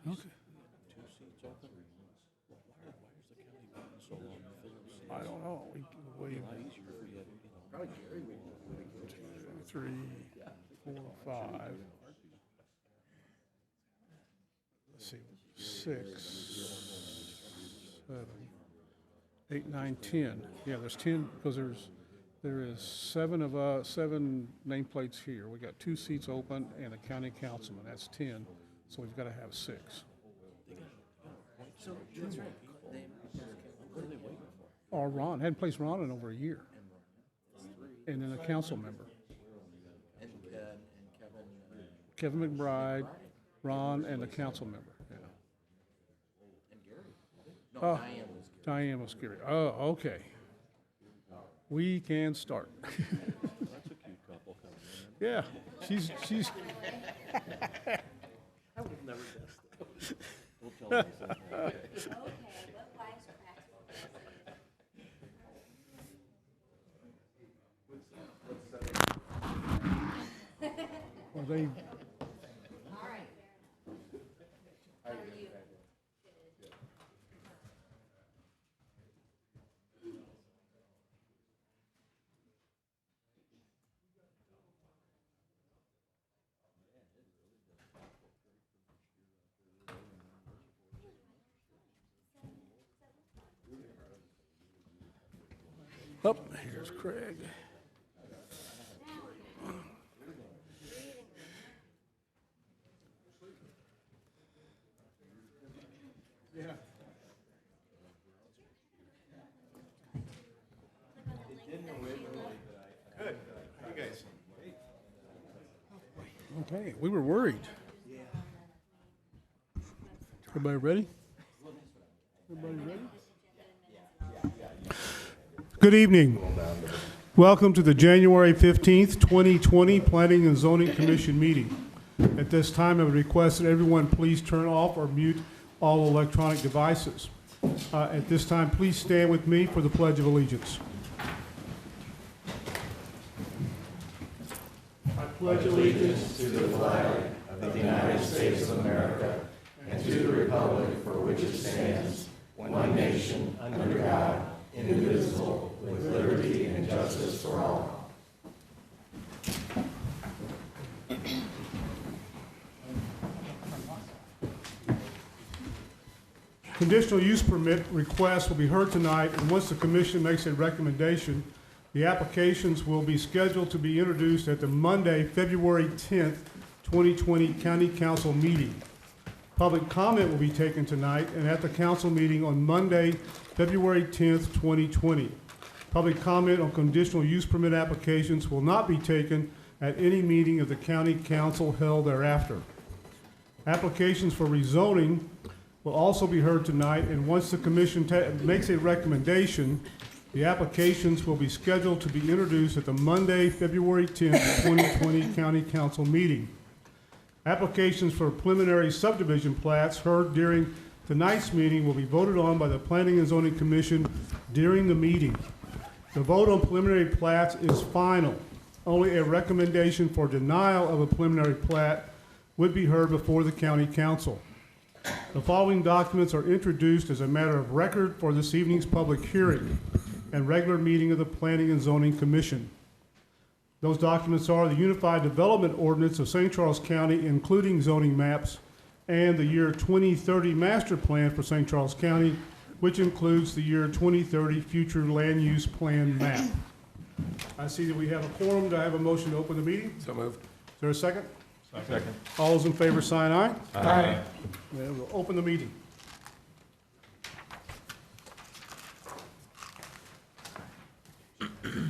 Okay. Two seats open. Why is the county taking so long to fill those seats? I don't know. We It'd be a lot easier if we had, Probably Gary would. 3, 4, 5. Let's see, 6, 7, 8, 9, 10. Yeah, there's 10 because there is 7 nameplates here. We got 2 seats open and a county councilman. That's 10. So we've got to have 6. So that's right. what are they waiting for? Or Ron hadn't placed Ron in over a year, and then a council member, And Kevin. Kevin McBride, Ron, and the council member. Yeah. And Gary. No, Oh, Diane was. Diane was scary. Oh, okay. We can start. That's a cute couple coming in. Yeah, she's. I would have never guessed that. Don't tell me something. Okay, what lives Well, they. All right. How are you? Up here's Craig. Yeah. Good. You guys. Okay, we were worried. Everybody ready? Everybody ready? Good evening. Welcome to the January 15th, 2020 Planning and Zoning Commission meeting. At this time, I would request that everyone please turn off or mute all electronic devices. At this time, please stand with me for the Pledge of Allegiance. I pledge allegiance to the flag of the United States of America and to the republic for which it stands, one nation, under God, indivisible, with liberty and justice for all. Conditional use permit requests will be heard tonight, and once the commission makes a recommendation, the applications will be scheduled to be introduced at the Monday, February 10th, 2020 County Council meeting. Public comment will be taken tonight and at the council meeting on Monday, February 10th, 2020. Public comment on conditional use permit applications will not be taken at any meeting of the county council held thereafter. Applications for rezoning will also be heard tonight, and once the commission makes a recommendation, the applications will be scheduled to be introduced at the Monday, February 10th, 2020 County Council meeting. Applications for preliminary subdivision plats heard during tonight's meeting will be voted on by the Planning and Zoning Commission during the meeting. The vote on preliminary plats is final. Only a recommendation for denial of a preliminary plat would be heard before the County Council. The following documents are introduced as a matter of record for this evening's public hearing and regular meeting of the Planning and Zoning Commission. Those documents are the Unified Development Ordinance of St. Charles County, including zoning maps, and the year 2030 Master Plan for St. Charles County, which includes the year 2030 Future Land Use Plan map. I see that we have a quorum. Do I have a motion to open the meeting? So moved. Is there a second? Second. All those in favor sign aye. Aye. We'll open the meeting.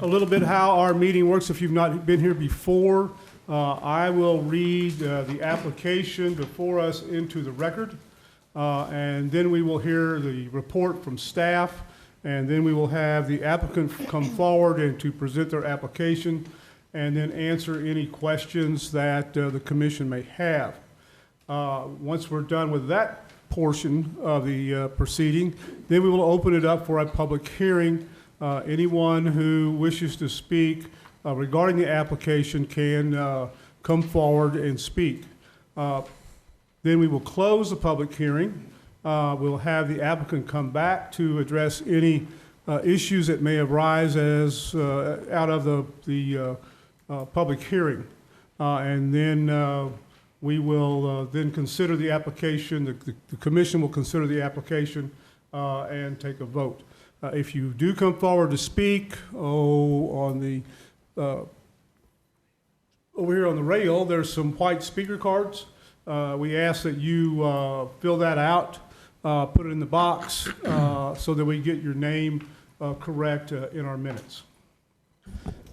A little bit how our meeting works if you've not been here before. I will read the application before us into the record, and then we will hear the report from staff, and then we will have the applicant come forward and to present their application, and then answer any questions that the commission may have. Once we're done with that portion of the proceeding, then we will open it up for a public hearing. Anyone who wishes to speak regarding the application can come forward and speak. Then we will close the public hearing. We'll have the applicant come back to address any issues that may arise as out of the public hearing. And then we will then consider the application. The commission will consider the application and take a vote. If you do come forward to speak, on the over here on the rail, there's some white speaker cards. We ask that you fill that out, put it in the box so that we get your name correct in our minutes.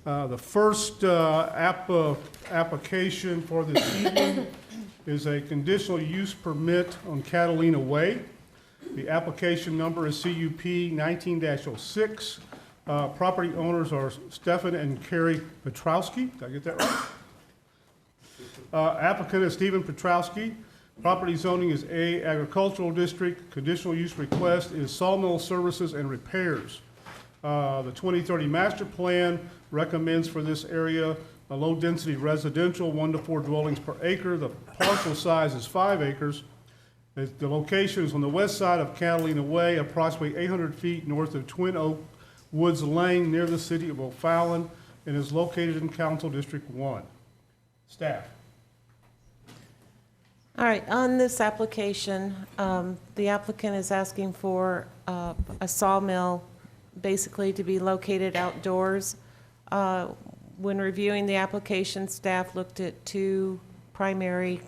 The first application for this evening is a conditional use permit on Catalina Way. The application number is CUP 19-06. Property owners are Stefan and Carrie Petrowski. Did I get that right? Applicant is Stephen Petrowski. Property zoning is A, agricultural district. Conditional use request is sawmill services and repairs. The 2030 master plan recommends for this area a low-density residential, 1 to 4 dwellings per acre. The parcel size is 5 acres. The location is on the west side of Catalina Way, approximately 800 feet north of Twin Oak Woods Lane, near the city of O'Fallon, and is located in Council District 1. Staff. All right, on this application, the applicant is asking for a sawmill basically to be located outdoors. When reviewing the application, staff looked at two primary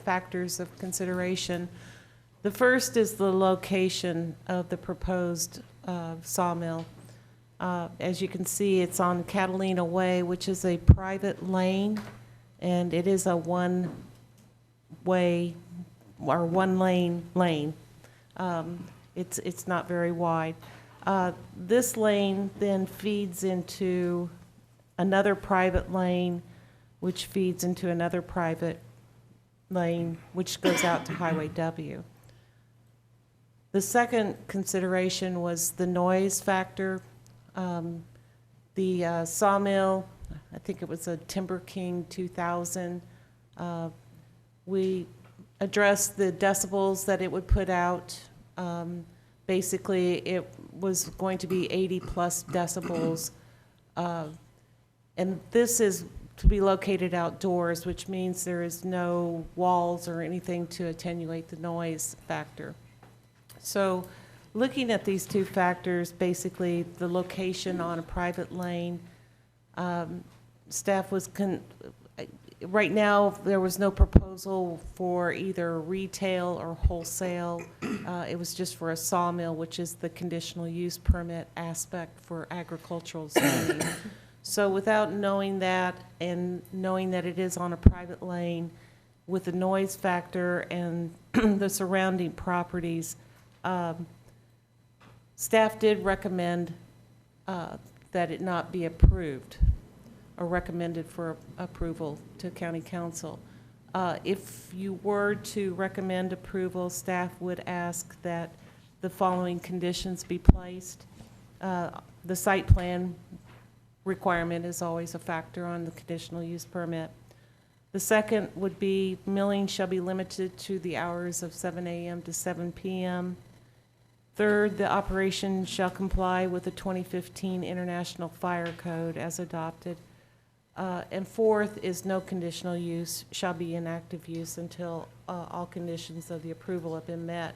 factors of consideration. The first is the location of the proposed sawmill. As you can see, it's on Catalina Way, which is a private lane, and it is a one-way or one-lane lane. It's not very wide. This lane then feeds into another private lane, which feeds into another private lane, which goes out to Highway W. The second consideration was the noise factor. The sawmill, I think it was a Timber King 2000. We addressed the decibels that it would put out. Basically, it was going to be 80 plus decibels. And this is to be located outdoors, which means there is no walls or anything to attenuate the noise factor. So looking at these two factors, basically the location on a private lane, staff was, right now there was no proposal for either retail or wholesale. It was just for a sawmill, which is the conditional use permit aspect for agricultural zoning. So without knowing that and knowing that it is on a private lane with the noise factor and the surrounding properties, staff did recommend that it not be approved or recommended for approval to County Council. If you were to recommend approval, staff would ask that the following conditions be placed. The site plan requirement is always a factor on the conditional use permit. The second would be milling shall be limited to the hours of 7 a.m. to 7 p.m. Third, the operation shall comply with the 2015 International Fire Code as adopted. And fourth is no conditional use shall be in active use until all conditions of the approval have been met.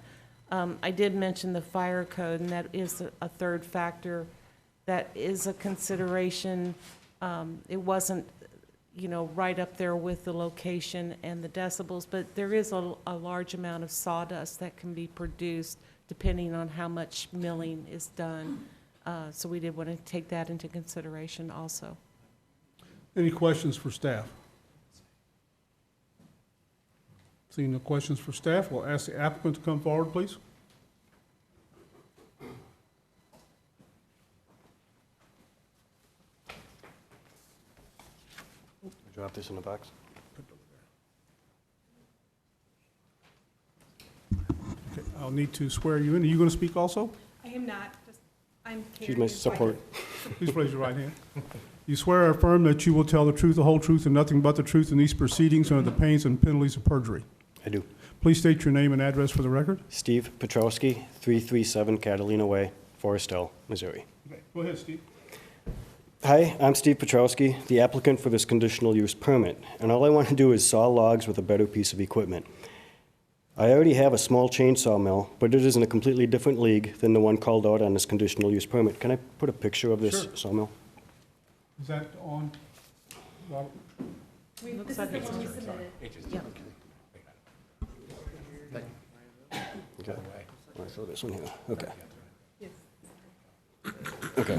I did mention the fire code, and that is a third factor. That is a consideration. It wasn't, right up there with the location and the decibels, but there is a large amount of sawdust that can be produced depending on how much milling is done. So we did want to take that into consideration also. Any questions for staff? Seeing no questions for staff, we'll ask the applicant to come forward, please. Drop this in the box. Okay, I'll need to swear you in. Are you going to speak also? I am not, I'm She's carrying my his support. Please raise your right hand. You swear or affirm that you will tell the truth, the whole truth, and nothing but the truth in these proceedings under the pains and penalties of perjury. I do. Please state your name and address for the record. Steve Petrowski, 337 Catalina Way, Forest Hill, Missouri. Okay, go ahead, Steve. Hi, I'm Steve Petrowski, the applicant for this conditional use permit, and all I want to do is saw logs with a better piece of equipment. I already have a small chainsaw mill, but it is in a completely different league than the one called out on this conditional use permit. Can I put a picture of this Sure. sawmill? Is that on, Robert? This is the one we submitted. Okay. I'll throw this one here. Okay. Okay.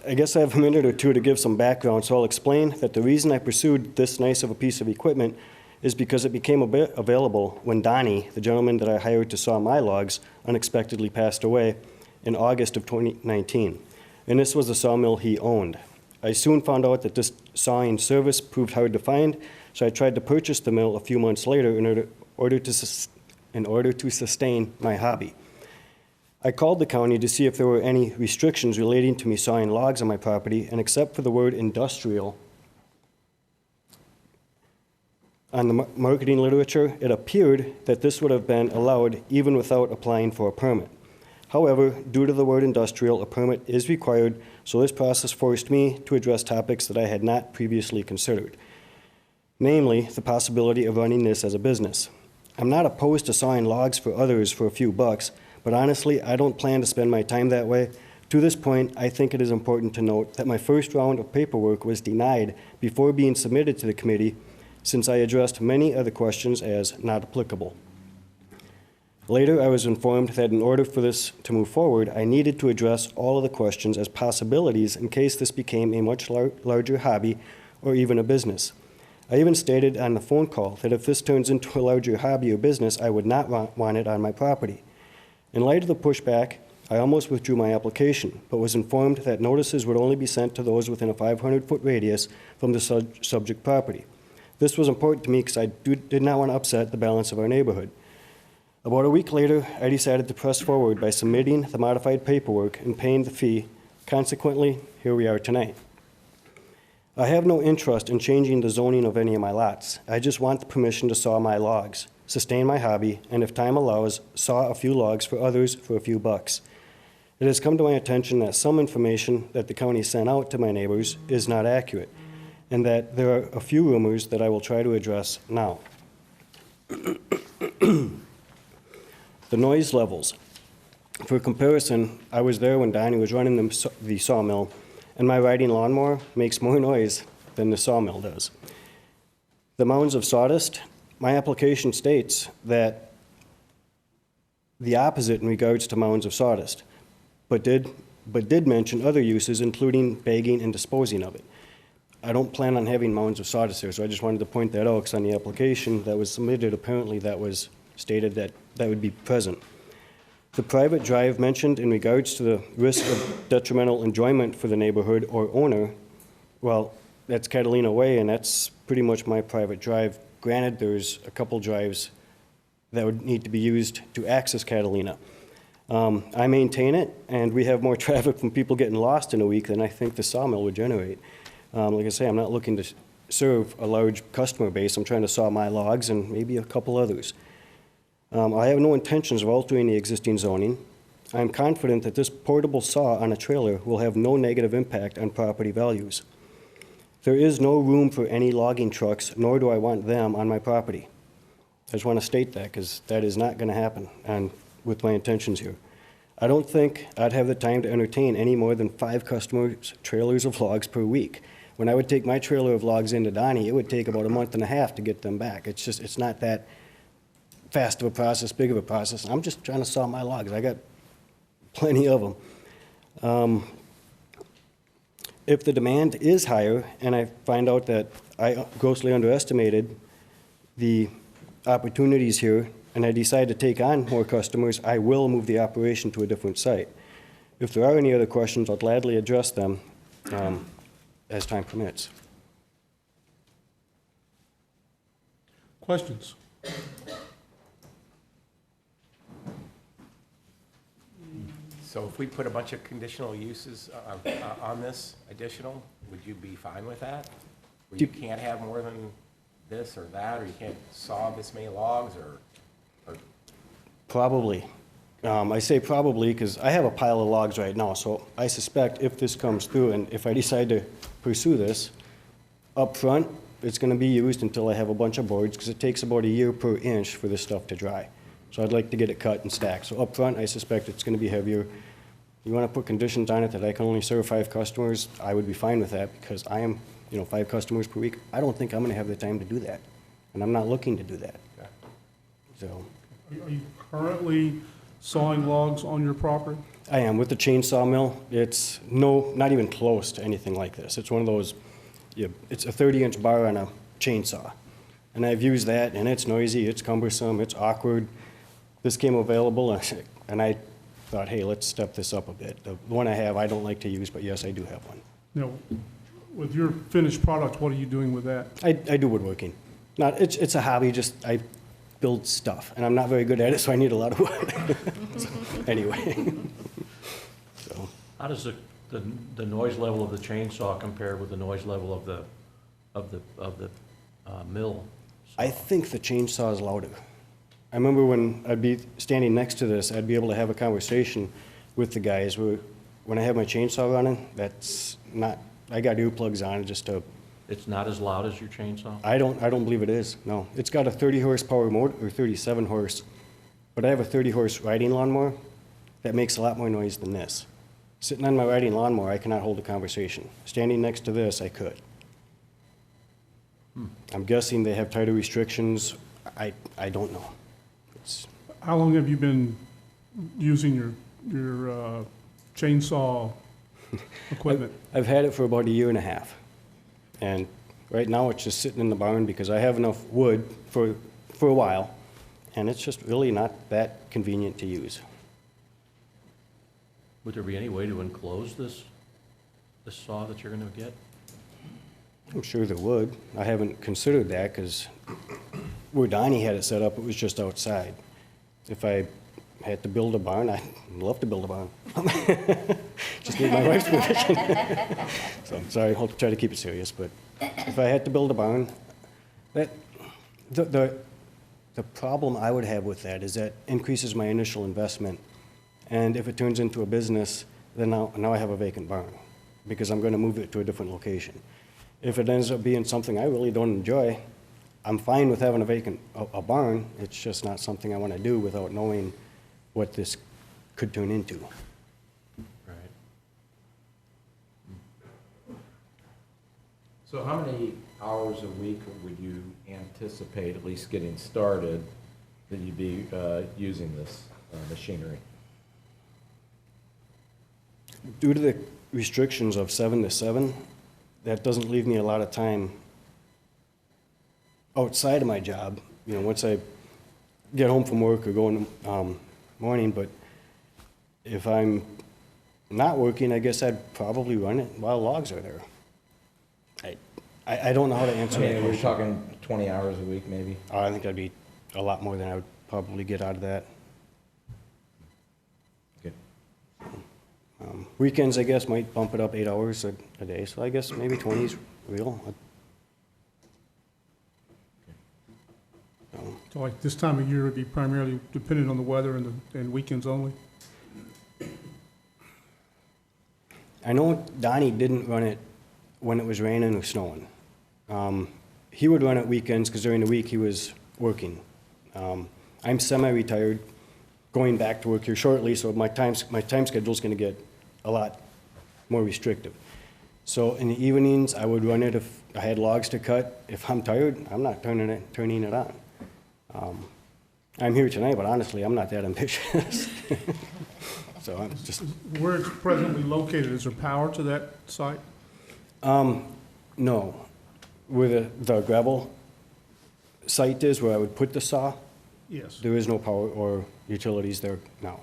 I guess I have a minute or two to give some background, so I'll explain that the reason I pursued this nice of a piece of equipment is because it became available when Donnie, the gentleman that I hired to saw my logs, unexpectedly passed away in August of 2019. And this was the sawmill he owned. I soon found out that this sawing service proved hard to find, so I tried to purchase the mill a few months later in order to sustain my hobby. I called the county to see if there were any restrictions relating to me sawing logs on my property, and except for the word industrial on the marketing literature, it appeared that this would have been allowed even without applying for a permit. However, due to the word industrial, a permit is required, so this process forced me to address topics that I had not previously considered, namely the possibility of running this as a business. I'm not opposed to sawing logs for others for a few bucks, but honestly, I don't plan to spend my time that way. To this point, I think it is important to note that my first round of paperwork was denied before being submitted to the committee, since I addressed many other questions as not applicable. Later, I was informed that in order for this to move forward, I needed to address all of the questions as possibilities in case this became a much larger hobby or even a business. I even stated on the phone call that if this turns into a larger hobby or business, I would not want it on my property. In light of the pushback, I almost withdrew my application, but was informed that notices would only be sent to those within a 500-foot radius from the subject property. This was important to me because I did not want to upset the balance of our neighborhood. About a week later, I decided to press forward by submitting the modified paperwork and paying the fee. Consequently, here we are tonight. I have no interest in changing the zoning of any of my lots. I just want the permission to saw my logs, sustain my hobby, and if time allows, saw a few logs for others for a few bucks. It has come to my attention that some information that the county sent out to my neighbors is not accurate, and that there are a few rumors that I will try to address now. The noise levels. For comparison, I was there when Donnie was running the sawmill, and my riding lawnmower makes more noise than the sawmill does. The mounds of sawdust, my application states that the opposite in regards to mounds of sawdust, but did mention other uses, including bagging and disposing of it. I don't plan on having mounds of sawdust here, so I just wanted to point that out, because on the application that was submitted, apparently that was stated that that would be present. The private drive mentioned in regards to the risk of detrimental enjoyment for the neighborhood or owner, well, that's Catalina Way, and that's pretty much my private drive. Granted, there's a couple drives that would need to be used to access Catalina. I maintain it, and we have more traffic from people getting lost in a week than I think the sawmill would generate. Like I say, I'm not looking to serve a large customer base. I'm trying to saw my logs and maybe a couple others. I have no intentions of altering the existing zoning. I am confident that this portable saw on a trailer will have no negative impact on property values. There is no room for any logging trucks, nor do I want them on my property. I just want to state that, because that is not going to happen with my intentions here. I don't think I'd have the time to entertain any more than 5 customers' trailers of logs per week. When I would take my trailer of logs into Donnie, it would take about a month and a half to get them back. It's not that fast of a process, big of a process. I'm just trying to saw my logs. I got plenty of them. If the demand is higher and I find out that I grossly underestimated the opportunities here and I decide to take on more customers, I will move the operation to a different site. If there are any other questions, I'll gladly address them as time permits. Questions? So if we put a bunch of conditional uses on this additional, would you be fine with that? Where you can't have more than this or that, or you can't saw this many logs, or Probably. I say probably because I have a pile of logs right now, so I suspect if this comes through and if I decide to pursue this, up front, it's gonna be used until I have a bunch of boards, because it takes about a year per inch for this stuff to dry. So I'd like to get it cut and stacked. So up front, I suspect it's gonna be heavier. You wanna put conditions on it that I can only serve 5 customers, I would be fine with that, because I am, 5 customers per week. I don't think I'm gonna have the time to do that, and I'm not looking to do that. Okay. So, Are you currently sawing logs on your property? I am, with the chainsaw mill, it's not even close to anything like this. It's one of those, it's a 30-inch bar on a chainsaw. And I've used that, and it's noisy, it's cumbersome, it's awkward. This came available, and I thought, hey, let's step this up a bit. The one I have, I don't like to use, but yes, I do have one. Now, with your finished product, what are you doing with that? I do woodworking. It's a hobby, just I build stuff, and I'm not very good at it, so I need a lot of wood. So, anyway. So, How does the noise level of the chainsaw compare with the noise level of the mill? I think the chainsaw is louder. I remember when I'd be standing next to this, I'd be able to have a conversation with the guys. When I have my chainsaw running, that's not, I got earplugs on just to. It's not as loud as your chainsaw? I don't believe it is, no. It's got a 30 horsepower motor, or 37 horse, but I have a 30 horse riding lawnmower that makes a lot more noise than this. Sitting on my riding lawnmower, I cannot hold a conversation. Standing next to this, I could. I'm guessing they have tighter restrictions. I don't know. How long have you been using your chainsaw equipment? I've had it for about a year and a half. And right now, it's just sitting in the barn because I have enough wood for a while, and it's just really not that convenient to use. Would there be any way to enclose this saw that you're gonna get? I'm sure there would. I haven't considered that because where Donnie had it set up, it was just outside. If I had to build a barn, I'd love to build a barn. Just need my wife's permission. So, I'm sorry, I'll try to keep it serious, but if I had to build a barn, the problem I would have with that is that increases my initial investment. And if it turns into a business, then now I have a vacant barn because I'm going to move it to a different location. If it ends up being something I really don't enjoy, I'm fine with having a barn. It's just not something I want to do without knowing what this could turn into. Right. So how many hours a week would you anticipate, at least getting started, that you'd be using this machinery? Due to the restrictions of 7 to 7, that doesn't leave me a lot of time outside of my job, once I get home from work or go in the morning, but if I'm not working, I guess I'd probably run it while logs are there. I don't know how to answer that We're question. talking 20 hours a week, maybe? I think that'd be a lot more than I would probably get out of that. Okay. Weekends, I guess, might bump it up 8 hours a day, so I guess maybe 20 is real. So like this time of year would be primarily dependent on the weather and weekends only? I know Donnie didn't run it when it was raining or snowing. He would run it weekends because during the week he was working. I'm semi-retired, going back to work here shortly, so my time schedule's going to get a lot more restrictive. So in the evenings, I would run it if I had logs to cut. If I'm tired, I'm not turning it on. I'm here tonight, but honestly, I'm not that ambitious. So I'm just. Where it's presently located, is there power to that site? No. Where the gravel site is, where I would put the saw, Yes. there is no power or utilities there now.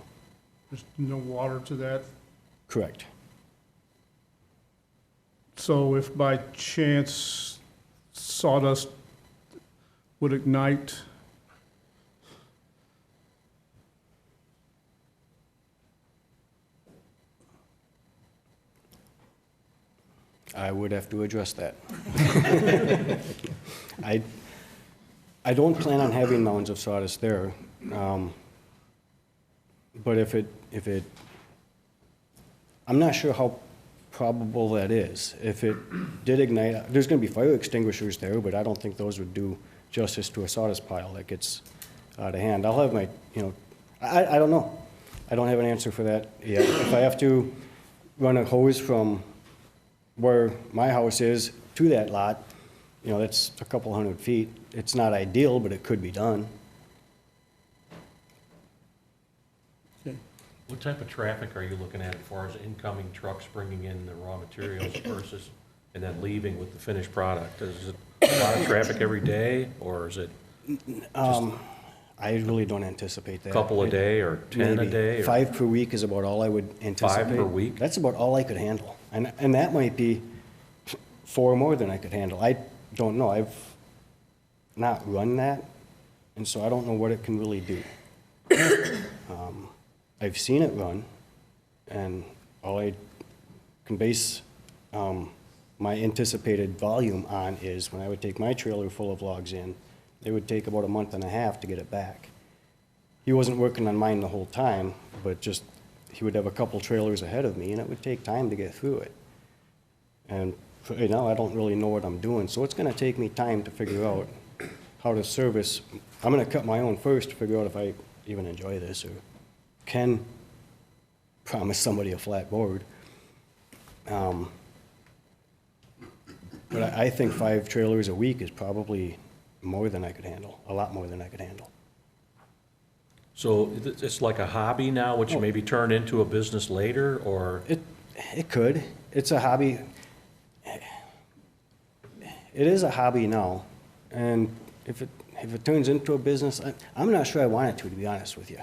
There's no water to that? Correct. So if by chance sawdust would ignite, I would have to address that. I don't plan on having mounds of sawdust there. But if it, I'm not sure how probable that is. If it did ignite, there's gonna be fire extinguishers there, but I don't think those would do justice to a sawdust pile that gets out of hand. I'll have my, I don't know. I don't have an answer for that yet. If I have to run a hose from where my house is to that lot, that's a couple 100 feet. It's not ideal, but it could be done. What type of traffic are you looking at as far as incoming trucks bringing in the raw materials versus, and then leaving with the finished product? Is it a lot of traffic every day, or is it I really don't anticipate that. a couple a day, or 10 a Maybe. day? or 5 per week is about all I would anticipate. 5 per week? That's about all I could handle. And that might be 4 more than I could handle. I don't know. I've not run that, and so I don't know what it can really do. I've seen it run, and all I can base my anticipated volume on is when I would take my trailer full of logs in, it would take about a month and a half to get it back. He wasn't working on mine the whole time, but just, he would have a couple trailers ahead of me, and it would take time to get through it. And right now, I don't really know what I'm doing, so it's gonna take me time to figure out how to service. I'm gonna cut my own first to figure out if I even enjoy this or can promise somebody a flat board. But I think 5 trailers a week is probably more than I could handle, a lot more than I could handle. So it's like a hobby now, which maybe turn into a business later, or? It could. It's a hobby. It is a hobby now, and if it turns into a business, I'm not sure I want it to be honest with you.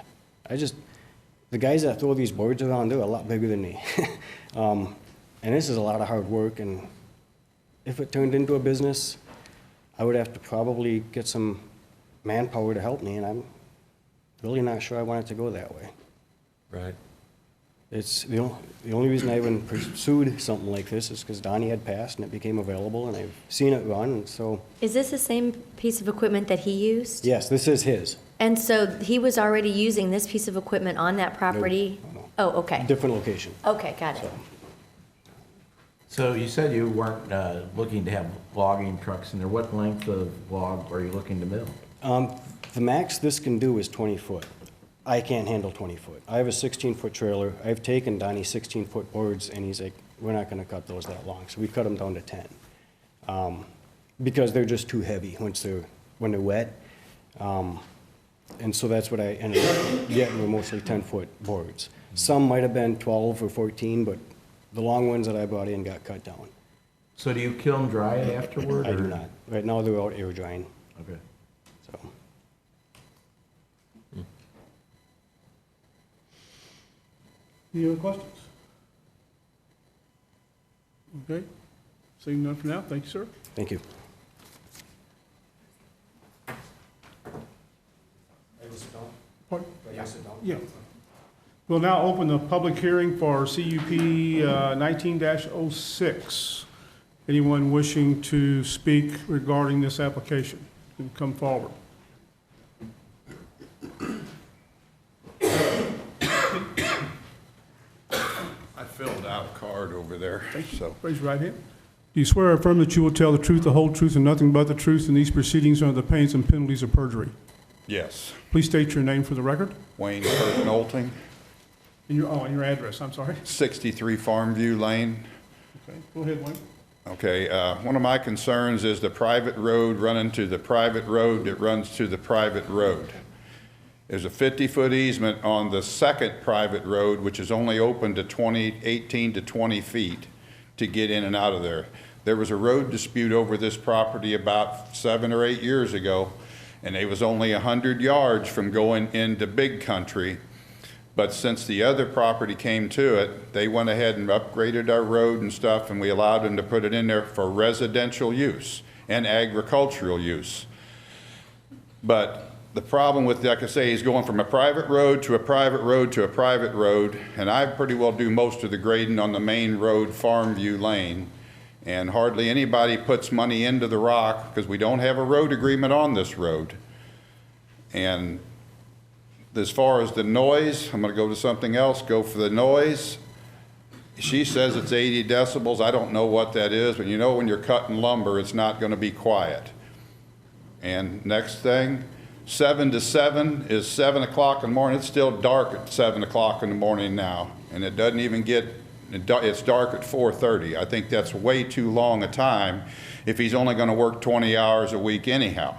The guys that throw these boards around, they're a lot bigger than me. And this is a lot of hard work, and if it turned into a business, I would have to probably get some manpower to help me, and I'm really not sure I want it to go that way. Right. It's the only reason I even pursued something like this is because Donnie had passed and it became available, and I've seen it run, and so. Is this the same piece of equipment that he used? Yes, this is his. And so he was already using this piece of equipment on that property? No. Oh, okay. Different location. Okay, got it. So you said you weren't looking to have logging trucks in there. What length of log are you looking to mill? The max this can do is 20 foot. I can't handle 20 foot. I have a 16-foot trailer. I've taken Donnie's 16-foot boards, and he's like, we're not gonna cut those that long. So we cut them down to 10. Because they're just too heavy when they're wet. And so that's what I ended up getting, were mostly 10-foot boards. Some might have been 12 or 14, but the long ones that I brought in got cut down. So do you kiln dry it afterward? I do or- not. Right now, they're out air drying, Okay. so. Any other questions? Okay, seeing none for now, thank you, sir. Thank you. Pardon? Yeah. We'll now open the public hearing for CUP 19-06. Anyone wishing to speak regarding this application can come forward. I filled out a card over there, so. Raise your right hand. Do you swear or affirm that you will tell the truth, the whole truth, and nothing but the truth in these proceedings under the pains and penalties of perjury? Yes. Please state your name for the record Wayne Kurt Knowlting, and your address, I'm sorry. 63 Farmview Lane. Okay, go ahead, Wayne. Okay, one of my concerns is the private road running to the private road that runs to the private road. There's a 50-foot easement on the second private road, which is only open to 18 to 20 feet to get in and out of there. There was a road dispute over this property about 7 or 8 years ago, and it was only 100 yards from going into big country. But since the other property came to it, they went ahead and upgraded our road and stuff, and we allowed them to put it in there for residential use and agricultural use. But the problem with, like I say, he's going from a private road to a private road to a private road, and I pretty well do most of the grading on the main road, Farmview Lane. And hardly anybody puts money into the rock because we don't have a road agreement on this road. And as far as the noise, I'm going to go to something else, go for the noise. She says it's 80 decibels. I don't know what that is, but you know when you're cutting lumber, it's not going to be quiet. And next thing, 7 to 7 is 7 o'clock in the morning. It's still dark at 7 o'clock in the morning now, and it doesn't even get, it's dark at 4:30. I think that's way too long a time if he's only going to work 20 hours a week anyhow.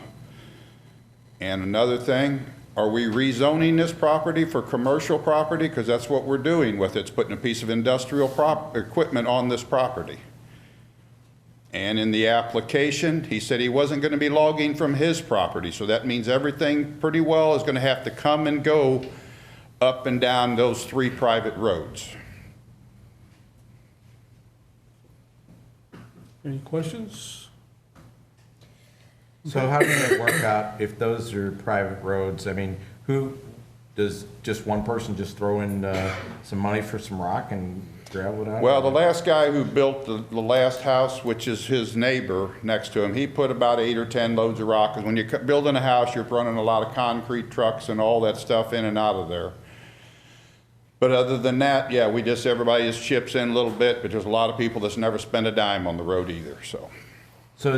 And another thing, are we rezoning this property for commercial property? Because that's what we're doing with it. It's putting a piece of industrial equipment on this property. And in the application, he said he wasn't going to be logging from his property. So that means everything pretty well is going to have to come and go up and down those 3 private roads. Any questions? So how does it work out if those are private roads? I mean, who, does just one person just throw in some money for some rock and gravel it out? Well, the last guy who built the last house, which is his neighbor next to him, he put about 8 or 10 loads of rock. Because when you're building a house, you're running a lot of concrete trucks and all that stuff in and out of there. But other than that, yeah, everybody just chips in a little bit, but there's a lot of people that's never spent a dime on the road either, so. So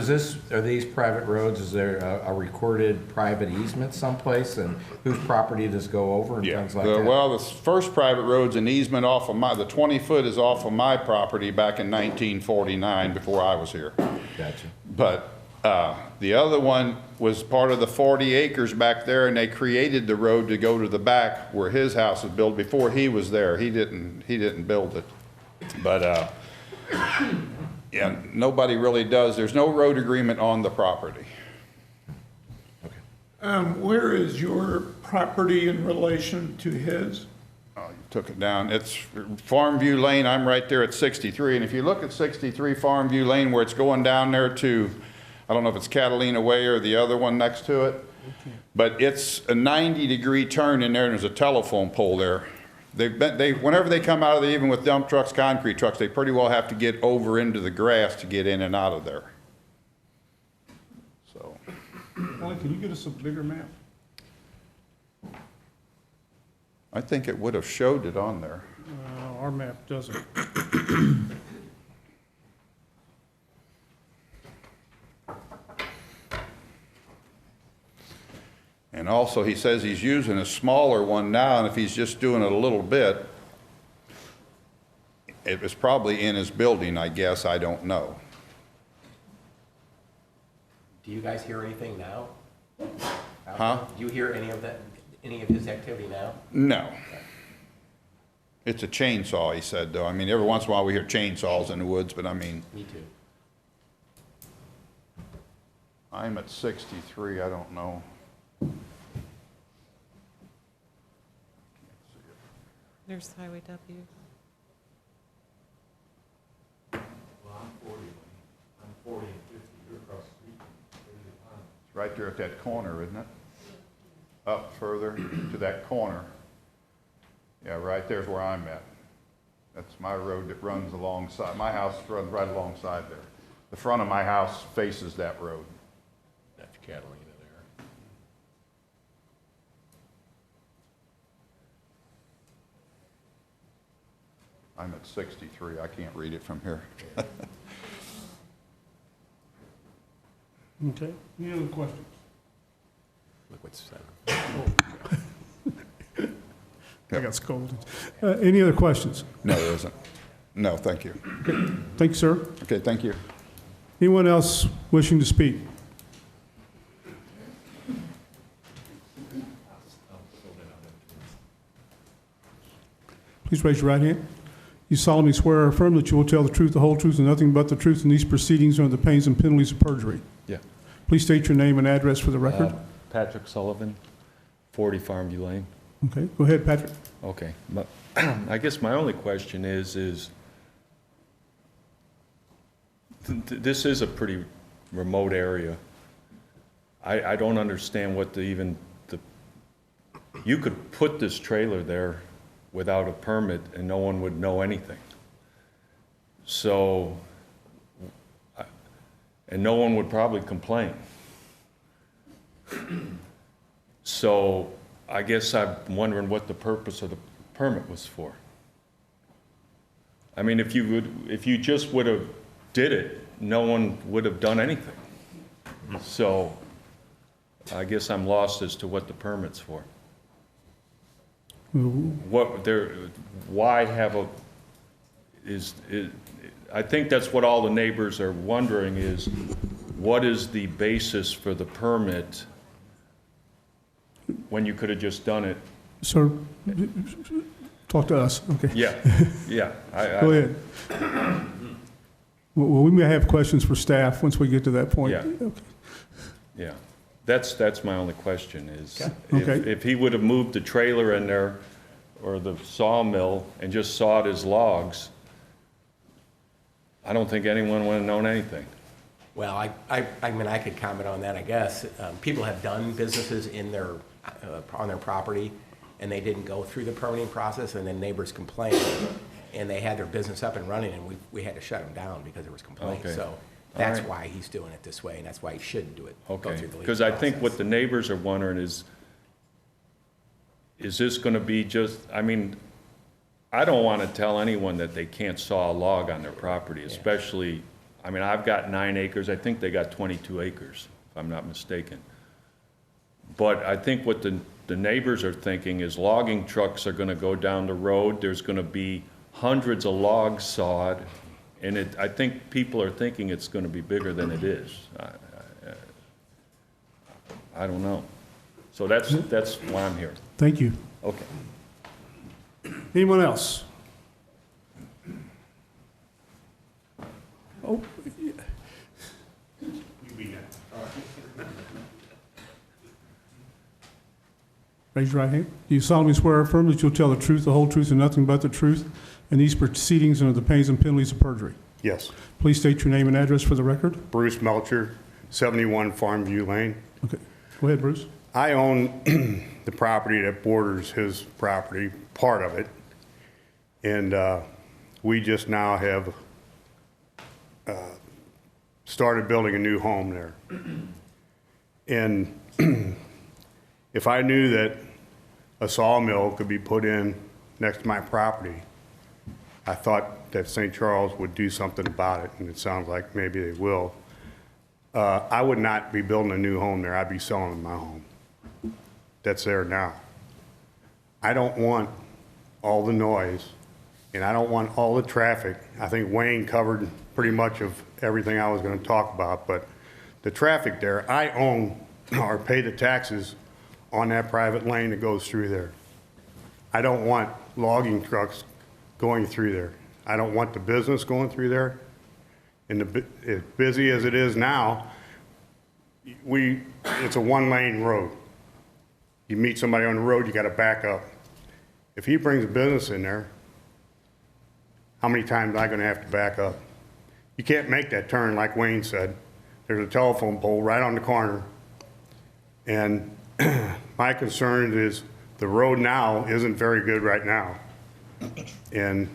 are these private roads, is there a recorded private easement someplace, and whose property does go over and things like that? Well, the first private road's an easement off of the 20-foot is off of my property back in 1949, before I was here. Gotcha. But the other one was part of the 40 acres back there, and they created the road to go to the back where his house was built before he was there. He didn't build it. But yeah, nobody really does. There's no road agreement on the property. Where is your property in relation to his? Oh, you took it down. It's Farmview Lane. I'm right there at 63. And if you look at 63 Farmview Lane, where it's going down there to, I don't know if it's Catalina Way or the other one next to it, but it's a 90-degree turn in there, and there's a telephone pole there. Whenever they come out of there, even with dump trucks, concrete trucks, they pretty well have to get over into the grass to get in and out of there. So. Wally, can you get us a bigger map? I think it would have showed it on there. Our map doesn't. And also, he says he's using a smaller one now, and if he's just doing it a little bit, it was probably in his building, I guess. I don't know. Do you guys hear anything now? Huh? Do you hear any of his activity now? No. It's a chainsaw, he said, though. I mean, every once in a while we hear chainsaws in the woods, but I mean. Me too. I'm at 63, I don't know. There's Highway W. Well, I'm 40, I'm 40 and 50, you're across the street. It's right there at that corner, isn't it? Up further to that corner. Yeah, right there's where I'm at. That's my road that runs alongside, my house runs right alongside there. The front of my house faces that road. That's Catalina there. I'm at 63, I can't read it from here. Okay, any other questions? Look what's said. I got scolded. Any other questions? No, there isn't. No, thank you. Okay. Thank you, sir. Okay, thank you. Anyone else wishing to speak? Please raise your right hand. You solemnly swear or affirm that you will tell the truth, the whole truth, and nothing but the truth in these proceedings under the pains and penalties of perjury. Yeah. Please state your name and address for the record. Patrick Sullivan, 40 Farmview Lane. Okay, go ahead, Patrick. Okay, but I guess my only question is this is a pretty remote area. I don't understand what you could put this trailer there without a permit and no one would know anything. So and no one would probably complain. So I guess I'm wondering what the purpose of the permit was for. I mean, if you just would have did it, no one would have done anything. So I guess I'm lost as to what the permit's for. Why have I think that's what all the neighbors are wondering is, what is the basis for the permit when you could have just done it? Sir, talk to us, okay? Yeah, yeah. Go ahead. Well, we may have questions for staff once we get to that point. Yeah. Okay. Yeah, that's my only question is, Okay. if he would have moved the trailer in there or the sawmill and just sawed his logs, I don't think anyone would have known anything. Well, I mean, I could comment on that, I guess. People have done businesses in their, on their property, and they didn't go through the permitting process, and then neighbors complained, and they had their business up and running, and we had to shut them down because there was complaints. Okay. So that's why he's doing it this way, and that's why he should do it. Go Okay, through the legal because I think what process. the neighbors are wondering is this gonna be just, I mean, I don't wanna tell anyone that they can't saw a log on their property, especially, I mean, I've got 9 acres, I think they got 22 acres, if I'm not mistaken. But I think what the neighbors are thinking is logging trucks are gonna go down the road, there's gonna be hundreds of logs sawed, and I think people are thinking it's gonna be bigger than it is. I don't know. So that's why I'm here. Thank you. Okay. Anyone else? Oh. Raise your right hand. Do you solemnly swear or affirm that you'll tell the truth, the whole truth, and nothing but the truth in these proceedings under the pains and penalties of perjury? Yes. Please state your name and address for the record. Bruce Melcher, 71 Farmview Lane. Okay. Go ahead, Bruce. I own the property that borders his property, part of it. And we just now have started building a new home there. And if I knew that a sawmill could be put in next to my property, I thought that St. Charles would do something about it, and it sounds like maybe they will. I would not be building a new home there. I'd be selling my home that's there now. I don't want all the noise, and I don't want all the traffic. I think Wayne covered pretty much of everything I was going to talk about, but the traffic there, I own or pay the taxes on that private lane that goes through there. I don't want logging trucks going through there. I don't want the business going through there. And as busy as it is now, it's a one-lane road. You meet somebody on the road, you got to back up. If he brings a business in there, how many times am I going to have to back up? You can't make that turn like Wayne said. There's a telephone pole right on the corner. And my concern is the road now isn't very good right now. And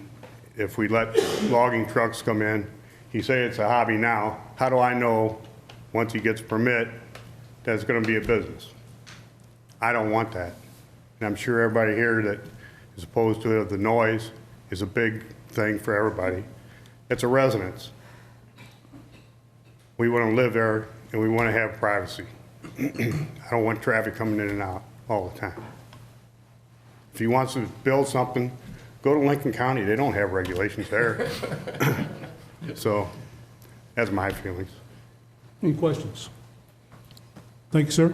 if we let logging trucks come in, he say it's a hobby now. How do I know once he gets a permit that it's going to be a business? I don't want that. And I'm sure everybody here that is opposed to it, the noise is a big thing for everybody. It's a residence. We want to live there and we want to have privacy. I don't want traffic coming in and out all the time. If he wants to build something, go to Lincoln County. They don't have regulations there. So that's my feelings. Any questions? Thank you, sir.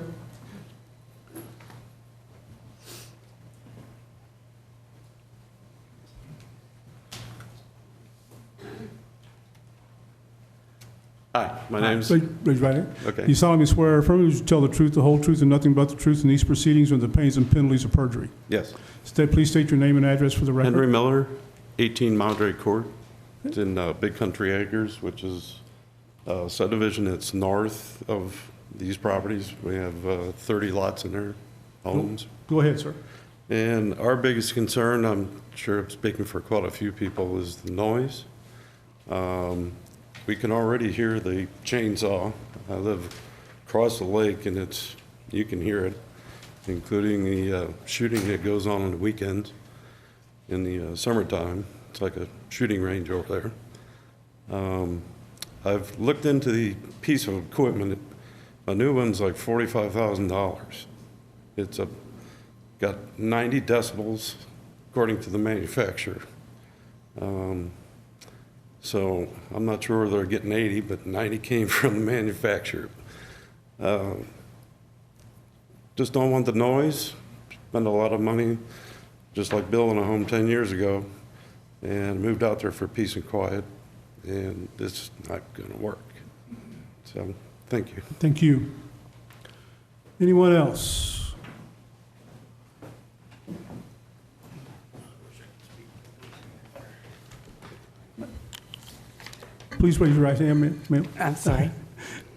Hi, my name's... Raise your right hand. Okay. You solemnly swear or affirm that you tell the truth, the whole truth, and nothing but the truth in these proceedings under the pains and penalties of perjury? Yes. Please state your name and address for the record. Henry Miller, 18 Madre Court. It's in Big Country Acres, which is a subdivision that's north of these properties. We have 30 lots in there, homes. Go ahead, sir. And our biggest concern, I'm sure I'm speaking for quite a few people, is the noise. we can already hear the chainsaw. I live across the lake, and you can hear it, including the shooting that goes on the weekends in the summertime. It's like a shooting range over there. I've looked into the piece of equipment. A new one's like $45,000. It's got 90 decibels, according to the manufacturer. So I'm not sure they're getting 80, but 90 came from the manufacturer. Just don't want the noise, spend a lot of money, just like building a home 10 years ago, and moved out there for peace and quiet, and it's not gonna work. So, thank you. Thank you. Anyone else? Please raise your right hand, ma'am. I'm sorry.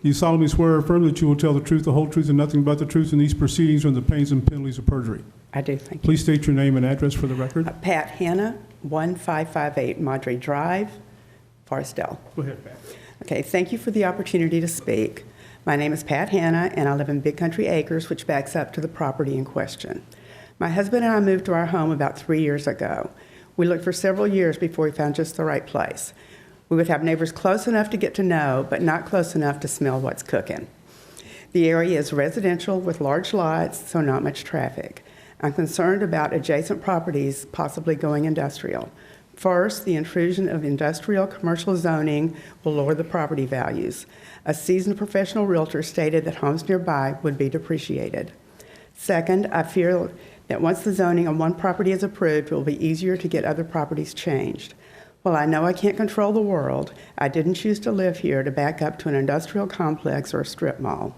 You solemnly swear or affirm that you will tell the truth, the whole truth, and nothing but the truth in these proceedings or in the pains and penalties of perjury? I do, thank you. Please state your name and address for the record. Pat Hanna, 1558 Madre Drive, Forestdale. Go ahead, Pat. Okay, thank you for the opportunity to speak. My name is Pat Hanna, and I live in Big Country Acres, which backs up to the property in question. My husband and I moved to our home about 3 years ago. We looked for several years before we found just the right place. We would have neighbors close enough to get to know, but not close enough to smell what's cooking. The area is residential with large lots, so not much traffic. I'm concerned about adjacent properties possibly going industrial. First, the intrusion of industrial commercial zoning will lower the property values. A seasoned professional realtor stated that homes nearby would be depreciated. Second, I fear that once the zoning on one property is approved, it will be easier to get other properties changed. While I know I can't control the world, I didn't choose to live here to back up to an industrial complex or a strip mall.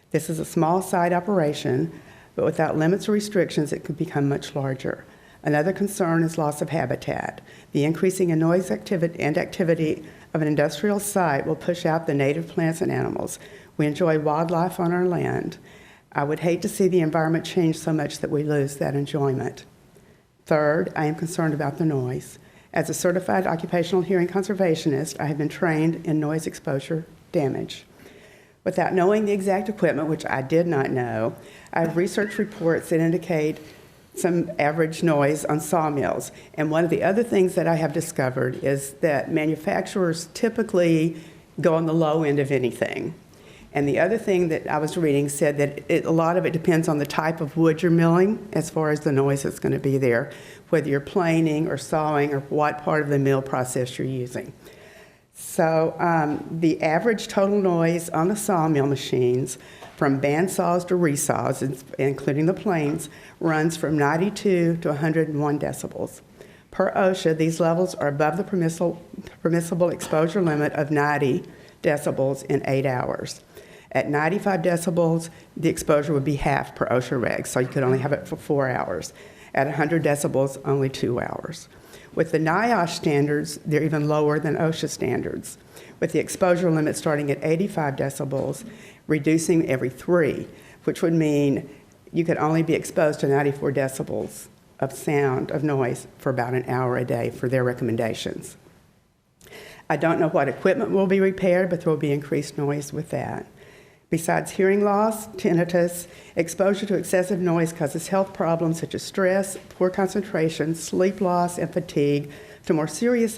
This is a small site operation, but without limits or restrictions, it could become much larger. Another concern is loss of habitat. The increasing in noise activity of an industrial site will push out the native plants and animals. We enjoy wildlife on our land. I would hate to see the environment change so much that we lose that enjoyment. Third, I am concerned about the noise. As a certified occupational hearing conservationist, I have been trained in noise exposure damage. Without knowing the exact equipment, which I did not know, I have researched reports that indicate some average noise on sawmills. And one of the other things that I have discovered is that manufacturers typically go on the low end of anything. And the other thing that I was reading said that a lot of it depends on the type of wood you're milling as far as the noise that's going to be there, whether you're planing or sawing or what part of the mill process you're using. So the average total noise on the sawmill machines from bandsaws to resaws, including the planes, runs from 92 to 101 decibels. Per OSHA, these levels are above the permissible exposure limit of 90 decibels in 8 hours. At 95 decibels, the exposure would be half per OSHA reg, so you could only have it for 4 hours. At 100 decibels, only 2 hours. With the NIOSH standards, they're even lower than OSHA standards, with the exposure limit starting at 85 decibels, reducing every 3, which would mean you could only be exposed to 94 decibels of sound, of noise, for about an hour a day for their recommendations. I don't know what equipment will be repaired, but there will be increased noise with that. Besides hearing loss, tinnitus, exposure to excessive noise causes health problems such as stress, poor concentration, sleep loss, and fatigue, to more serious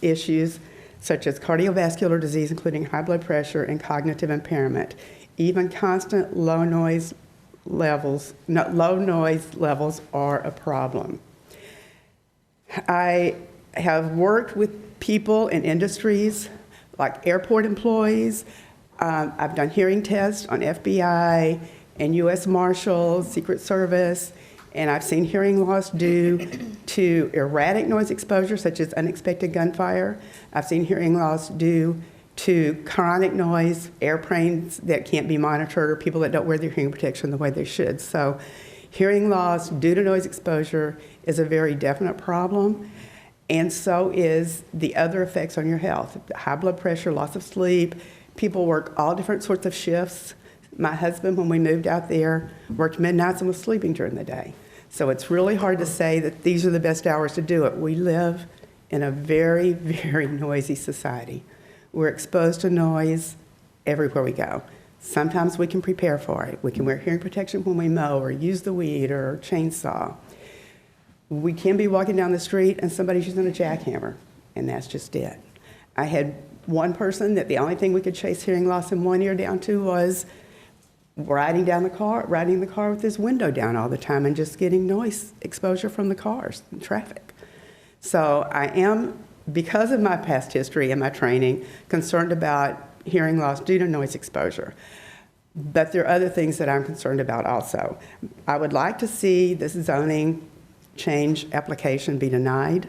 issues such as cardiovascular disease, including high blood pressure and cognitive impairment. Even constant low noise levels are a problem. I have worked with people in industries like airport employees. I've done hearing tests on FBI and U.S. Marshals, Secret Service, and I've seen hearing loss due to erratic noise exposure, such as unexpected gunfire. I've seen hearing loss due to chronic noise, airplanes that can't be monitored, or people that don't wear their hearing protection the way they should. So hearing loss due to noise exposure is a very definite problem, and so is the other effects on your health. High blood pressure, loss of sleep. People work all different sorts of shifts. My husband, when we moved out there, worked midnights and was sleeping during the day. So it's really hard to say that these are the best hours to do it. We live in a very, very noisy society. We're exposed to noise everywhere we go. Sometimes we can prepare for it. We can wear hearing protection when we mow or use the weed or chainsaw. We can be walking down the street and somebody's using a jackhammer, and that's just it. I had one person that the only thing we could chase hearing loss in one ear down to was riding the car with his window down all the time and just getting noise exposure from the cars and traffic. So I am, because of my past history and my training, concerned about hearing loss due to noise exposure. But there are other things that I'm concerned about also. I would like to see this zoning change application be denied.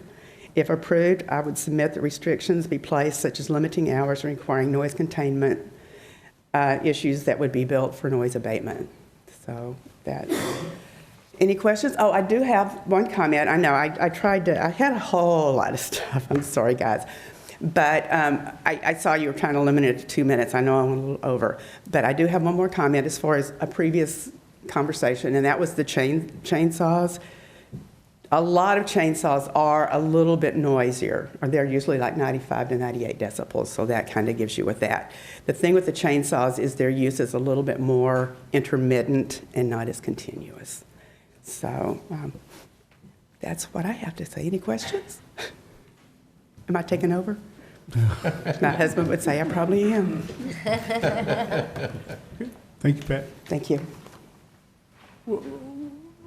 If approved, I would submit that restrictions be placed, such as limiting hours and requiring noise containment issues that would be built for noise abatement. So that. Any questions? Oh, I do have one comment. I know I had a whole lot of stuff. I'm sorry, guys. But I saw you were trying to limit it to 2 minutes. I know I went a little over. But I do have one more comment as far as a previous conversation, and that was the chainsaws. A lot of chainsaws are a little bit noisier. They're usually like 95 to 98 decibels, so that kind of gives you with that. The thing with the chainsaws is their use is a little bit more intermittent and not as continuous. So that's what I have to say. Any questions? Am I taking over? My husband would say I probably am. Thank you, Pat. Thank you.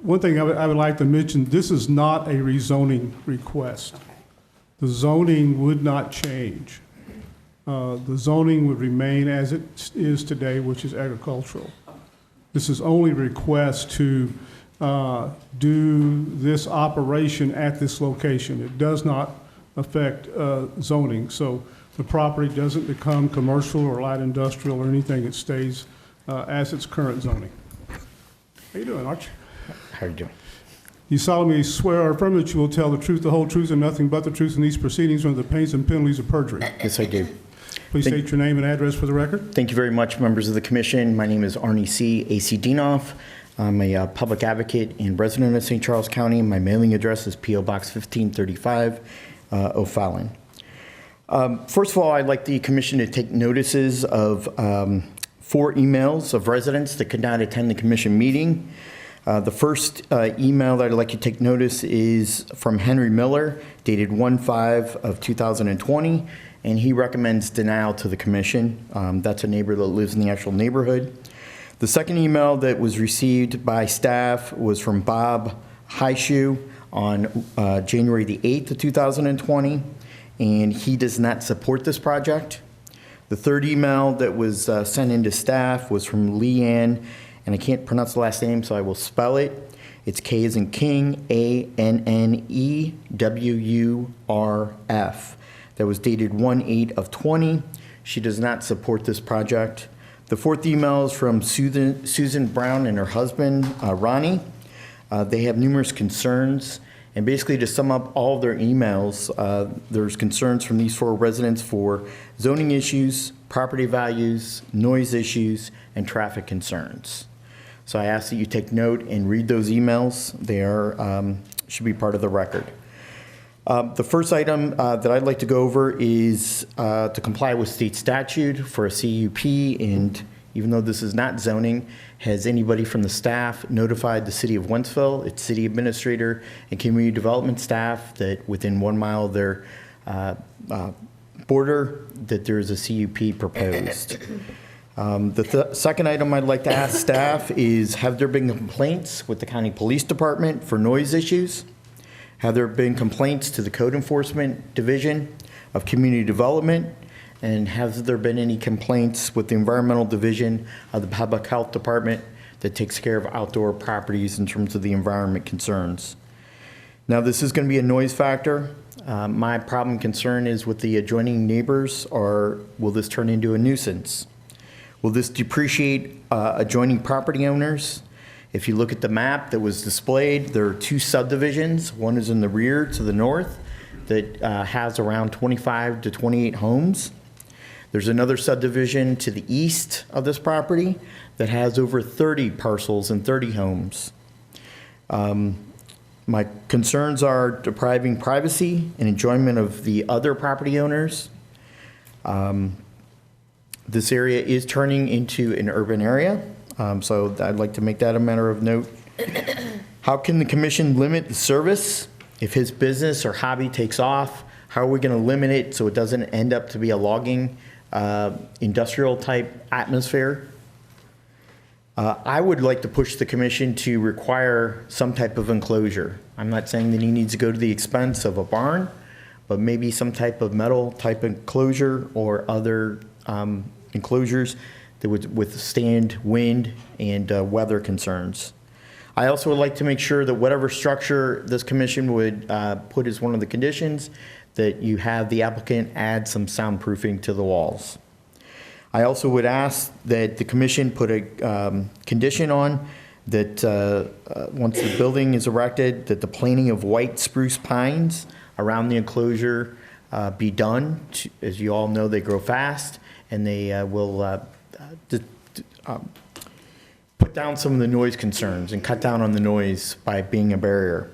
One thing I would like to mention, this is not a rezoning request. Okay. The zoning would not change. The zoning would remain as it is today, which is agricultural. This is only a request to do this operation at this location. It does not affect zoning. So the property doesn't become commercial or light industrial or anything. It stays as its current zoning. How you doing, Arch? How are you doing? You solemnly swear or affirm that you will tell the truth, the whole truth, and nothing but the truth in these proceedings under the pains and penalties of perjury. Yes, I do. Please state your name and address for the record. Thank you very much, members of the commission. My name is Arnie C. A.C. Dienoff. I'm a public advocate and resident of St. Charles County. My mailing address is P.O. Box 1535, O'Fallon. First of all, I'd like the commission to take notices of 4 emails of residents that could not attend the commission meeting. The first email that I'd like you to take notice is from Henry Miller, dated 1/5 of 2020, and he recommends denial to the commission. That's a neighbor that lives in the actual neighborhood. The second email that was received by staff was from Bob Highshoe on January the 8th of 2020, and he does not support this project. The third email that was sent into staff was from Leanne, and I can't pronounce the last name, so I will spell it. It's K as in King, ANNEWURF. That was dated 1/8 of 20. She does not support this project. The fourth email is from Susan Brown and her husband, Ronnie. They have numerous concerns. And basically, to sum up all of their emails, there's concerns from these 4 residents for zoning issues, property values, noise issues, and traffic concerns. So I ask that you take note and read those emails. They are should be part of the record. The first item that I'd like to go over is to comply with state statute for a CUP, and even though this is not zoning, has anybody from the staff notified the city of Wentzville, its city administrator, and community development staff that within 1 mile of their border that there is a CUP proposed? The second item I'd like to ask staff is, have there been complaints with the county police department for noise issues? Have there been complaints to the Code Enforcement Division of Community Development? And has there been any complaints with the Environmental Division of the Public Health Department that takes care of outdoor properties in terms of the environment concerns? Now, this is going to be a noise factor. My problem concern is with the adjoining neighbors, or will this turn into a nuisance? Will this depreciate adjoining property owners? If you look at the map that was displayed, there are 2 subdivisions. One is in the rear to the north that has around 25 to 28 homes. There's another subdivision to the east of this property that has over 30 parcels and 30 homes. My concerns are depriving privacy and enjoyment of the other property owners. This area is turning into an urban area, so I'd like to make that a matter of note. How can the commission limit the service if his business or hobby takes off? How are we going to limit it so it doesn't end up to be a logging, industrial type atmosphere? I would like to push the commission to require some type of enclosure. I'm not saying that he needs to go to the expense of a barn, but maybe some type of metal type enclosure or other enclosures that would withstand wind and weather concerns. I also would like to make sure that whatever structure this commission would put as one of the conditions, that you have the applicant add some soundproofing to the walls. I also would ask that the commission put a condition on that once the building is erected, that the planting of white spruce pines around the enclosure be done. As you all know, they grow fast, and they will put down some of the noise concerns and cut down on the noise by being a barrier.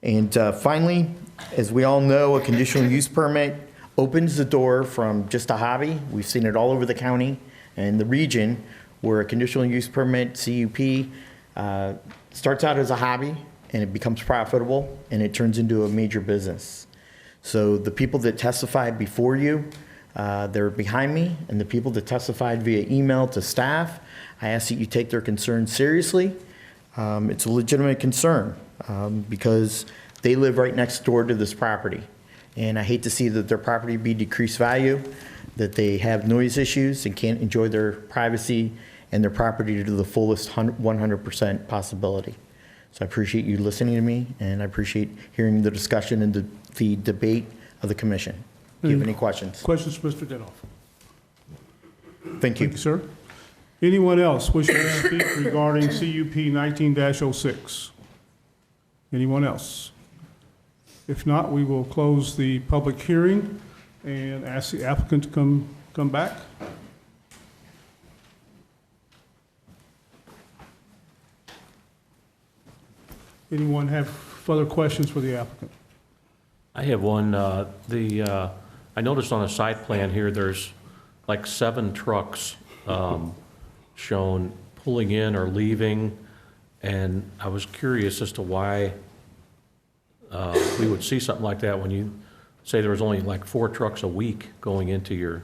And finally, as we all know, a conditional use permit opens the door from just a hobby. We've seen it all over the county and the region where a conditional use permit, CUP, starts out as a hobby and it becomes profitable and it turns into a major business. So the people that testified before you, they're behind me, and the people that testified via email to staff, I ask that you take their concerns seriously. It's a legitimate concern because they live right next door to this property. And I hate to see that their property be decreased value, that they have noise issues and can't enjoy their privacy and their property to the fullest 100% possibility. So I appreciate you listening to me, and I appreciate hearing the discussion and the debate of the commission. Do you have any questions? Questions for Mr. Denoff? Thank you. Thank you, sir. Anyone else wishing to speak regarding CUP 19-06? Anyone else? If not, we will close the public hearing and ask the applicant to come back. Anyone have further questions for the applicant? I have one. I noticed on a site plan here, there's like 7 trucks shown pulling in or leaving, and I was curious as to why we would see something like that when you say there was only like 4 trucks a week going into your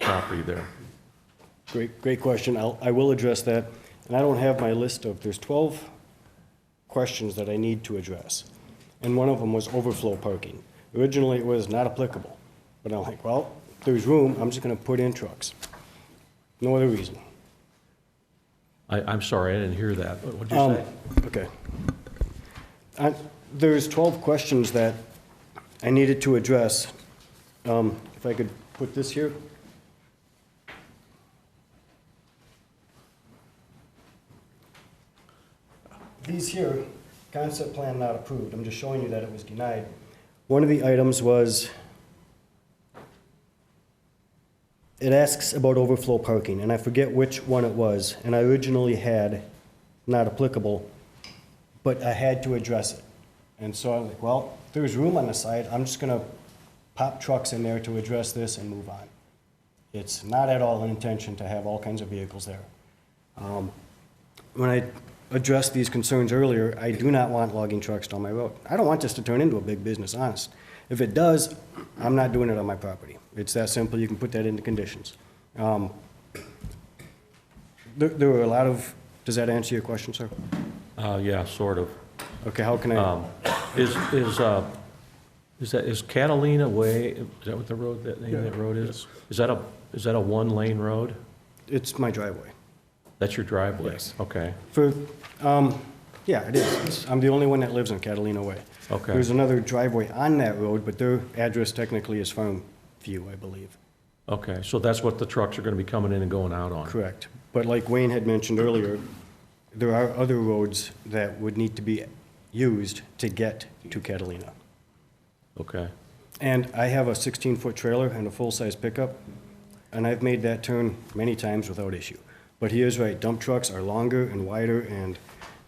property there. Great question. I will address that. And I don't have my list of, there's 12 questions that I need to address. And one of them was overflow parking. Originally, it was not applicable. But I'm like, well, if there's room, I'm just going to put in trucks. No other reason. I'm sorry, I didn't hear that. What did you say? Okay. There's 12 questions that I needed to address. If I could put this here. These here, concept plan not approved. I'm just showing you that it was denied. One of the items was, it asks about overflow parking, and I forget which one it was, and I originally had not applicable, but I had to address it. And so I was like, well, if there's room on the side, I'm just gonna pop trucks in there to address this and move on. It's not at all an intention to have all kinds of vehicles there. When I addressed these concerns earlier, I do not want logging trucks down my road. I don't want this to turn into a big business, honest. If it does, I'm not doing it on my property. It's that simple. You can put that into conditions. There were a lot of, does that answer your question, sir? Yeah, sort of. Okay, how can I? Is Catalina Way, is that what the road, that name of that road is? Is that a one-lane road? It's my driveway. That's your driveway? Yes. Okay. Yeah, it is. I'm the only one that lives on Catalina Way. Okay. There's another driveway on that road, but their address technically is Farmview, I believe. Okay, so that's what the trucks are gonna be coming in and going out on? Correct. But like Wayne had mentioned earlier, there are other roads that would need to be used to get to Catalina. Okay. And I have a 16-foot trailer and a full-size pickup, and I've made that turn many times without issue. But he is right, dump trucks are longer and wider, and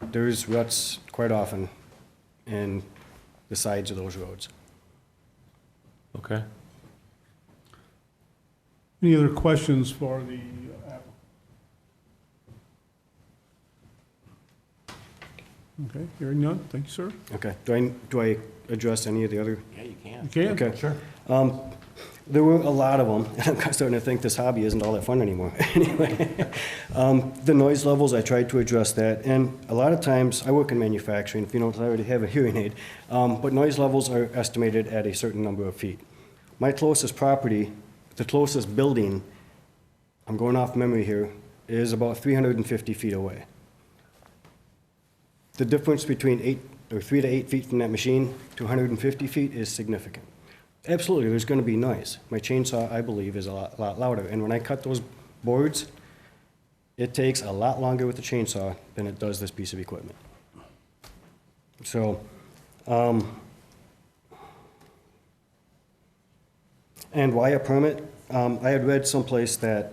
there's ruts quite often in the sides of those roads. Okay. Any other questions for the applicant? Okay, hearing none. Thank you, sir. Okay, do I address any of the other? Yeah, you can. You can? Okay. Sure. There were a lot of them, and I'm starting to think this hobby isn't all that fun anymore. Anyway, the noise levels, I tried to address that, and a lot of times, I work in manufacturing, if you don't already have a hearing aid, but noise levels are estimated at a certain number of feet. My closest property, the closest building, I'm going off memory here, is about 350 feet away. The difference between 3 to 8 feet from that machine to 150 feet is significant. Absolutely, there's going to be noise. My chainsaw, I believe, is a lot louder. And when I cut those boards, it takes a lot longer with the chainsaw than it does this piece of equipment. So, and why a permit? I had read someplace that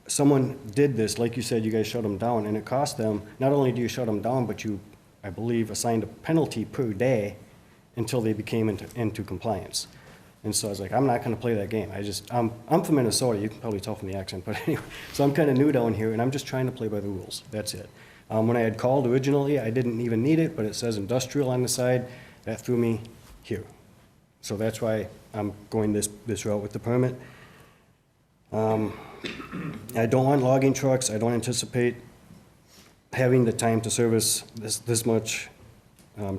someone did this, like you said, you guys shut them down, and it cost them, not only do you shut them down, but you, I believe, assigned a penalty per day until they became into compliance. And so I was like, I'm not gonna play that game. I'm from Minnesota, you can probably tell from the accent, but anyway, so I'm kinda new down here, and I'm just trying to play by the rules, that's it. When I had called originally, I didn't even need it, but it says industrial on the side, that threw me here. So that's why I'm going this route with the permit. I don't want logging trucks, I don't anticipate having the time to service this much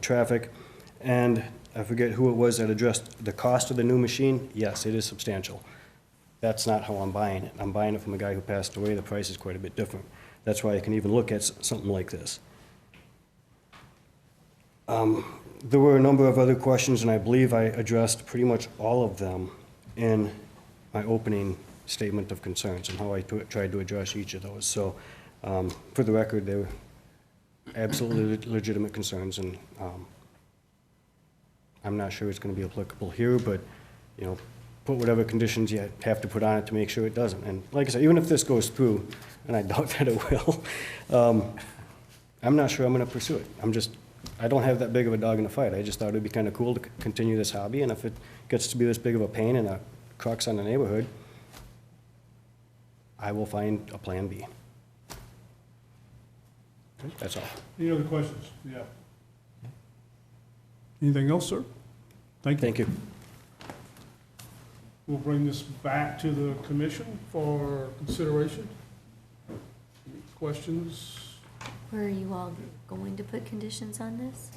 traffic, and I forget who it was that addressed the cost of the new machine. Yes, it is substantial. That's not how I'm buying it. I'm buying it from a guy who passed away. The price is quite a bit different. That's why I can even look at something like this. There were a number of other questions, and I believe I addressed pretty much all of them in my opening statement of concerns and how I tried to address each of those. So, for the record, they were absolutely legitimate concerns, and I'm not sure it's going to be applicable here, but, you know, put whatever conditions you have to put on it to make sure it doesn't. And like I said, even if this goes through, and I doubt that it will, I'm not sure I'm going to pursue it. I don't have that big of a dog in the fight. I just thought it'd be kind of cool to continue this hobby, and if it gets to be this big of a pain and a crux on the neighborhood, I will find a plan B. That's all. Any other questions? Yeah. Anything else, sir? Thank you. Thank you. We'll bring this back to the commission for consideration. Any questions? Where are you all going to put conditions on this?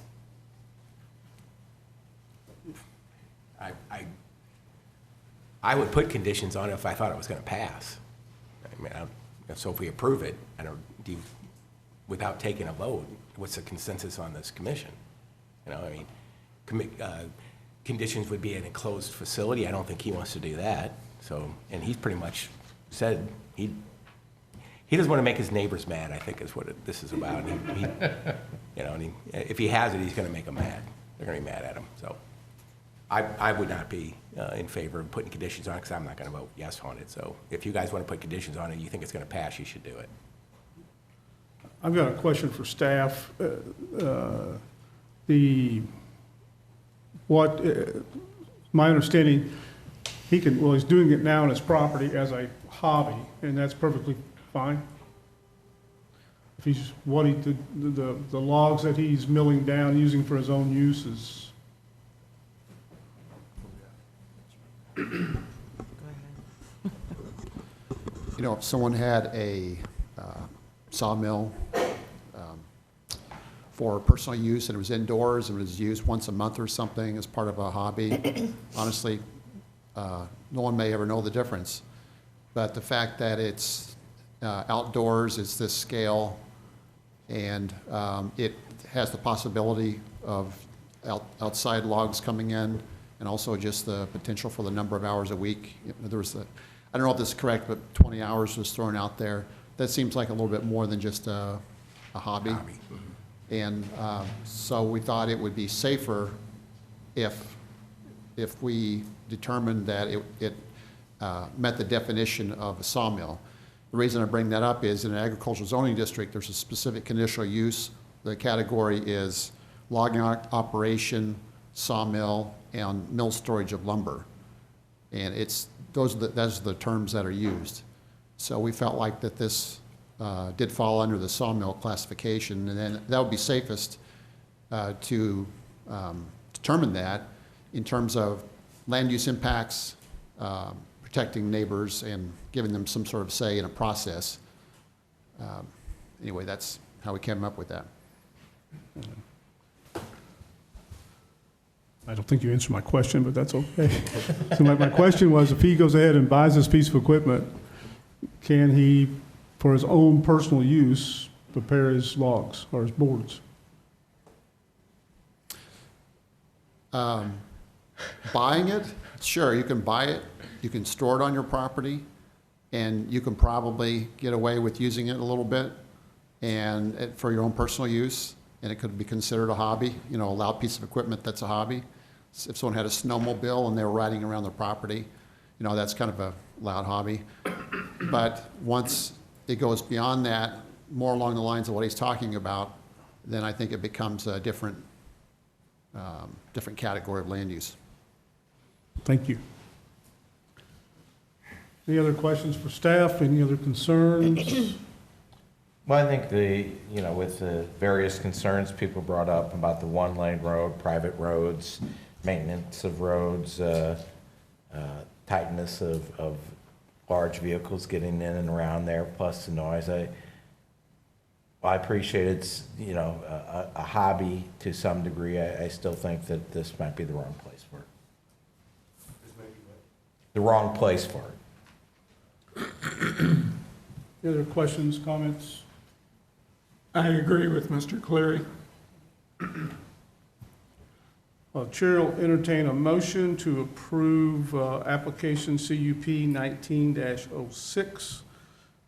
I would put conditions on it if I thought it was gonna pass. I mean, so if we approve it, without taking a vote, what's the consensus on this commission? You know, I mean, conditions would be an enclosed facility. I don't think he wants to do that. So, and he's pretty much said he doesn't want to make his neighbors mad, I think is what this is about. If he has it, he's going to make them mad. They're going to be mad at him. So I would not be in favor of putting conditions on it because I'm not going to vote yes on it. So if you guys want to put conditions on it, you think it's going to pass, you should do it. I've got a question for staff. My understanding, he's doing it now on his property as a hobby, and that's perfectly fine. If he's, the logs that he's milling down, using for his own use is. You know, if someone had a sawmill for personal use and it was indoors and it was used once a month or something as part of a hobby, honestly, no one may ever know the difference. But the fact that it's outdoors, it's this scale, and it has the possibility of outside logs coming in, and also just the potential for the number of hours a week. There was I don't know if this is correct, but 20 hours was thrown out there. That seems like a little bit more than just a hobby. And so we thought it would be safer if we determined that it met the definition of a sawmill. The reason I bring that up is in an agricultural zoning district, there's a specific conditional use. The category is logging operation, sawmill, and mill storage of lumber. And those are the terms that are used. So we felt like that this did fall under the sawmill classification, and then that would be safest to determine that in terms of land use impacts, protecting neighbors, and giving them some sort of say in a process. Anyway, that's how we came up with that. I don't think you answered my question, but that's okay. So my question was, if he goes ahead and buys this piece of equipment, can he, for his own personal use, prepare his logs or his boards? Buying it, sure, you can buy it, you can store it on your property, and you can probably get away with using it a little bit and for your own personal use, and it could be considered a hobby, a loud piece of equipment that's a hobby. If someone had a snowmobile and they were riding around their property, that's kind of a loud hobby. But once it goes beyond that, more along the lines of what he's talking about, then I think it becomes a different category of land use. Thank you. Any other questions for staff? Any other concerns? Well, I think with the various concerns people brought up about the one-lane road, private roads, maintenance of roads, tightness of large vehicles getting in and around there, plus the noise. I appreciate it's, a hobby to some degree. I still think that this might be the wrong place for it. The wrong place for it. Any other questions, comments? I agree with Mr. Cleary. Chair will entertain a motion to approve application CUP 19-06,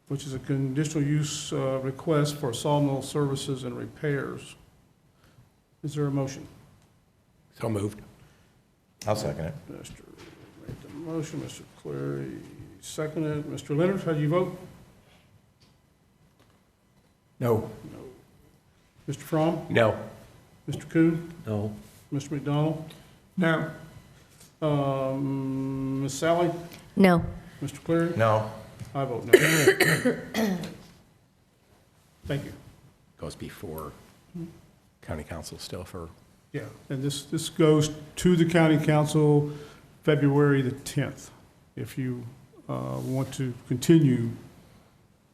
which is a conditional use request for sawmill services and repairs. Is there a motion? So moved. I'll second it. Mr. made the motion, Mr. Cleary seconded. Mr. Leonard, how do you vote? No. Mr. Fromm? No. Mr. Kuhn? No. Mr. McDonald? No. Ms. Sally? No. Mr. Cleary? No. I vote no. Thank you. Goes before county council still for. Yeah, and this goes to the county council February the 10th, if you want to continue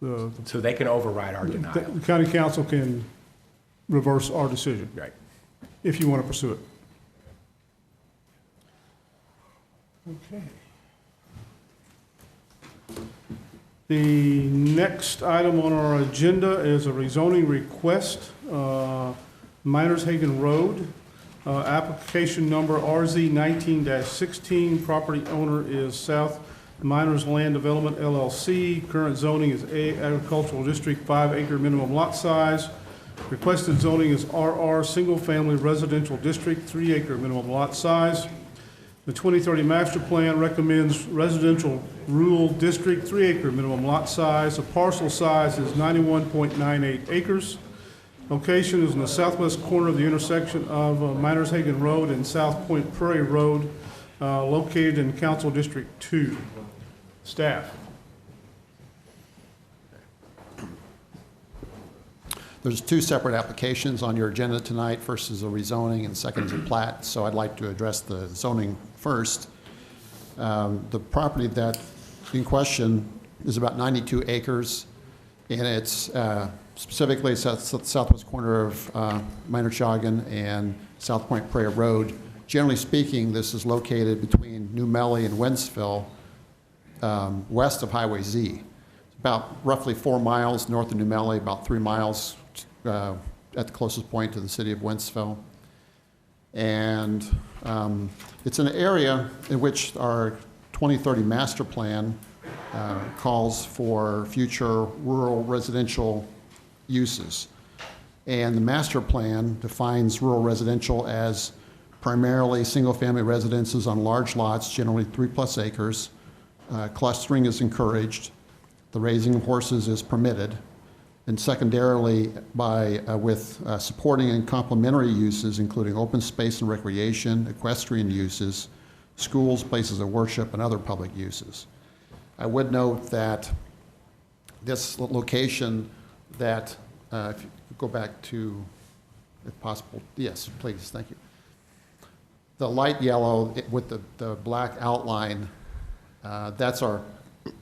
So they can override our denial. The county council can reverse our decision. Right. If you want to pursue it. Okay. The next item on our agenda is a rezoning request, Miners Hagen Road, application number RZ 19-16. Property owner is South Miners Land Development LLC. Current zoning is agricultural district, 5-acre minimum lot size. Requested zoning is RR, single-family residential district, 3-acre minimum lot size. The 2030 master plan recommends residential rural district, 3-acre minimum lot size. The parcel size is 91.98 acres. Location is in the southwest corner of the intersection of Miners Hagen Road and South Point Prairie Road, located in Council District 2. Staff. There's two separate applications on your agenda tonight. First is a rezoning and second is a plat. So I'd like to address the zoning first. The property that in question is about 92 acres, and it's specifically southwest corner of Minerchagan and South Point Prairie Road. Generally speaking, this is located between New Melly and Wentzville, west of Highway Z. About roughly 4 miles north of New Melly, about 3 miles at the closest point to the city of Wentzville. And it's an area in which our 2030 master plan calls for future rural residential uses. And the master plan defines rural residential as primarily single-family residences on large lots, generally 3+ acres. Clustering is encouraged. The raising of horses is permitted. And secondarily, with supporting and complementary uses, including open space and recreation, equestrian uses, schools, places of worship, and other public uses. I would note that this location that, if you go back to, if possible, yes, please, thank you. The light yellow with the black outline, that's our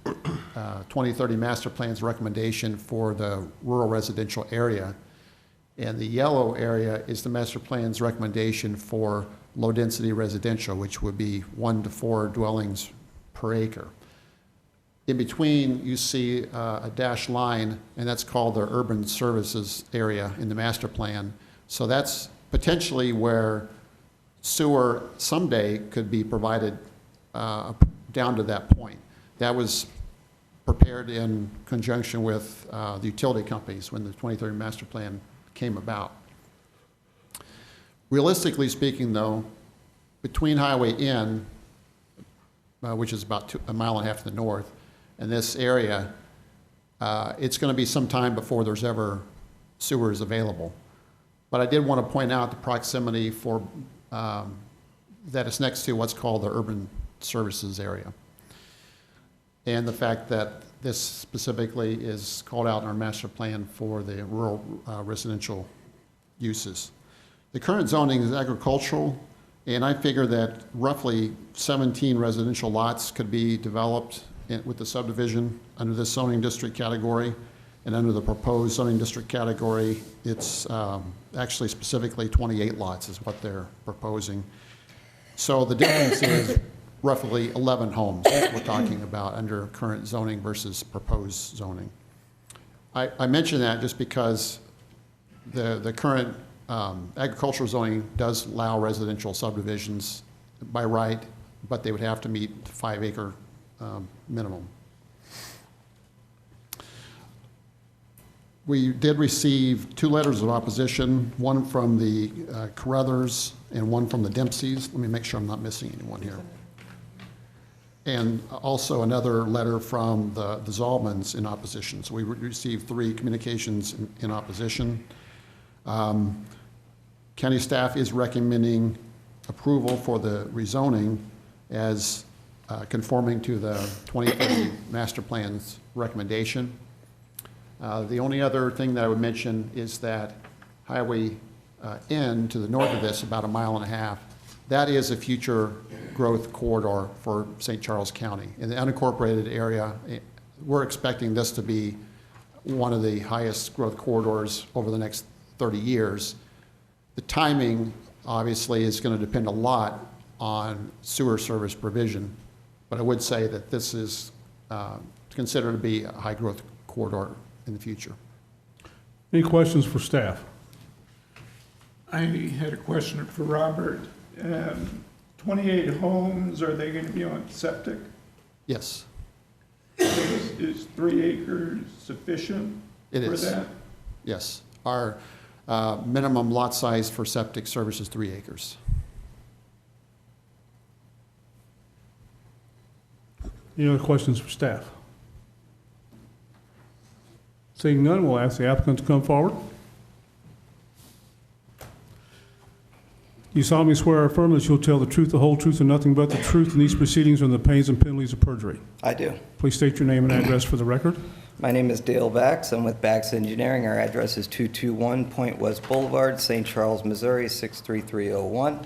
2030 master plan's recommendation for the rural residential area. And the yellow area is the master plan's recommendation for low-density residential, which would be 1 to 4 dwellings per acre. In between, you see a dashed line, and that's called the urban services area in the master plan. So that's potentially where sewer someday could be provided down to that point. That was prepared in conjunction with the utility companies when the 2030 master plan came about. Realistically speaking, though, between Highway N, which is about a mile and a half to the north, and this area, it's going to be some time before there's ever sewers available. But I did want to point out the proximity for that it's next to what's called the urban services area, and the fact that this specifically is called out in our master plan for the rural residential uses. The current zoning is agricultural, and I figure that roughly 17 residential lots could be developed with the subdivision under this zoning district category, and under the proposed zoning district category, it's actually specifically 28 lots is what they're proposing. So the difference is roughly 11 homes we're talking about under current zoning versus proposed zoning. I mention that just because the current agricultural zoning does allow residential subdivisions by right, but they would have to meet the 5 acre minimum. We did receive 2 letters of opposition, one from the Carruthers and one from the Dempseys. Let me make sure I'm not missing anyone here. And also another letter from the Zalmans in opposition. So we received 3 communications in opposition. County staff is recommending approval for the rezoning as conforming to the 2030 master plan's recommendation. The only other thing that I would mention is that Highway N to the north of this, about a mile and a half, that is a future growth corridor for St. Charles County. In the unincorporated area, we're expecting this to be one of the highest growth corridors over the next 30 years. The timing, obviously, is going to depend a lot on sewer service provision, but I would say that this is considered to be a high growth corridor in the future. Any questions for staff? I had a question for Robert. 28 homes, are they going to be on septic? Yes. Is 3 acres sufficient It for is. that? Yes. Our minimum lot size for septic service is 3 acres. Any other questions for staff? Seeing none, we'll ask the applicant to come forward. You solemnly swear or affirm that you'll tell the truth, the whole truth, and nothing but the truth in these proceedings on the pains and penalties of perjury? I do. Please state your name and address for the record. My name is Dale Bax. I'm with Bax Engineering. Our address is 221 Point West Boulevard, St. Charles, Missouri, 63301.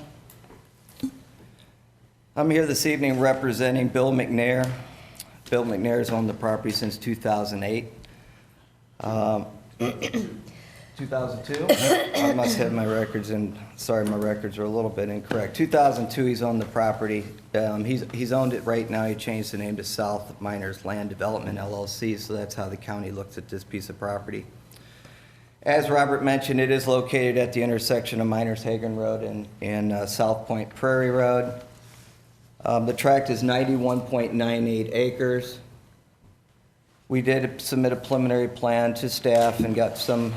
I'm here this evening representing Bill McNair. Bill McNair has owned the property since 2008. 2002? I must have my records, and sorry, my records are a little bit incorrect. 2002, he's owned the property. He's owned it right now. He changed the name to South Miners Land Development LLC, so that's how the county looks at this piece of property. As Robert mentioned, it is located at the intersection of Miners Hagen Road and South Point Prairie Road. The tract is 91.98 acres. We did submit a preliminary plan to staff and got some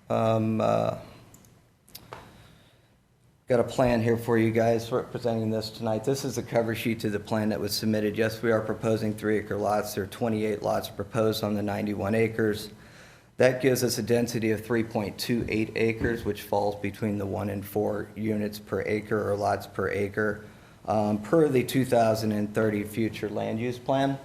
got a plan here for you guys for presenting this tonight. This is the cover sheet to the plan that was submitted. Yes, we are proposing 3 acre lots. There are 28 lots proposed on the 91 acres. That gives us a density of 3.28 acres, which falls between the 1 and 4 units per acre or lots per acre. per the 2030 future land use plan.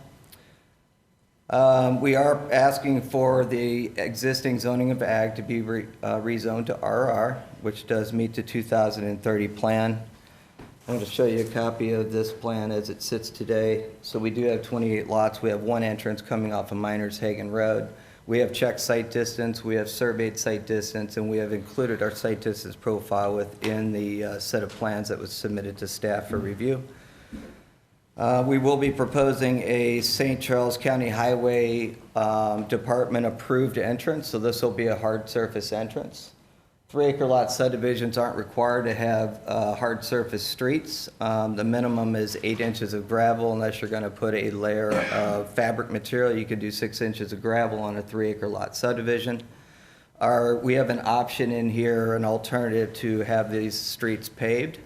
We are asking for the existing zoning of ag to be rezoned to RR, which does meet the 2030 plan. I'm going to show you a copy of this plan as it sits today. So we do have 28 lots. We have one entrance coming off of Miners Hagen Road. We have checked site distance, we have surveyed site distance, and we have included our site distance profile within the set of plans that was submitted to staff for review. We will be proposing a St. Charles County Highway Department approved entrance, so this will be a hard surface entrance. 3-acre lot subdivisions aren't required to have hard surface streets. The minimum is 8 inches of gravel unless you're going to put a layer of fabric material. You could do 6 inches of gravel on a 3-acre lot subdivision. We have an option in here, an alternative to have these streets paved.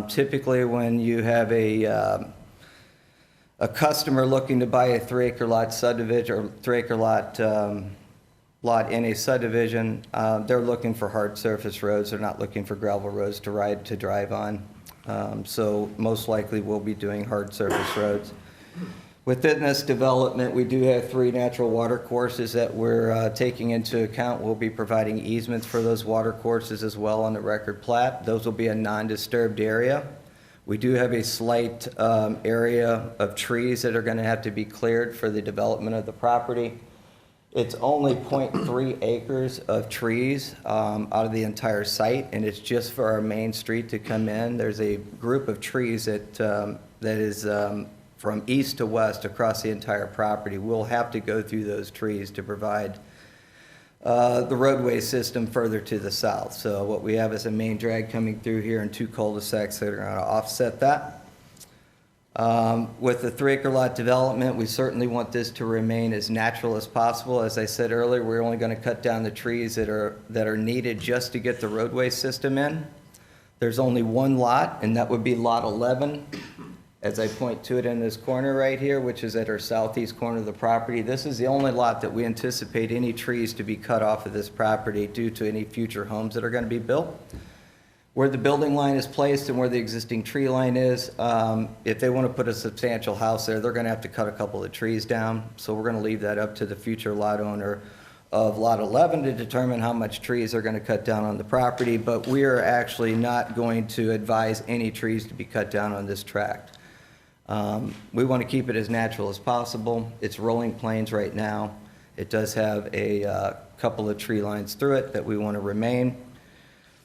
Typically, when you have a customer looking to buy a 3-acre lot subdivision or 3-acre lot in a subdivision, they're looking for hard surface roads. They're not looking for gravel roads to drive on. So most likely we'll be doing hard surface roads. Within this development, we do have 3 natural water courses that we're taking into account. We'll be providing easements for those water courses as well on the record plat. Those will be a non-disturbed area. We do have a slight area of trees that are going to have to be cleared for the development of the property. It's only 0.3 acres of trees out of the entire site, and it's just for our main street to come in. There's a group of trees that is from east to west across the entire property. We'll have to go through those trees to provide the roadway system further to the south. So what we have is a main drag coming through here and 2 cul-de-sacs that are going to offset that. With the 3-acre lot development, we certainly want this to remain as natural as possible. As I said earlier, we're only going to cut down the trees that are needed just to get the roadway system in. There's only one lot, and that would be lot 11. As I point to it in this corner right here, which is at our southeast corner of the property, this is the only lot that we anticipate any trees to be cut off of this property due to any future homes that are going to be built. Where the building line is placed and where the existing tree line is, if they want to put a substantial house there, they're going to have to cut a couple of trees down. So we're going to leave that up to the future lot owner of lot 11 to determine how much trees they're going to cut down on the property. But we are actually not going to advise any trees to be cut down on this tract. We want to keep it as natural as possible. It's rolling plains right now. It does have a couple of tree lines through it that we want to remain.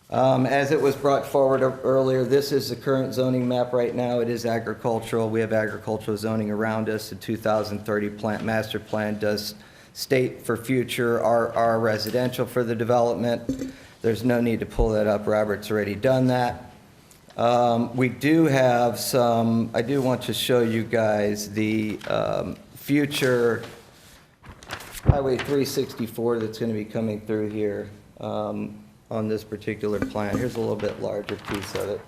As it was brought forward earlier, this is the current zoning map right now. It is agricultural. We have agricultural zoning around us. The 2030 master plan does state for future RR residential for the development. There's no need to pull that up. Robert's already done that. We do have some, I do want to show you guys the future Highway 364 that's going to be coming through here. On this particular plan. Here's a little bit larger piece of it.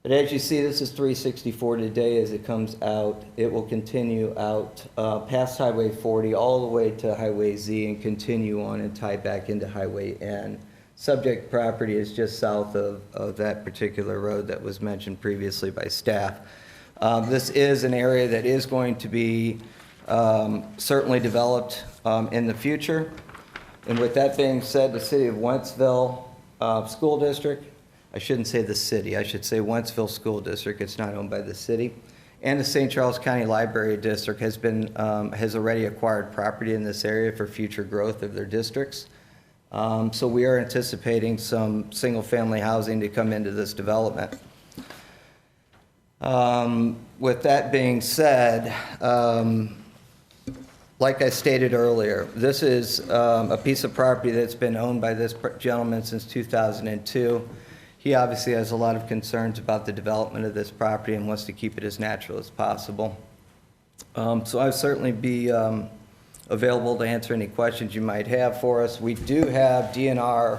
But as you see, this is 364 today as it comes out. It will continue out past Highway 40 all the way to Highway Z and continue on and tie back into Highway N. Subject property is just south of that particular road that was mentioned previously by staff. This is an area that is going to be certainly developed in the future. And with that being said, the City of Wentzville School District, I shouldn't say the city, I should say Wentzville School District, it's not owned by the city, and the St. Charles County Library District has already acquired property in this area for future growth of their districts. So we are anticipating some single-family housing to come into this development. With that being said, like I stated earlier, this is a piece of property that's been owned by this gentleman since 2002. He obviously has a lot of concerns about the development of this property and wants to keep it as natural as possible. So I'll certainly be available to answer any questions you might have for us. We do have DNR.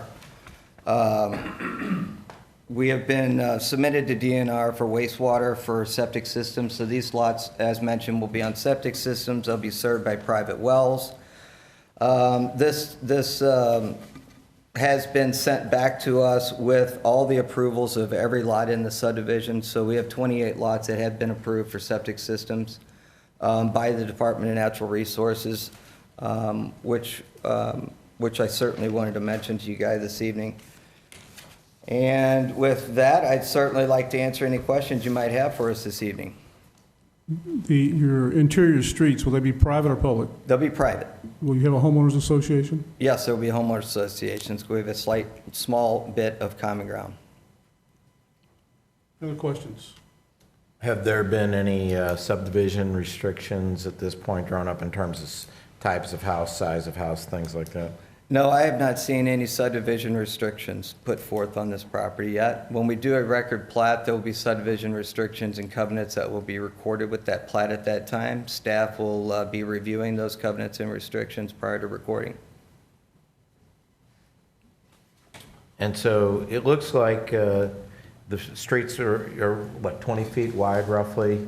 We have been submitted to DNR for wastewater for septic systems. So these lots, as mentioned, will be on septic systems. They'll be served by private wells. This has been sent back to us with all the approvals of every lot in the subdivision. So we have 28 lots that have been approved for septic systems by the Department of Natural Resources, which I certainly wanted to mention to you guys this evening. And with that, I'd certainly like to answer any questions you might have for us this evening. Your interior streets, will they be private or public? They'll be private. Will you have a homeowners association? Yes, there'll be homeowners associations. We have a small bit of common ground. Other questions? Have there been any subdivision restrictions at this point drawn up in terms of types of house, size of house, things like that? No, I have not seen any subdivision restrictions put forth on this property yet. When we do a record plat, there will be subdivision restrictions and covenants that will be recorded with that plat at that time. Staff will be reviewing those covenants and restrictions prior to recording. And so it looks like the streets are what, 20 feet wide roughly?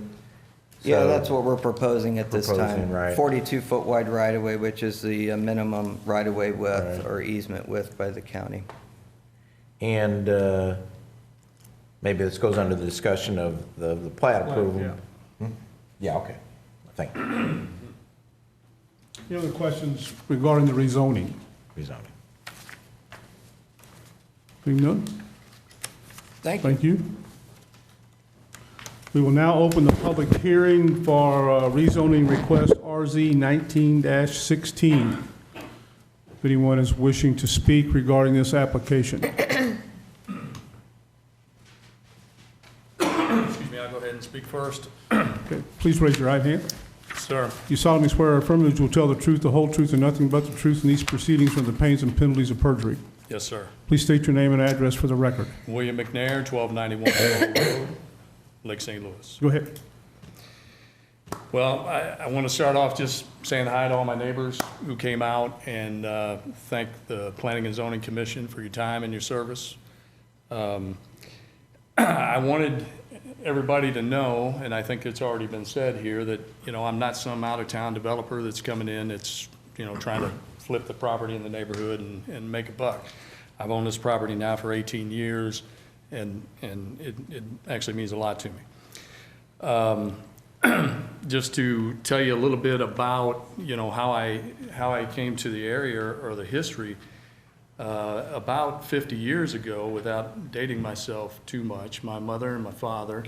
Yeah, So- that's what we're proposing at this Proposing, time. right. 42-foot wide right-of-way, which is the minimum right-of-way width or easement width by the county. And maybe this goes under the discussion of the plat approval. Yeah. Yeah, okay. Thank you. Any other questions regarding the rezoning? Rezoning. Being none? Thank you. Thank you. We will now open the public hearing for rezoning request RZ 19-16. If anyone is wishing to speak regarding this application. Excuse me, I'll go ahead and speak first. Okay, please raise your right hand. Sir, You solemnly swear or affirm that you will tell the truth, the whole truth, and nothing but the truth in these proceedings from the pains and penalties of perjury. yes, sir. Please state your name and address for the record. William McNair, 1291 Laurel Road, Lake St. Louis. Go ahead. Well, I want to start off just saying hi to all my neighbors who came out and thank the Planning and Zoning Commission for your time and your service. I wanted everybody to know, and I think it's already been said here, that, I'm not some out-of-town developer that's coming in that's, trying to flip the property in the neighborhood and make a buck. I've owned this property now for 18 years, and it actually means a lot to me. Just to tell you a little bit about, how I came to the area or the history. About 50 years ago, without dating myself too much, my mother and my father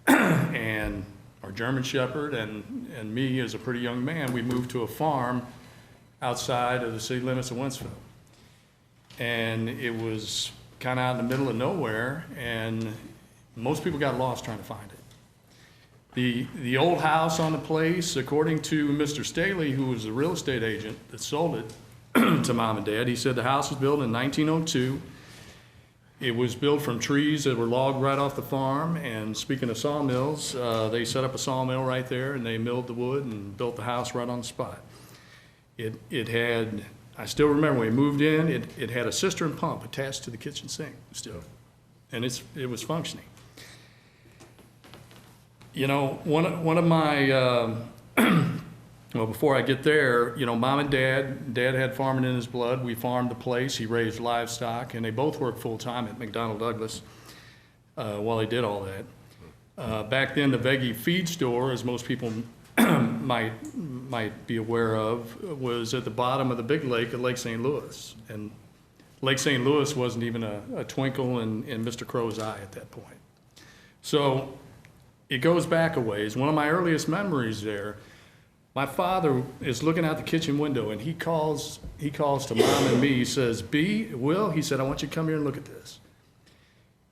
and our German Shepherd and me as a pretty young man, we moved to a farm outside of the city limits of Wentzville. And it was kind of out in the middle of nowhere, and most people got lost trying to find it. The old house on the place, according to Mr. Staley, who was the real estate agent that sold it to Mom and Dad, he said the house was built in 1902. It was built from trees that were logged right off the farm, and speaking of sawmills, they set up a sawmill right there, and they milled the wood and built the house right on the spot. It had, I still remember when we moved in, it had a cistern pump attached to the kitchen sink still, and it was functioning. One of my, well, before I get there, Mom and Dad had farming in his blood. We farmed the place. He raised livestock, and they both worked full-time at McDonnell Douglas while they did all that. Back then, the veggie feed store, as most people might be aware of, was at the bottom of the big lake at Lake St. Louis. And Lake St. Louis wasn't even a twinkle in Mr. Crow's eye at that point. So it goes back a ways. One of my earliest memories there, my father is looking out the kitchen window, and he calls to Mom and me. He says, Will, he said, I want you to come here and look at this.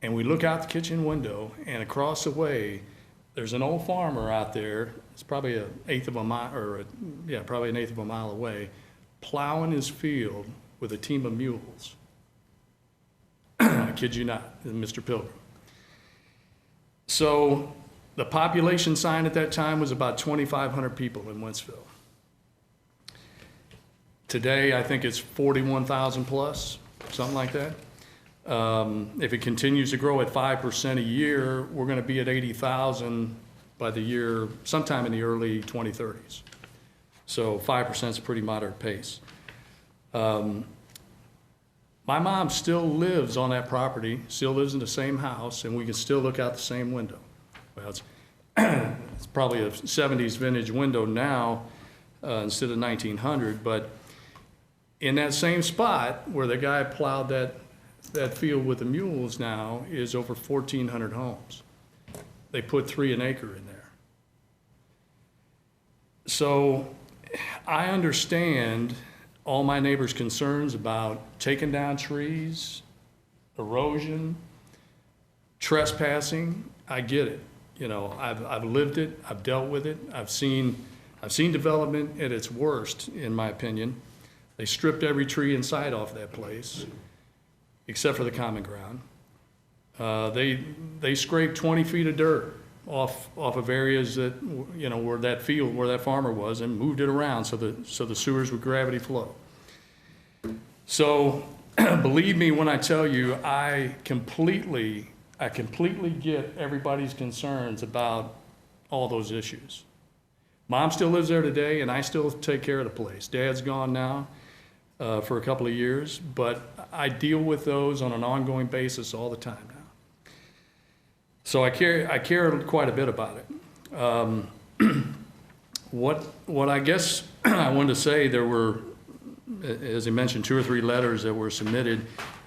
And we look out the kitchen window, and across the way, there's an old farmer out there. It's probably an eighth of a mile away, plowing his field with a team of mules. I kid you not, Mr. Pilgrim. So the population sign at that time was about 2,500 people in Wentzville. Today, I think it's 41,000 plus, something like that. If it continues to grow at 5% a year, we're going to be at 80,000 by the year, sometime in the early 2030s. So 5% is a pretty moderate pace. My mom still lives on that property, still lives in the same house, and we can still look out the same window. Well, it's, it's probably a 70s vintage window now instead of 1900, but in that same spot where the guy plowed that field with the mules now is over 1,400 homes. They put 3 an acre in there. So I understand all my neighbors' concerns about taking down trees, erosion, trespassing. I get it. You know, I've lived it, I've dealt with it, I've seen development at its worst, in my opinion. They stripped every tree in sight off that place, except for the common ground. They scraped 20 feet of dirt off of areas that, you know, where that field, where that farmer was, and moved it around so the sewers would gravity flow. So believe me when I tell you, I completely get everybody's concerns about all those issues. Mom still lives there today, and I still take care of the place. Dad's gone now for a couple of years, but I deal with those on an ongoing basis all the time now. So I care quite a bit about it. What I guess I wanted to say, there were, as I mentioned, 2 or 3 letters that were submitted,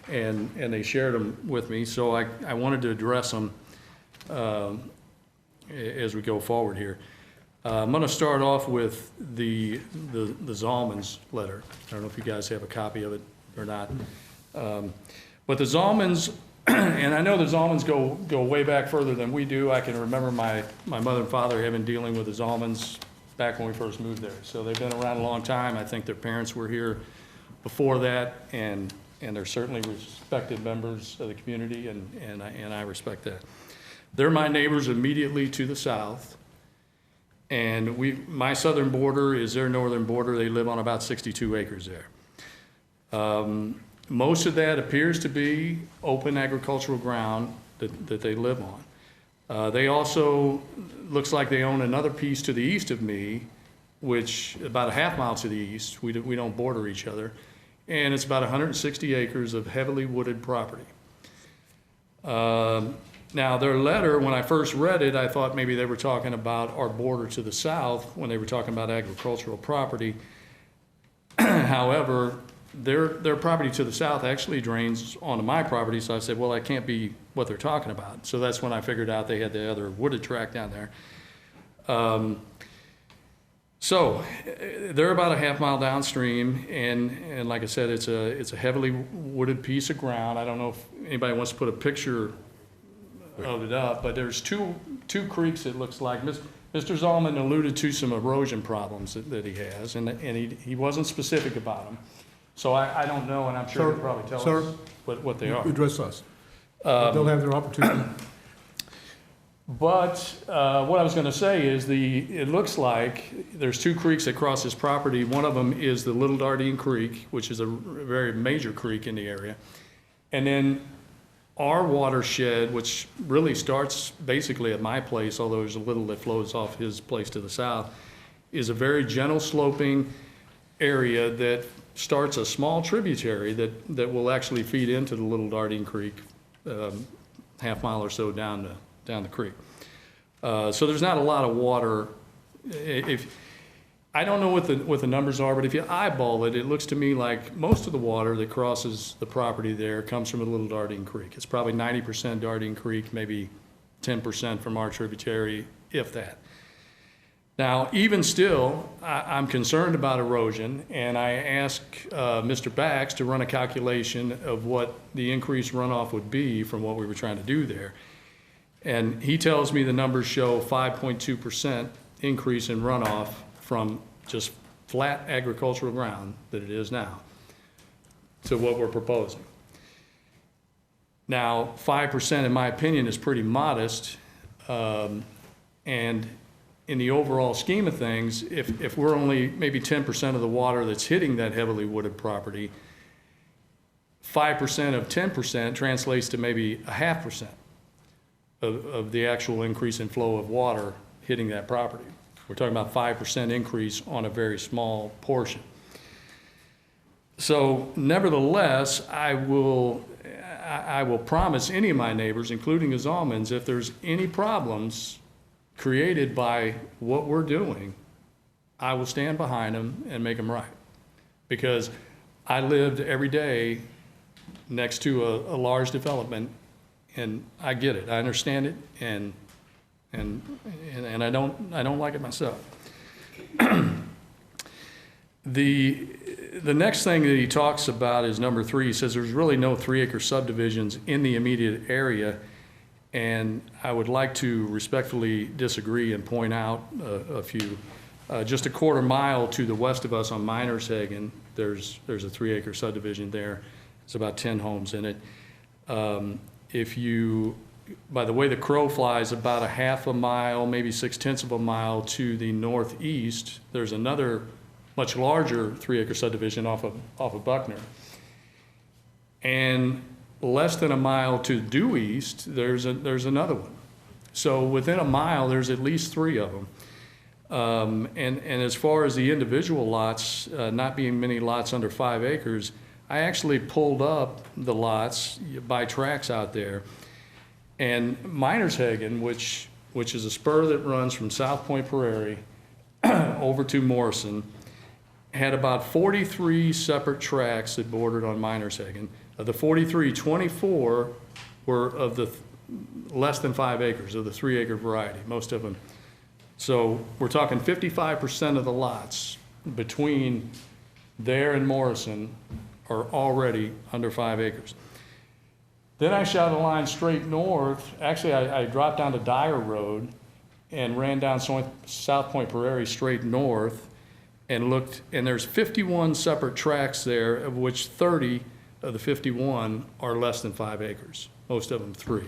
and they shared them with me, so I wanted to address them as we go forward here. I'm going to start off with the Zalman's letter. I don't know if you guys have a copy of it or not. But the Zalmans, and I know the Zalmans go way back further than we do. I can remember my mother and father having dealing with the Zalmans back when we first moved there. So they've been around a long time. I think their parents were here before that, and they're certainly respected members of the community, and I respect that. They're my neighbors immediately to the south. And my southern border is their northern border. They live on about 62 acres there. Most of that appears to be open agricultural ground that they live on. They also, looks like they own another piece to the east of me, which about a half mile to the east. We don't border each other. And it's about 160 acres of heavily wooded property. Now, their letter, when I first read it, I thought maybe they were talking about our border to the south when they were talking about agricultural property. However, their property to the south actually drains onto my property, so I said, well, that can't be what they're talking about. So that's when I figured out they had the other wooded tract down there. So they're about a half mile downstream, and like I said, it's a heavily wooded piece of ground. I don't know if anybody wants to put a picture of it up, but there's two creeks, it looks like. Mr. Zalman alluded to some erosion problems that he has, and he wasn't specific about them. So I don't know, and I'm sure he'll probably tell us what they are. Address us. They'll have their opportunity. But what I was going to say is it looks like there's 2 creeks that cross this property. One of them is the Little Dardine Creek, which is a very major creek in the area. And then our watershed, which really starts basically at my place, although there's a little that flows off his place to the south, is a very gentle sloping area that starts a small tributary that will actually feed into the Little Dardine Creek, half mile or so down the creek. So there's not a lot of water. I don't know what the numbers are, but if you eyeball it, it looks to me like most of the water that crosses the property there comes from a Little Dardine Creek. It's probably 90% Dardine Creek, maybe 10% from our tributary, if that. Now, even still, I'm concerned about erosion, and I asked Mr. Bax to run a calculation of what the increased runoff would be from what we were trying to do there. And he tells me the numbers show 5.2% increase in runoff from just flat agricultural ground that it is now to what we're proposing. Now, 5%, in my opinion, is pretty modest. And in the overall scheme of things, if we're only maybe 10% of the water that's hitting that heavily wooded property, 5% of 10% translates to maybe 0.5% of the actual increase in flow of water hitting that property. We're talking about 5% increase on a very small portion. So nevertheless, I will promise any of my neighbors, including the Zalmans, if there's any problems created by what we're doing, I will stand behind them and make them right. Because I lived every day next to a large development, and I get it, I understand it, and I don't like it myself. The next thing that he talks about is number 3. He says there's really no 3-acre subdivisions in the immediate area, and I would like to respectfully disagree and point out a few. Just a quarter mile to the west of us on Minershagen, there's a 3-acre subdivision there. It's about 10 homes in it. If you, by the way the crow flies, about a half a mile, maybe 6/10 of a mile to the northeast, there's another much larger 3-acre subdivision off of Buckner. And less than a mile to due east, there's another one. So within a mile, there's at least 3 of them. And as far as the individual lots, not being many lots under 5 acres, I actually pulled up the lots by tracks out there. And Minershagen, which is a spur that runs from South Point Prairie over to Morrison, had about 43 separate tracks that bordered on Minershagen. Of the 43, 24 were of the less than 5 acres, of the 3-acre variety, most of them. So we're talking 55% of the lots between there and Morrison are already under 5 acres. Then I shot a line straight north. Actually, I dropped down to Dyer Road and ran down South Point Prairie straight north and looked, and there's 51 separate tracks there, of which 30 of the 51 are less than 5 acres. Most of them 3.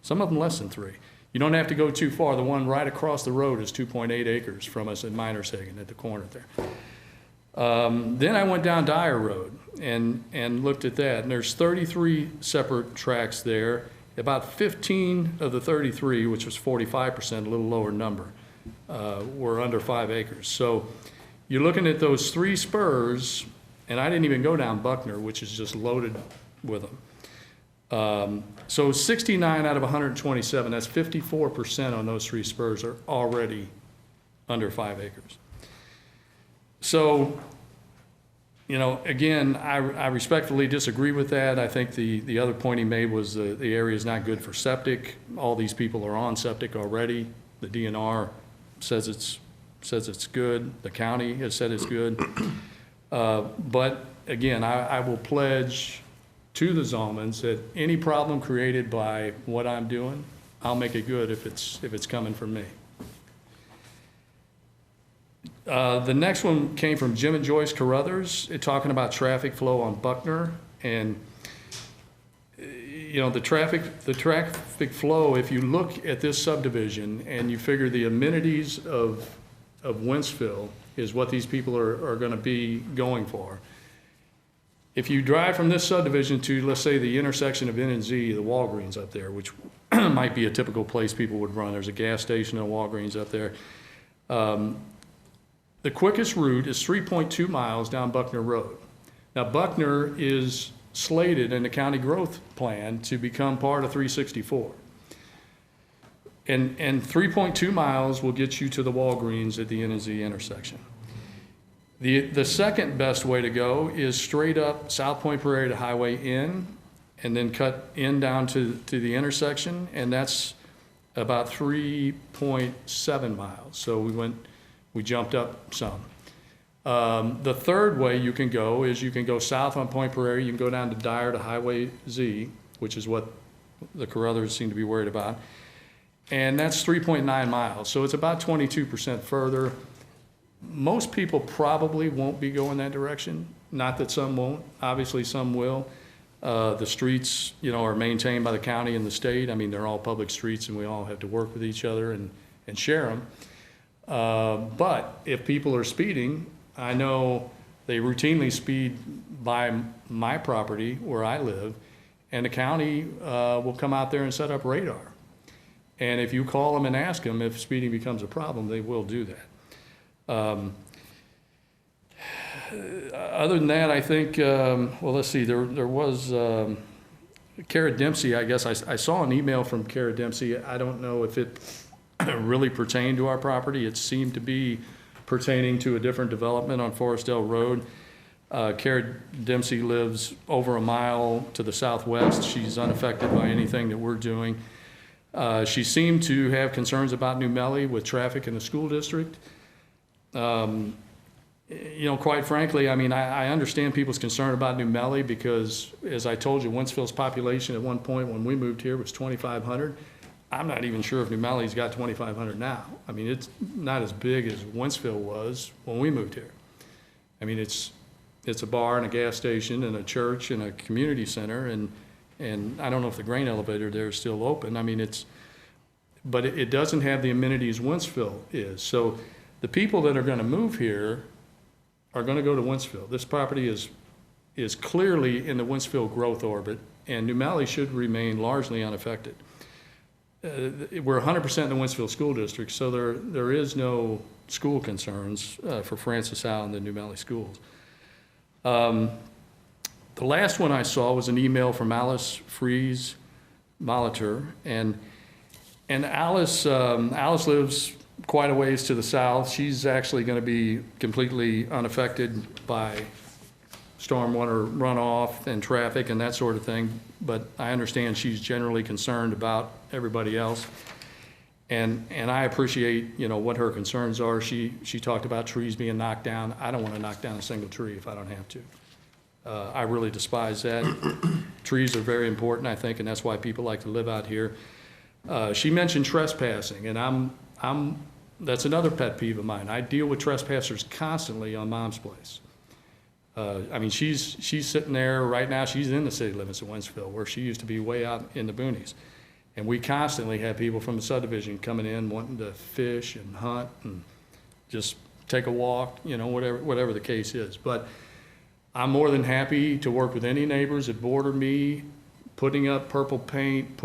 Some of them less than 3. You don't have to go too far. The one right across the road is 2.8 acres from us at Minershagen at the corner there. Then I went down Dyer Road and looked at that, and there's 33 separate tracks there. About 15 of the 33, which was 45%, a little lower number, were under 5 acres. So you're looking at those 3 spurs, and I didn't even go down Buckner, which is just loaded with them. So 69 out of 127, that's 54% on those 3 spurs are already under 5 acres. So, you know, again, I respectfully disagree with that. I think the other point he made was the area is not good for septic. All these people are on septic already. The DNR says it's good. The county has said it's good. But again, I will pledge to the Zalmans that any problem created by what I'm doing, I'll make it good if it's coming from me. The next one came from Jim and Joyce Carruthers, talking about traffic flow on Buckner. And, you know, the traffic flow, if you look at this subdivision and you figure the amenities of Wentzville is what these people are going to be going for. If you drive from this subdivision to, let's say, the intersection of N and Z, the Walgreens up there, which might be a typical place people would run. There's a gas station and a Walgreens up there. The quickest route is 3.2 miles down Buckner Road. Now, Buckner is slated in the county growth plan to become part of 364. And 3.2 miles will get you to the Walgreens at the N and Z intersection. The second best way to go is straight up South Point Prairie to Highway N, and then cut in down to the intersection, and that's about 3.7 miles. So we jumped up some. The third way you can go is you can go south on Point Prairie, you can go down to Dyer to Highway Z, which is what the Carruthers seem to be worried about, and that's 3.9 miles. So it's about 22% further. Most people probably won't be going that direction. Not that some won't. Obviously, some will. The streets, you know, are maintained by the county and the state. I mean, they're all public streets, and we all have to work with each other and share them. But if people are speeding, I know they routinely speed by my property where I live, and the county will come out there and set up radar. And if you call them and ask them if speeding becomes a problem, they will do that. Other than that, I think, well, let's see, there was Kara Dempsey, I guess. I saw an email from Kara Dempsey. I don't know if it really pertained to our property. It seemed to be pertaining to a different development on Forestdale Road. Kara Dempsey lives over a mile to the southwest. She's unaffected by anything that we're doing. She seemed to have concerns about New Melly with traffic in the school district. You know, quite frankly, I mean, I understand people's concern about New Melly because, as I told you, Wentzville's population at one point when we moved here was 2,500. I'm not even sure if New Melly's got 2,500 now. I mean, it's not as big as Wentzville was when we moved here. I mean, it's a bar and a gas station and a church and a community center, and I don't know if the grain elevator there is still open. I mean, but it doesn't have the amenities Wentzville is. So the people that are going to move here are going to go to Wentzville. This property is clearly in the Wentzville growth orbit, and New Melly should remain largely unaffected. We're 100% in the Wentzville School District, so there is no school concerns for Francis Howe and the New Melly schools. The last one I saw was an email from Alice Fries Molitor, and Alice lives quite a ways to the south. She's actually going to be completely unaffected by stormwater runoff and traffic and that sort of thing, but I understand she's generally concerned about everybody else. And I appreciate, you know, what her concerns are. She talked about trees being knocked down. I don't want to knock down a single tree if I don't have to. I really despise that. Trees are very important, I think, and that's why people like to live out here. She mentioned trespassing, and that's another pet peeve of mine. I deal with trespassers constantly on Mom's Place. I mean, she's sitting there right now. She's in the city limits of Wentzville, where she used to be way out in the boonies. And we constantly have people from the subdivision coming in wanting to fish and hunt and just take a walk, you know, whatever the case is. But I'm more than happy to work with any neighbors that border me, putting up purple paint,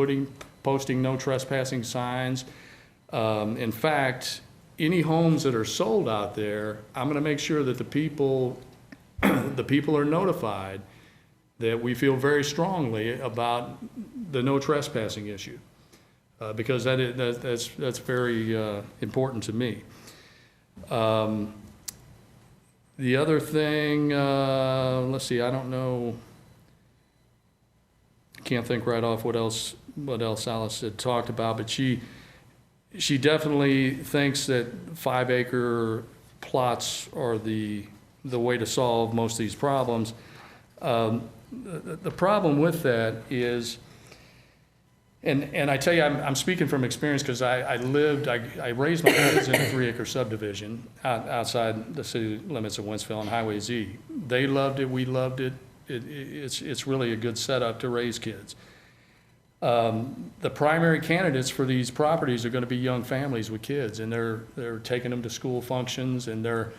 posting no trespassing signs. In fact, any homes that are sold out there, I'm going to make sure that the people are notified that we feel very strongly about the no trespassing issue, because that's very important to me. The other thing, let's see, I don't know, can't think right off what else Alice had talked about, but she definitely thinks that 5-acre plots are the way to solve most of these problems. The problem with that is, and I tell you, I'm speaking from experience because I raised my kids in a 3-acre subdivision outside the city limits of Wentzville on Highway Z. They loved it, we loved it. It's really a good setup to raise kids. The primary candidates for these properties are going to be young families with kids, and they're taking them to school functions, and they're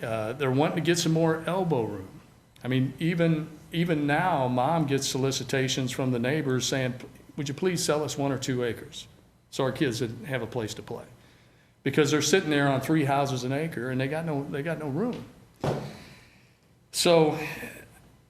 wanting to get some more elbow room. I mean, even now, Mom gets solicitations from the neighbors saying, would you please sell us 1 or 2 acres so our kids have a place to play? Because they're sitting there on 3 houses an acre and they got no room. So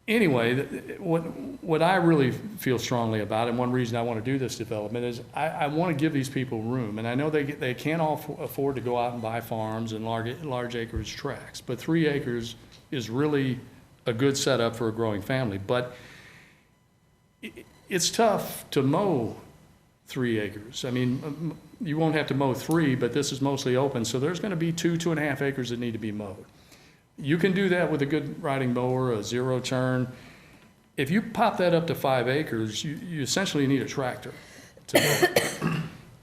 anyway, what I really feel strongly about, and one reason I want to do this development, is I want to give these people room. And I know they can't all afford to go out and buy farms and large acreage tracts, but 3 acres is really a good setup for a growing family. But it's tough to mow 3 acres. I mean, you won't have to mow 3, but this is mostly open, so there's going to be 2.5 acres that need to be mowed. You can do that with a good riding mower, a 0-turn. If you pop that up to 5 acres, you essentially need a tractor to mow it.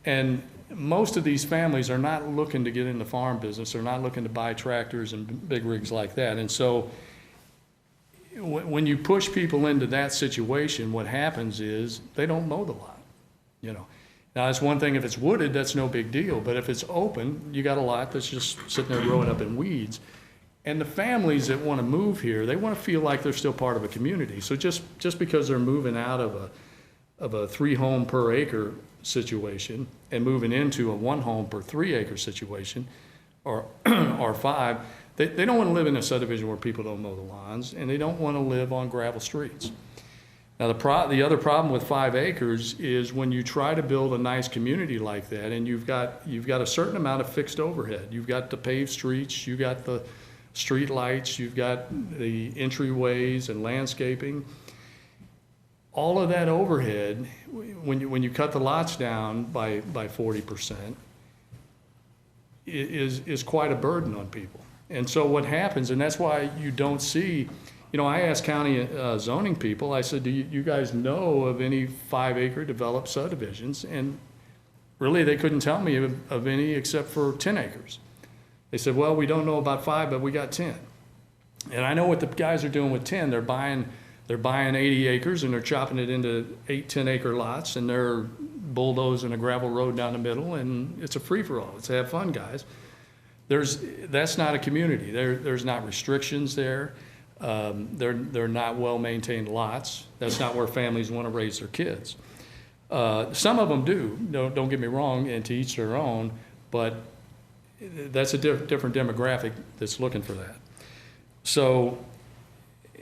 And most of these families are not looking to get in the farm business. They're not looking to buy tractors and big rigs like that. And so when you push people into that situation, what happens is they don't mow the lot, you know. Now, that's one thing. If it's wooded, that's no big deal. But if it's open, you got a lot that's just sitting there growing up in weeds. And the families that want to move here, they want to feel like they're still part of a community. So just because they're moving out of a 3-home per acre situation and moving into a 1-home per 3-acre situation, or 5, They don't want to live in a subdivision where people don't mow the lawns, and they don't want to live on gravel streets. Now, the other problem with 5 acres is when you try to build a nice community like that, and you've got a certain amount of fixed overhead. You've got the paved streets, you've got the street lights, you've got the entryways and landscaping. All of that overhead, when you cut the lots down by 40%, is quite a burden on people. And so what happens, and that's why you don't see, I asked county zoning people, I said, do you guys know of any 5-acre developed subdivisions? And really, they couldn't tell me of any except for 10 acres. They said, well, we don't know about 5, but we got 10. And I know what the guys are doing with 10. They're buying 80 acres and they're chopping it into 8, 10-acre lots, and they're bulldozing a gravel road down the middle, and it's a free-for-all. It's have fun, guys. That's not a community. There's not restrictions there. They're not well-maintained lots. That's not where families want to raise their kids. Some of them do, don't get me wrong, and to each their own, but that's a different demographic that's looking for that. So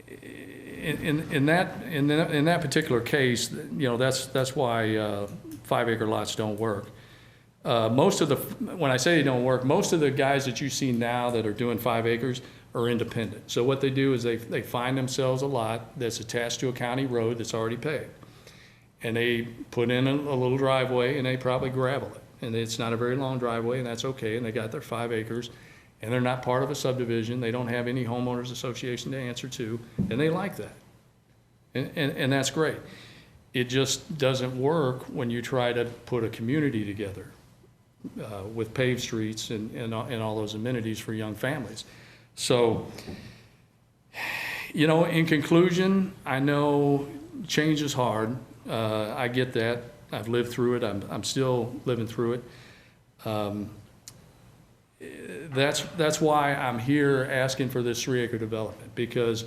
in that particular case, that's why 5-acre lots don't work. When I say they don't work, most of the guys that you see now that are doing 5 acres are independent. So what they do is they find themselves a lot that's attached to a county road that's already paved. And they put in a little driveway and they probably gravel it. And it's not a very long driveway, and that's okay, and they got their 5 acres, and they're not part of a subdivision. They don't have any homeowners association to answer to, and they like that. And that's great. It just doesn't work when you try to put a community together with paved streets and all those amenities for young families. So, in conclusion, I know change is hard. I get that. I've lived through it. I'm still living through it. That's why I'm here asking for this 3-acre development, because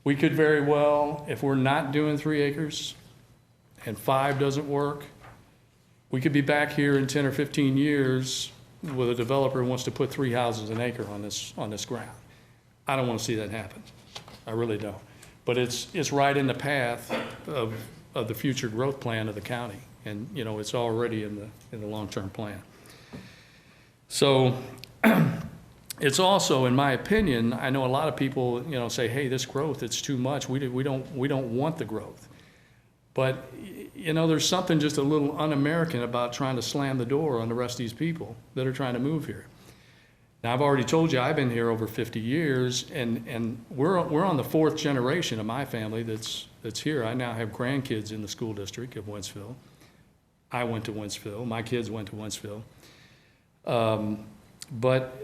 we could very well, if we're not doing 3 acres and 5 doesn't work, we could be back here in 10 or 15 years with a developer who wants to put 3 houses an acre on this ground. I don't want to see that happen. I really don't. But it's right in the path of the future growth plan of the county, and it's already in the long-term plan. So it's also, in my opinion, I know a lot of people say, hey, this growth, it's too much. We don't want the growth. But there's something just a little un-American about trying to slam the door on the rest of these people that are trying to move here. Now, I've already told you I've been here over 50 years, and we're on the 4th generation of my family that's here. I now have grandkids in the school district of Wentzville. I went to Wentzville. My kids went to Wentzville. But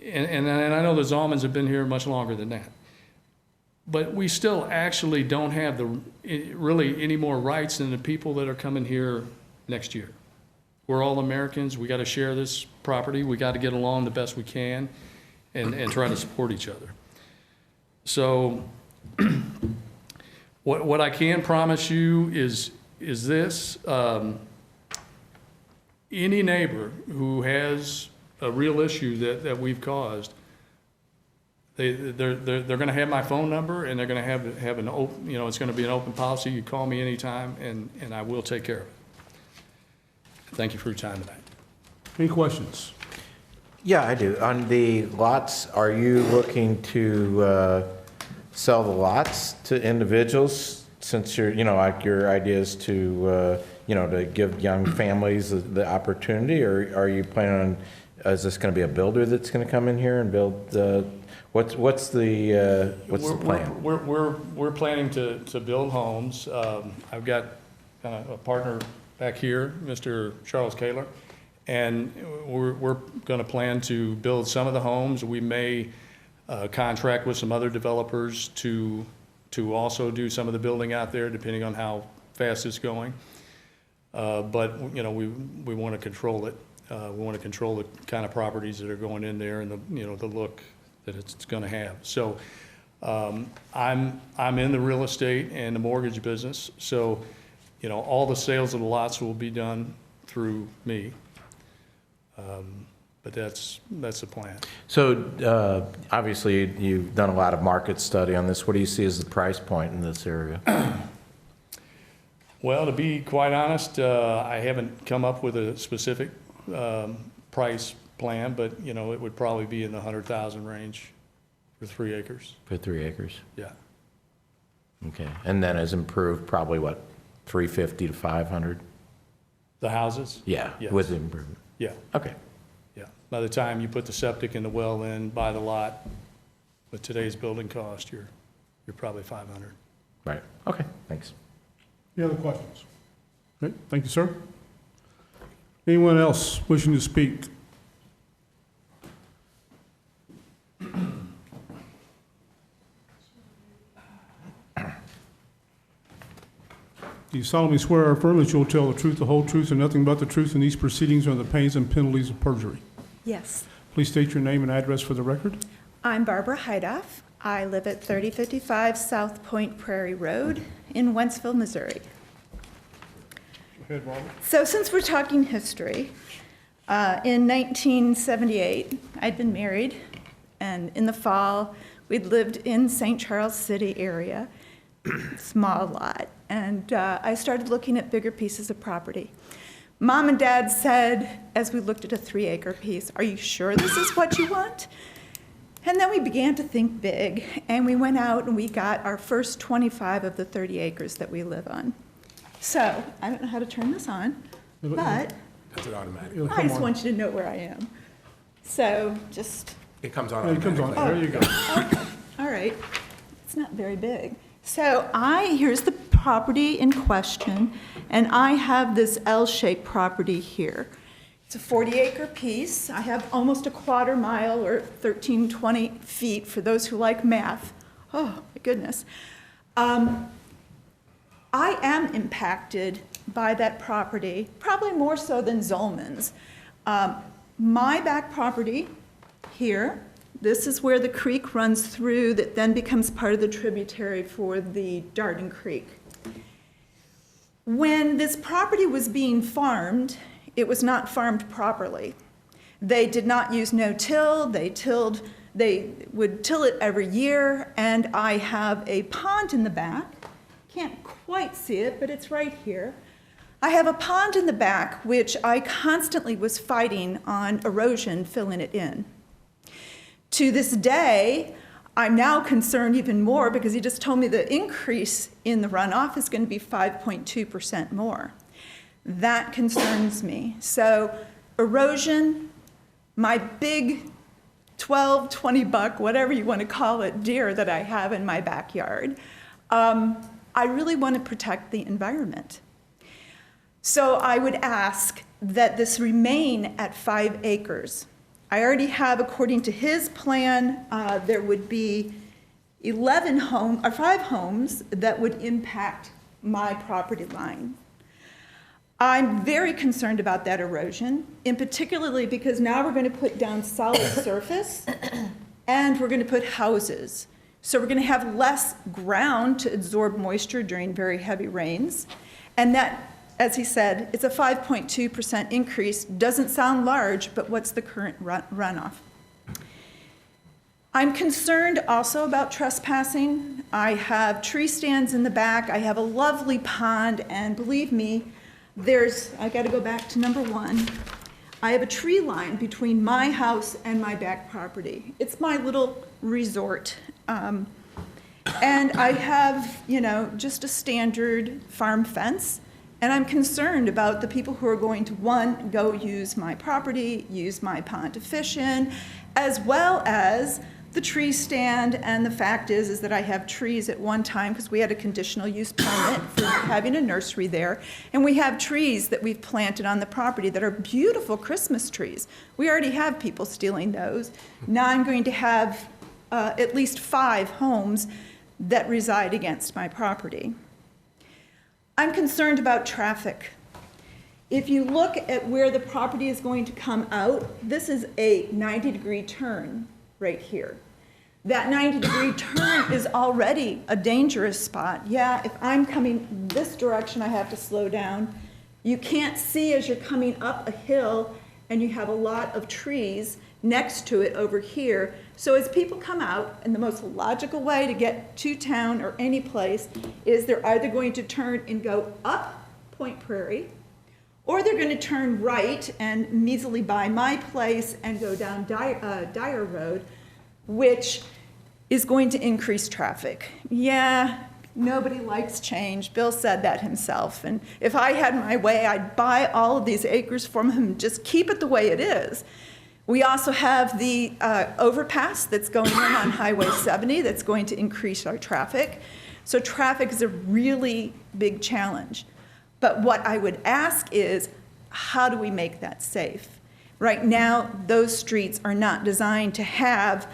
I know the Zalmans have been here much longer than that. But we still actually don't have really any more rights than the people that are coming here next year. We're all Americans. We got to share this property. We got to get along the best we can and try to support each other. So what I can promise you is this. Any neighbor who has a real issue that we've caused, they're going to have my phone number, and they're going to have an open, it's going to be an open policy. You call me anytime, and I will take care of it. Thank you for your time tonight. Any questions? Yeah, I do. On the lots, are you looking to sell the lots to individuals, since your idea is to, to give young families the opportunity, or are you planning on, is this going to be a builder that's going to come in here and build what's the plan? We're planning to build homes. I've got a partner back here, Mr. Charles Kaler, and we're going to plan to build some of the homes. We may contract with some other developers to also do some of the building out there, depending on how fast it's going. But we want to control it. We want to control the kind of properties that are going in there and the look that it's going to have. So I'm in the real estate and the mortgage business. So all the sales of the lots will be done through me. But that's the plan. So obviously, you've done a lot of market study on this. What do you see as the price point in this area? Well, to be quite honest, I haven't come up with a specific price plan, but, you know, it would probably be in the 100,000 range for 3 acres. For 3 acres? Yeah. Okay. And then as improved, probably what, 350 to 500? The houses? Yeah, Yes. with improvement. Yeah. Okay. Yeah. By the time you put the septic and the well in, buy the lot, with today's building cost, you're probably 500. Right. Okay, thanks. Any other questions? Okay, thank you, sir. Anyone else wishing to speak? Do you solemnly swear or affirm that you will tell the truth, the whole truth, and nothing but the truth in these proceedings under the pains and penalties of perjury? Yes. Please state your name and address for the record. I'm Barbara Heidoff. I live at 3055 South Point Prairie Road in Wentzville, Missouri. Go ahead, Barbara. So since we're talking history, in 1978, I'd been married, and in the fall, we'd lived in St. Charles City area, small lot, and I started looking at bigger pieces of property. Mom and Dad said, as we looked at a 3-acre piece, "Are you sure this is what you want?" And then we began to think big, and we went out and we got our first 25 of the 30 acres that we live on. So, I don't know how to turn this on, but That's an automatic. I just want you to know where I am. So, just, It comes on. It comes on, there you go. okay, all right. It's not very big. So here's the property in question, and I have this L-shaped property here. It's a 40-acre piece. I have almost a quarter mile, or 1320 feet, for those who like math. Oh, my goodness. I am impacted by that property, probably more so than Zolman's. My back property here, this is where the creek runs through that then becomes part of the tributary for the Darden Creek. When this property was being farmed, it was not farmed properly. They did not use no-till, they would till it every year, and I have a pond in the back. Can't quite see it, but it's right here. I have a pond in the back, which I constantly was fighting on erosion, filling it in. To this day, I'm now concerned even more because he just told me the increase in the runoff is going to be 5.2% more. That concerns me. So erosion, my big 12, 20 buck, whatever you want to call it, deer that I have in my backyard, I really want to protect the environment. So I would ask that this remain at 5 acres. I already have, according to his plan, there would be 5 homes that would impact my property line. I'm very concerned about that erosion, in particularly because now we're going to put down solid surface and we're going to put houses. So we're going to have less ground to absorb moisture during very heavy rains. And that, as he said, it's a 5.2% increase. Doesn't sound large, but what's the current runoff? I'm concerned also about trespassing. I have tree stands in the back. I have a lovely pond, and believe me, I got to go back to number 1. I have a tree line between my house and my back property. It's my little resort. And I have, just a standard farm fence. And I'm concerned about the people who are going to, one, go use my property, use my pond to fish in, as well as the tree stand. And the fact is that I have trees at one time, because we had a conditional use permit for having a nursery there. And we have trees that we've planted on the property that are beautiful Christmas trees. We already have people stealing those. Now I'm going to have at least 5 homes that reside against my property. I'm concerned about traffic. If you look at where the property is going to come out, this is a 90-degree turn right here. That 90-degree turn is already a dangerous spot. Yeah, if I'm coming this direction, I have to slow down. You can't see as you're coming up a hill, and you have a lot of trees next to it over here. So as people come out, and the most logical way to get to town or any place is they're either going to turn and go up Point Prairie, or they're going to turn right and measly by my place and go down Dyer Road, which is going to increase traffic. Yeah, nobody likes change. Bill said that himself. And if I had my way, I'd buy all of these acres from him and just keep it the way it is. We also have the overpass that's going in on Highway 70 that's going to increase our traffic. So traffic is a really big challenge. But what I would ask is, how do we make that safe? Right now, those streets are not designed to have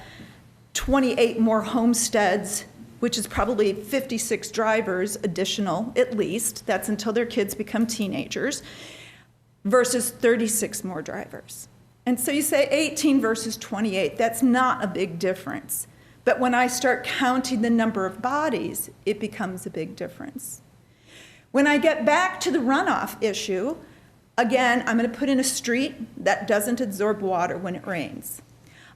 28 more homesteads, which is probably 56 drivers additional, at least. That's until their kids become teenagers, versus 36 more drivers. And so you say 18 versus 28, that's not a big difference. But when I start counting the number of bodies, it becomes a big difference. When I get back to the runoff issue, again, I'm going to put in a street that doesn't absorb water when it rains.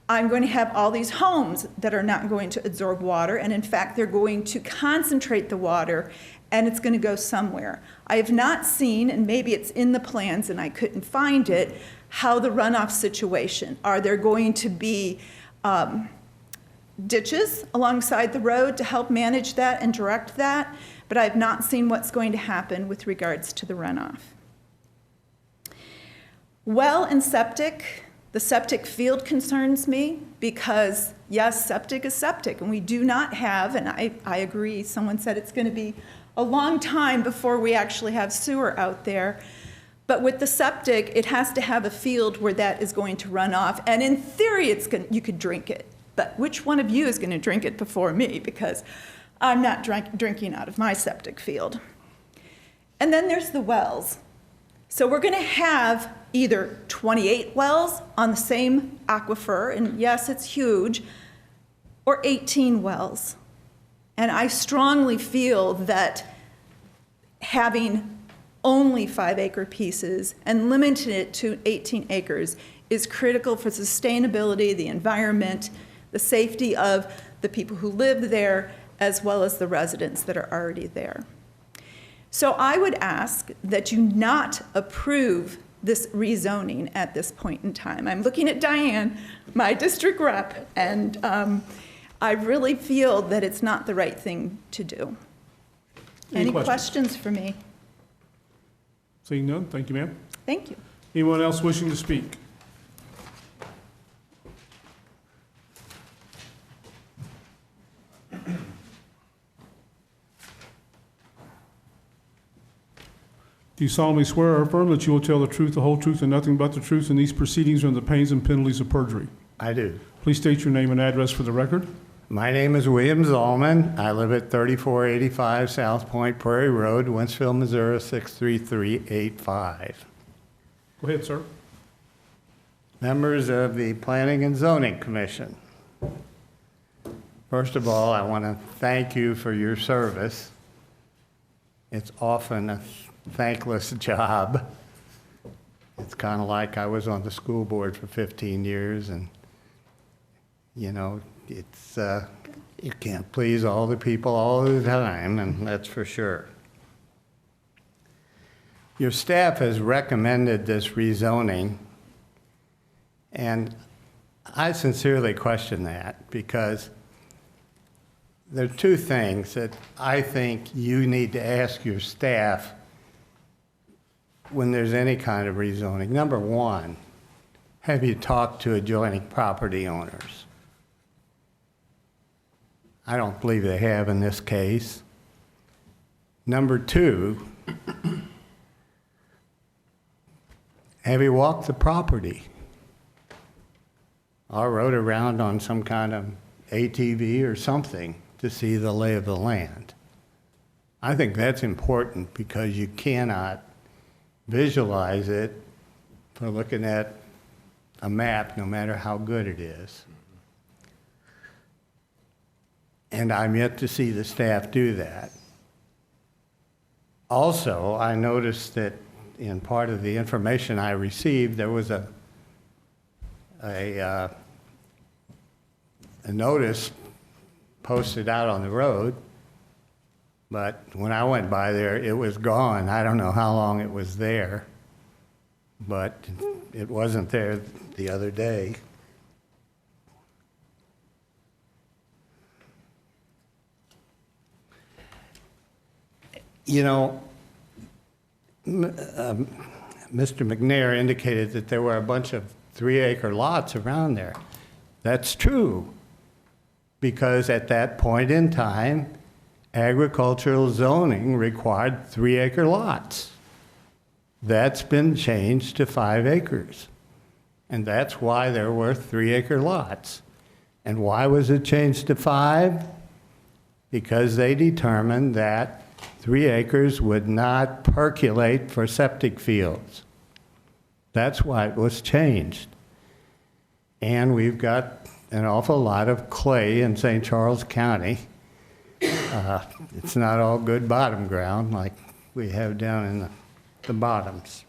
I'm going to have all these homes that are not going to absorb water, and in fact, they're going to concentrate the water, and it's going to go somewhere. I have not seen, and maybe it's in the plans and I couldn't find it, how the runoff situation. Are there going to be ditches alongside the road to help manage that and direct that? But I've not seen what's going to happen with regards to the runoff. Well and septic, the septic field concerns me because, yes, septic is septic, and we do not have, and I agree, someone said it's going to be a long time before we actually have sewer out there. But with the septic, it has to have a field where that is going to run off, and in theory, you could drink it. But which one of you is going to drink it before me? Because I'm not drinking out of my septic field. And then there's the wells. So we're going to have either 28 wells on the same aquifer, and yes, it's huge, or 18 wells. And I strongly feel that having only 5-acre pieces and limiting it to 18 acres is critical for sustainability, the environment, the safety of the people who live there, as well as the residents that are already there. So I would ask that you not approve this rezoning at this point in time. I'm looking at Diane, my district rep, and I really feel that it's not the right thing to do. Any questions for me? Seeing none, thank you, ma'am. Thank you. Anyone else wishing to speak? Do you solemnly swear or affirm that you will tell the truth, the whole truth, and nothing but the truth in these proceedings under the pains and penalties of perjury? I do. Please state your name and address for the record. My name is William Zalman. I live at 3485 South Point Prairie Road, Wentzville, Missouri, 63385. Go ahead, sir. Members of the Planning and Zoning Commission. First of all, I want to thank you for your service. It's often a thankless job. It's kind of like I was on the school board for 15 years, and you know, it's you can't please all the people all the time, and that's for sure. Your staff has recommended this rezoning, and I sincerely question that, because there are two things that I think you need to ask your staff when there's any kind of rezoning. Number one, have you talked to adjoining property owners? I don't believe they have in this case. Number two, have you walked the property or rode around on some kind of ATV or something to see the lay of the land? I think that's important, because you cannot visualize it for looking at a map, no matter how good it is. And I'm yet to see the staff do that. Also, I noticed that in part of the information I received, there was a a notice posted out on the road, but when I went by there, it was gone. I don't know how long it was there, but it wasn't there the other day. You know, Mr. McNair indicated that there were a bunch of 3-acre lots around there. That's true, because at that point in time, agricultural zoning required 3-acre lots. That's been changed to 5 acres. And that's why there were 3-acre lots. And why was it changed to 5? Because they determined that 3 acres would not percolate for septic fields. That's why it was changed. And we've got an awful lot of clay in St. Charles County. It's not all good bottom ground like we have down in the bottoms.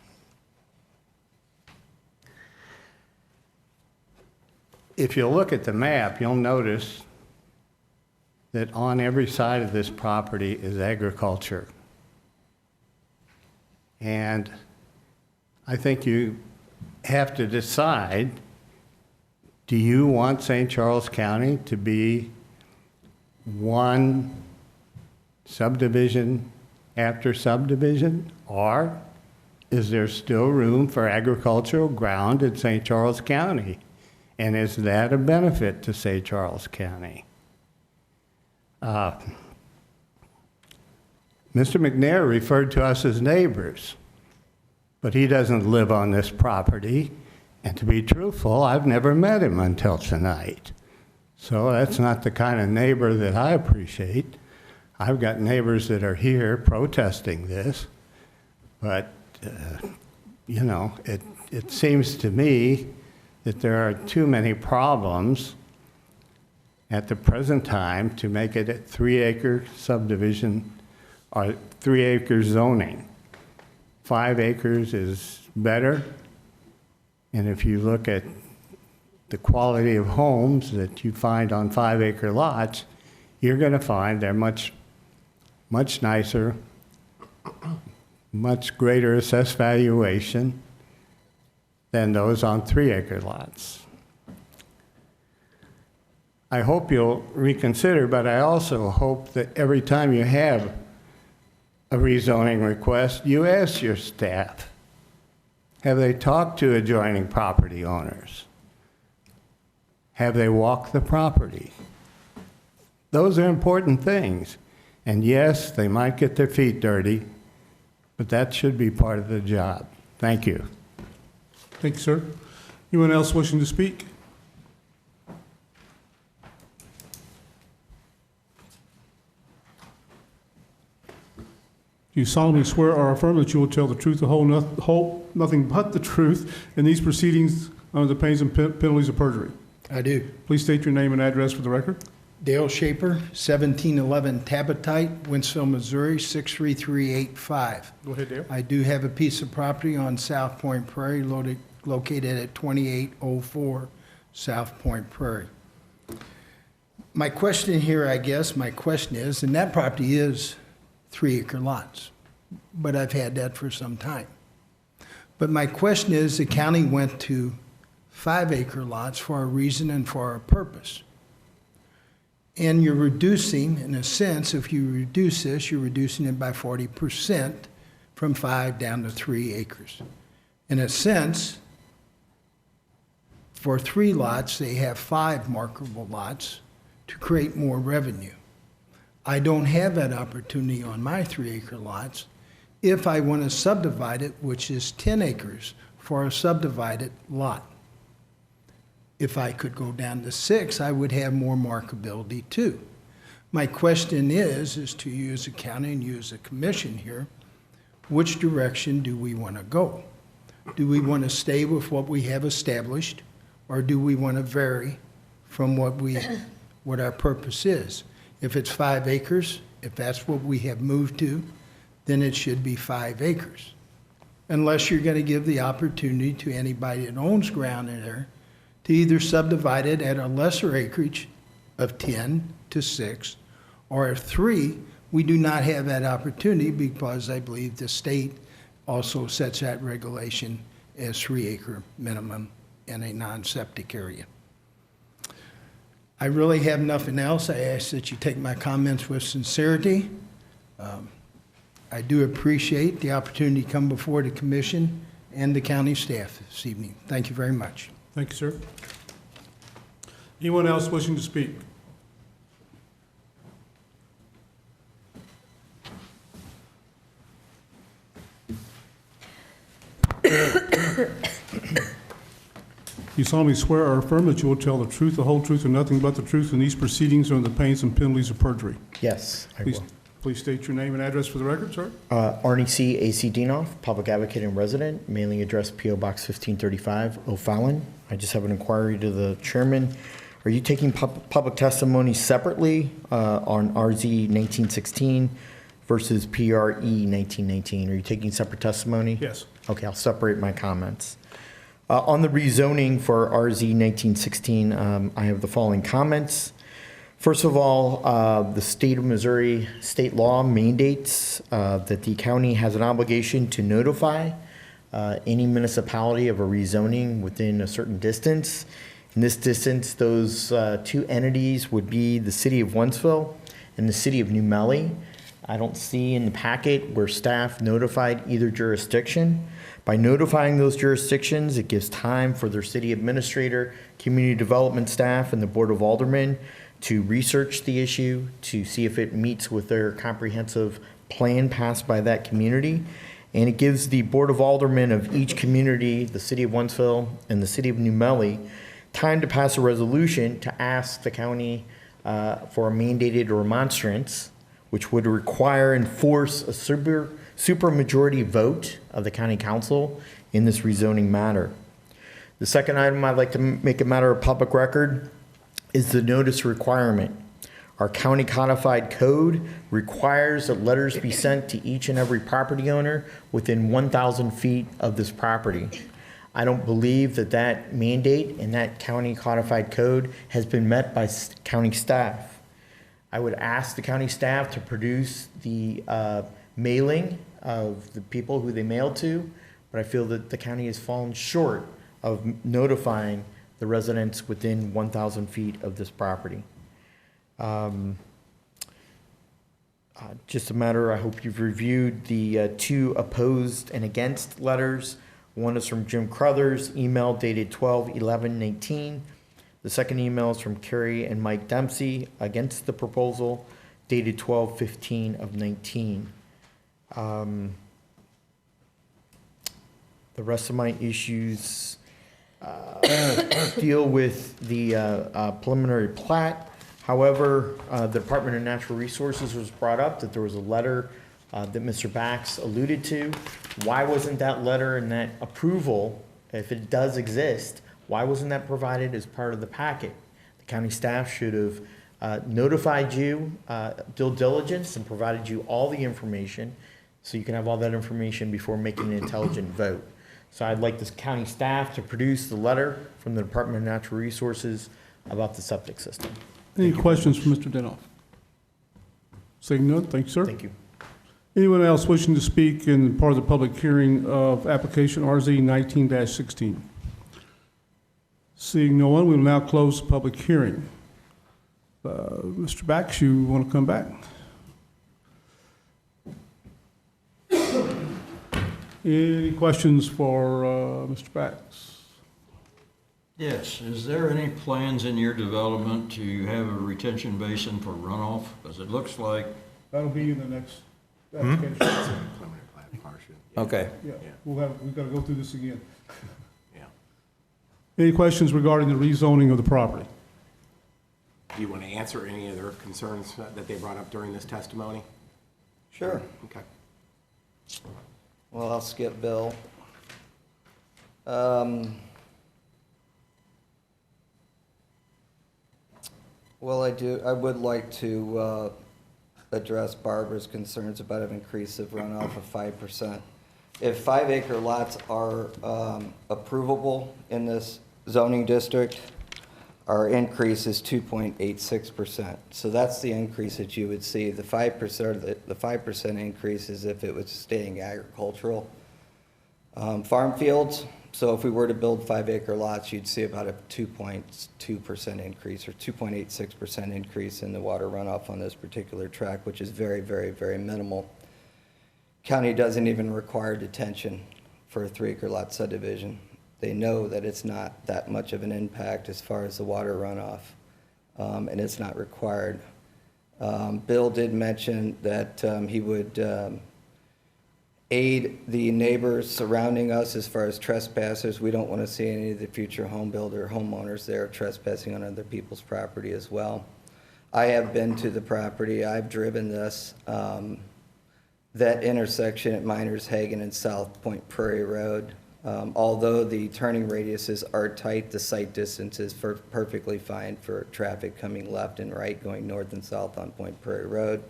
If you look at the map, you'll notice that on every side of this property is agriculture. And I think you have to decide, do you want St. Charles County to be one subdivision after subdivision, or is there still room for agricultural ground in St. Charles County? And is that a benefit to St. Charles County? Mr. McNair referred to us as neighbors, but he doesn't live on this property. And to be truthful, I've never met him until tonight. So that's not the kind of neighbor that I appreciate. I've got neighbors that are here protesting this, but you know, it seems to me that there are too many problems at the present time to make it a 3-acre subdivision or 3-acre zoning. 5 acres is better, and if you look at the quality of homes that you find on 5-acre lots, you're going to find they're much nicer, much greater assessed valuation than those on 3-acre lots. I hope you'll reconsider, but I also hope that every time you have a rezoning request, you ask your staff, have they talked to adjoining property owners? Have they walked the property? Those are important things. And yes, they might get their feet dirty, but that should be part of the job. Thank you. Thank you, sir. Anyone else wishing to speak? Do you solemnly swear or affirm that you will tell the truth, the whole, nothing but the truth in these proceedings under the pains and penalties of perjury? I do. Please state your name and address for the record. Dale Shaper, 1711 Tabitite, Winsville, Missouri, 63385. Go ahead, Dale. I do have a piece of property on South Point Prairie located at 2804 South Point Prairie. My question here, I guess, is, and that property is 3-acre lots, but I've had that for some time. But my question is, the county went to 5-acre lots for a reason and for a purpose. And you're reducing, in a sense, if you reduce this, you're reducing it by 40% from 5 down to 3 acres. In a sense, for 3 lots, they have 5 marketable lots to create more revenue. I don't have that opportunity on my 3-acre lots. If I want to subdivide it, which is 10 acres for a subdivided lot. If I could go down to 6, I would have more markability too. My question is to you as a county and you as a commission here, which direction do we want to go? Do we want to stay with what we have established, or do we want to vary from what our purpose is? If it's 5 acres, if that's what we have moved to, then it should be 5 acres. Unless you're going to give the opportunity to anybody that owns ground in there to either subdivide it at a lesser acreage of 10 to 6, or if 3, we do not have that opportunity because I believe the state also sets that regulation as 3-acre minimum in a non-septic area. I really have nothing else. I ask that you take my comments with sincerity. I do appreciate the opportunity to come before the commission and the county staff this evening. Thank you very much. Thank you, sir. Anyone else wishing to speak? You solemnly swear or affirm that you will tell the truth, the whole truth, and nothing but the truth in these proceedings or in the pains and penalties of perjury? Yes, I will. Please state your name and address for the record, sir. Arnie C. A.C. Dienoff, public advocate and resident, mailing address P.O. Box 1535, O'Fallon. I just have an inquiry to the chairman. Are you taking public testimony separately on RZ 1916 versus PRE 1919? Are you taking separate testimony? Yes. Okay, I'll separate my comments. On the rezoning for RZ 1916, I have the following comments. First of all, the state of Missouri state law mandates that the county has an obligation to notify any municipality of a rezoning within a certain distance. In this distance, those two entities would be the city of Wentzville and the city of New Melle. I don't see in the packet where staff notified either jurisdiction. By notifying those jurisdictions, it gives time for their city administrator, community development staff, and the Board of Aldermen to research the issue, to see if it meets with their comprehensive plan passed by that community. And it gives the Board of Aldermen of each community, the city of Wentzville and the city of New Melle, time to pass a resolution to ask the county for a mandated remonstrance, which would require and force a supermajority vote of the county council in this rezoning matter. The second item I'd like to make a matter of public record is the notice requirement. Our county codified code requires that letters be sent to each and every property owner within 1,000 feet of this property. I don't believe that that mandate in that county codified code has been met by county staff. I would ask the county staff to produce the mailing of the people who they mailed to, but I feel that the county has fallen short of notifying the residents within 1,000 feet of this property. Just a matter, I hope you've reviewed the two opposed and against letters. One is from Jim Crothers, email dated 12/11/18. The second email is from Kerry and Mike Dempsey against the proposal, dated 12/15/19. The rest of my issues deal with the preliminary plat. However, the Department of Natural Resources was brought up that there was a letter that Mr. Bax alluded to. Why wasn't that letter and that approval, if it does exist, why wasn't that provided as part of the packet? The county staff should have notified you due diligence and provided you all the information so you can have all that information before making an intelligent vote. So I'd like this county staff to produce the letter from the Department of Natural Resources about the septic system. Any questions for Mr. Denoff? Saying none, thank you, sir. Thank you. Anyone else wishing to speak in part of the public hearing of application RZ 19-16? Seeing no one, we will now close the public hearing. Mr. Bax, you want to come back? Any questions for Mr. Bax? Yes. Is there any plans in your development to have a retention basin for runoff? Because it looks like... That'll be in the next application. Okay. Yeah, we've got to go through this again. Yeah. Any questions regarding the rezoning of the property? Do you want to answer any of their concerns that they brought up during this testimony? Sure. Okay. Well, I'll skip Bill. Well, I would like to address Barbara's concerns about an increase of runoff of 5%. If 5-acre lots are approvable in this zoning district, our increase is 2.86%. So that's the increase that you would see. The 5% increase is if it was staying agricultural. Farm fields, so if we were to build 5-acre lots, you'd see about a 2.2% increase or 2.86% increase in the water runoff on this particular tract, which is very, very, very minimal. County doesn't even require detention for a 3-acre lot subdivision. They know that it's not that much of an impact as far as the water runoff, and it's not required. Bill did mention that he would aid the neighbors surrounding us as far as trespassers. We don't want to see any of the future home builder homeowners there trespassing on other people's property as well. I have been to the property. I've driven this. That intersection at Miners Hagen and South Point Prairie Road, although the turning radiuses are tight, the sight distance is perfectly fine for traffic coming left and right, going north and south on Point Prairie Road.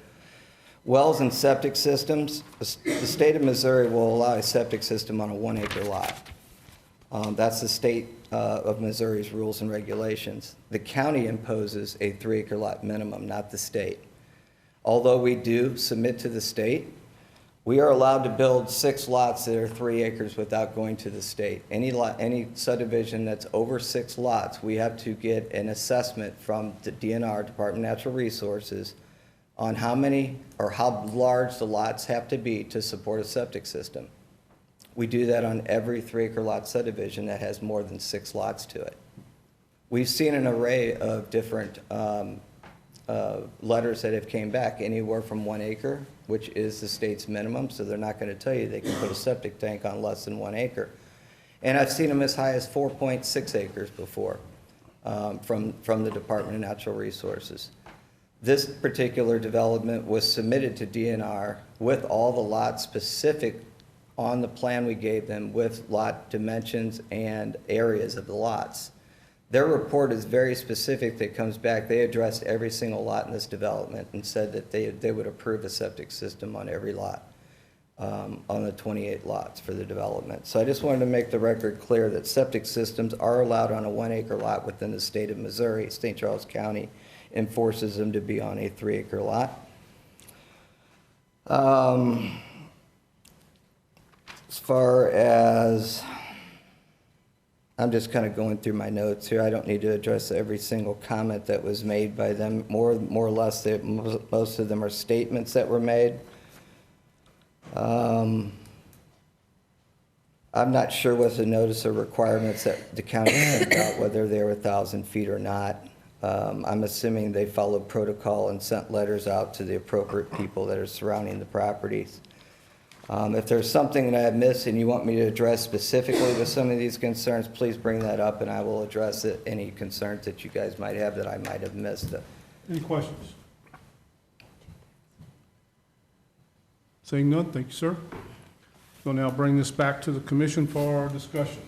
Wells and septic systems, the state of Missouri will allow a septic system on a 1-acre lot. That's the state of Missouri's rules and regulations. The county imposes a 3-acre lot minimum, not the state. Although we do submit to the state, we are allowed to build 6 lots that are 3 acres without going to the state. Any subdivision that's over 6 lots, we have to get an assessment from the DNR, Department of Natural Resources, on how many or how large the lots have to be to support a septic system. We do that on every 3-acre lot subdivision that has more than 6 lots to it. We've seen an array of different letters that have came back, anywhere from 1 acre, which is the state's minimum, so they're not going to tell you they can put a septic tank on less than 1 acre. And I've seen them as high as 4.6 acres before from the Department of Natural Resources. This particular development was submitted to DNR with all the lots specific on the plan we gave them with lot dimensions and areas of the lots. Their report is very specific that comes back. They addressed every single lot in this development and said that they would approve a septic system on every lot, on the 28 lots for the development. So I just wanted to make the record clear that septic systems are allowed on a 1-acre lot within the state of Missouri. St. Charles County enforces them to be on a 3-acre lot. As far as, I'm just kind of going through my notes here. I don't need to address every single comment that was made by them. More or less, most of them are statements that were made. I'm not sure what the notice of requirements that the county sent out, whether they're 1,000 feet or not. I'm assuming they followed protocol and sent letters out to the appropriate people that are surrounding the properties. If there's something that I've missed and you want me to address specifically with some of these concerns, please bring that up and I will address it, any concerns that you guys might have that I might have missed. Any questions? Seeing none, thank you, sir. We'll now bring this back to the commission for our discussion.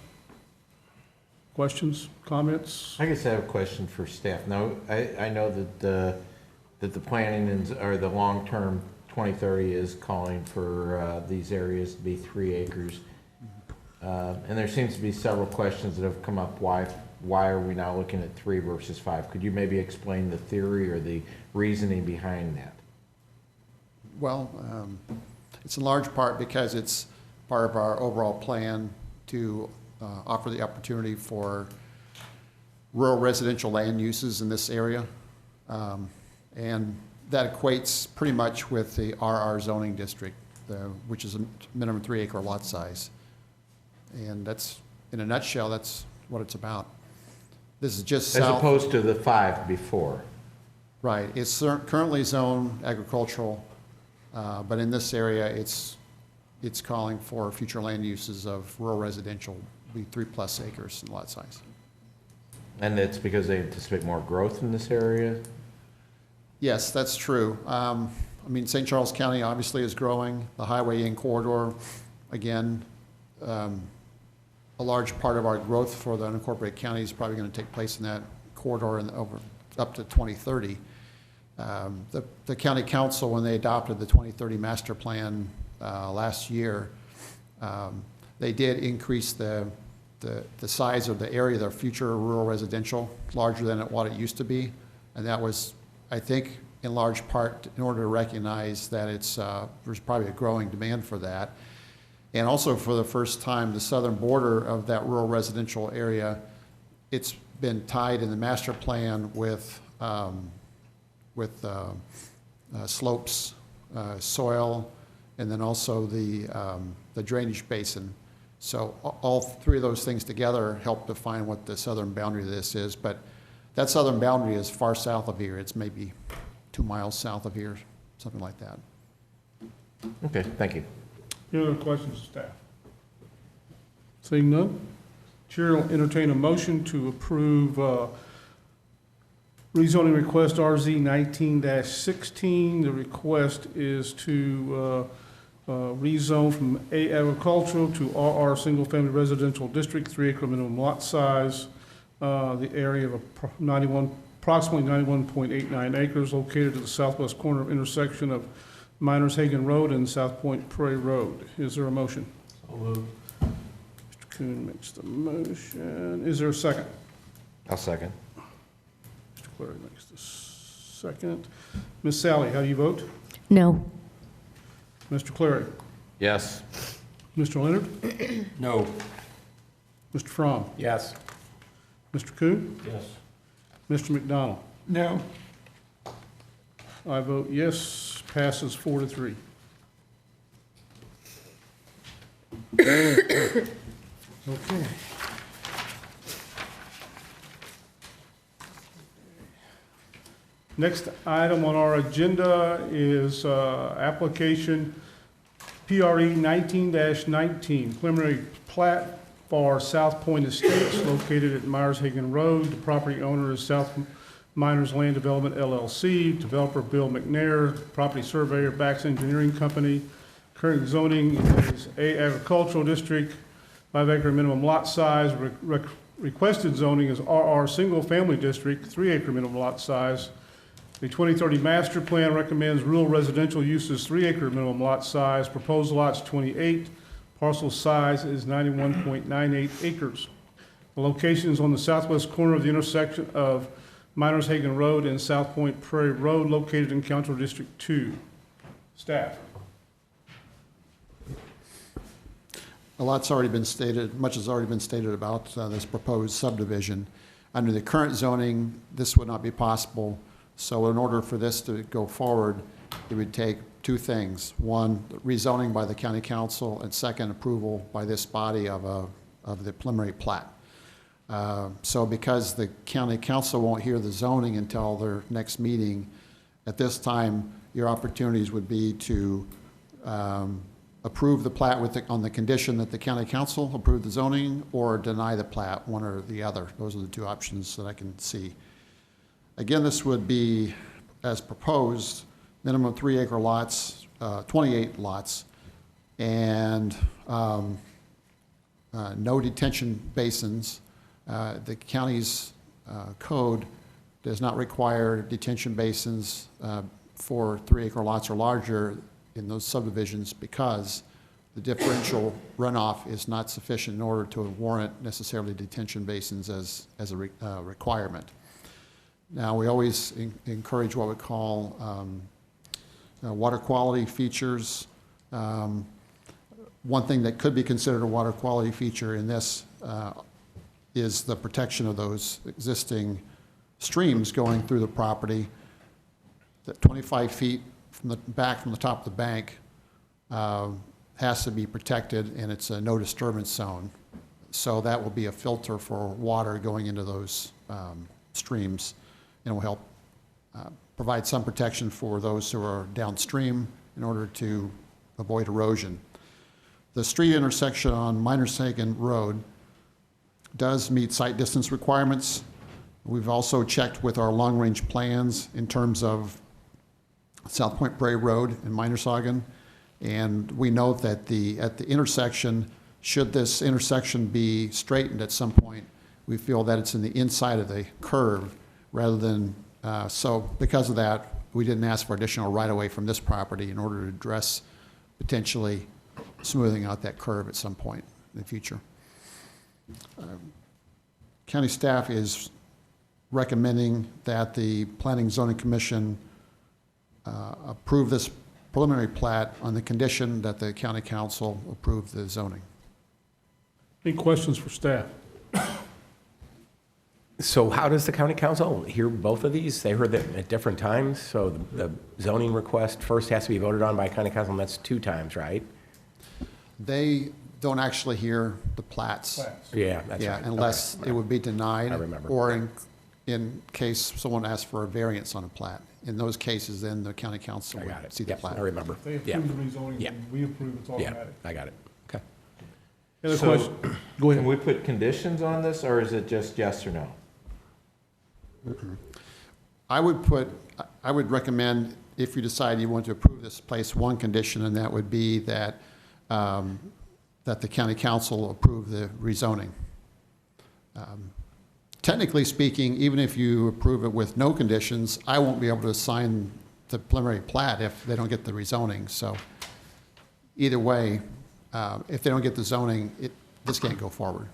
Questions, comments? I guess I have a question for staff. Now, I know that the planning or the long-term 2030 is calling for these areas to be 3 acres. And there seems to be several questions that have come up. Why are we now looking at 3 versus 5? Could you maybe explain the theory or the reasoning behind that? Well, it's in large part because it's part of our overall plan to offer the opportunity for rural residential land uses in this area. And that equates pretty much with the RR zoning district, which is a minimum 3-acre lot size. And that's, in a nutshell, that's what it's about. This is just as south, opposed to the 5 before. Right. It's currently zoned agricultural, but in this area, it's calling for future land uses of rural residential, be 3+ acres in lot size. And it's because they anticipate more growth in this area? Yes, that's true. I mean, St. Charles County obviously is growing. The Highway In corridor, again, a large part of our growth for the unincorporated county is probably going to take place in that corridor over up to 2030. The county council, when they adopted the 2030 master plan last year, they did increase the the size of the area, the future rural residential, larger than what it used to be. And that was, I think, in large part in order to recognize that there's probably a growing demand for that. And also for the first time, the southern border of that rural residential area, it's been tied in the master plan with slopes, soil, and then also the drainage basin. So all three of those things together help define what the southern boundary of this is. But that southern boundary is far south of here. It's maybe 2 miles south of here, something like that. Okay, thank you. Any other questions of staff? Seeing none, Chair will entertain a motion to approve rezoning request RZ 19-16. The request is to rezone from A agricultural to RR single-family residential district, 3-acre minimum lot size. The area of approximately 91.89 acres, located at the southwest corner of intersection of Miners Hagen Road and South Point Prairie Road. Is there a motion? So moved. Mr. Kuhn makes the motion. Is there a second? I'll second. Mr. Clary makes the second. Ms. Sally, how do you vote? No. Mr. Clary? Yes. Mr. Leonard? No. Mr. Fromm? Yes. Mr. Kuhn? Yes. Mr. McDonald? No. I vote yes, passes 4-3. Okay. Next item on our agenda is application PRE 19-19, preliminary plat for South Point Estates located at Myers Hagen Road. The property owner is South Miners Land Development LLC, developer Bill McNair, property surveyor Bax Engineering Company. Current zoning is A agricultural district, 5-acre minimum lot size. Requested zoning is RR single family district, 3-acre minimum lot size. The 2030 master plan recommends rural residential uses 3-acre minimum lot size. Proposed lots 28. Parcel size is 91.98 acres. The location is on the southwest corner of the intersection of Miners Hagen Road and South Point Prairie Road, located in Council District 2. Staff. A lot's already been stated, much has already been stated about this proposed subdivision. Under the current zoning, this would not be possible. So in order for this to go forward, it would take two things. One, rezoning by the county council, and second, approval by this body of the preliminary plat. So because the county council won't hear the zoning until their next meeting, at this time, your opportunities would be to approve the plat on the condition that the county council approve the zoning, or deny the plat, one or the other. Those are the two options that I can see. Again, this would be, as proposed, minimum 3-acre lots, 28 lots, and no detention basins. The county's code does not require detention basins for 3-acre lots or larger in those subdivisions, because the differential runoff is not sufficient in order to warrant necessarily detention basins as a requirement. Now, we always encourage what we call water quality features. One thing that could be considered a water quality feature in this is the protection of those existing streams going through the property. That 25 feet from the top of the bank has to be protected, and it's a no disturbance zone. So that will be a filter for water going into those streams, and will help provide some protection for those who are downstream in order to avoid erosion. The street intersection on Miners Hagen Road does meet site distance requirements. We've also checked with our long-range plans in terms of South Point Prairie Road and Miners Hagen, and we note that at the intersection, should this intersection be straightened at some point, we feel that it's in the inside of the curve rather than, so because of that, we didn't ask for additional right-of-way from this property in order to address potentially smoothing out that curve at some point in the future. County staff is recommending that the Planning and Zoning Commission approve this preliminary plat on the condition that the county council approve the zoning. Any questions for staff? So how does the county council hear both of these? They heard them at different times, so the zoning request first has to be voted on by county council, and that's 2 times, right? They don't actually hear the plats. Yeah, that's right. Unless Okay. it would be denied. I remember. Or in case someone asks for a variance on a plat. In those cases, then the county council I got would it. see the Yep, plat. I remember. They Yeah. approve the rezoning, Yeah. and we approve, it's Yeah, automatic. I got it. Okay. Any other So, questions? Go ahead. Can we put conditions on this, or is it just yes or no? I would recommend, if you decide you want to approve this, place one condition, and that would be that, that the county council approve the rezoning. Technically speaking, even if you approve it with no conditions, I won't be able to sign the preliminary plat if they don't get the rezoning. So either way, if they don't get the zoning, this can't go forward.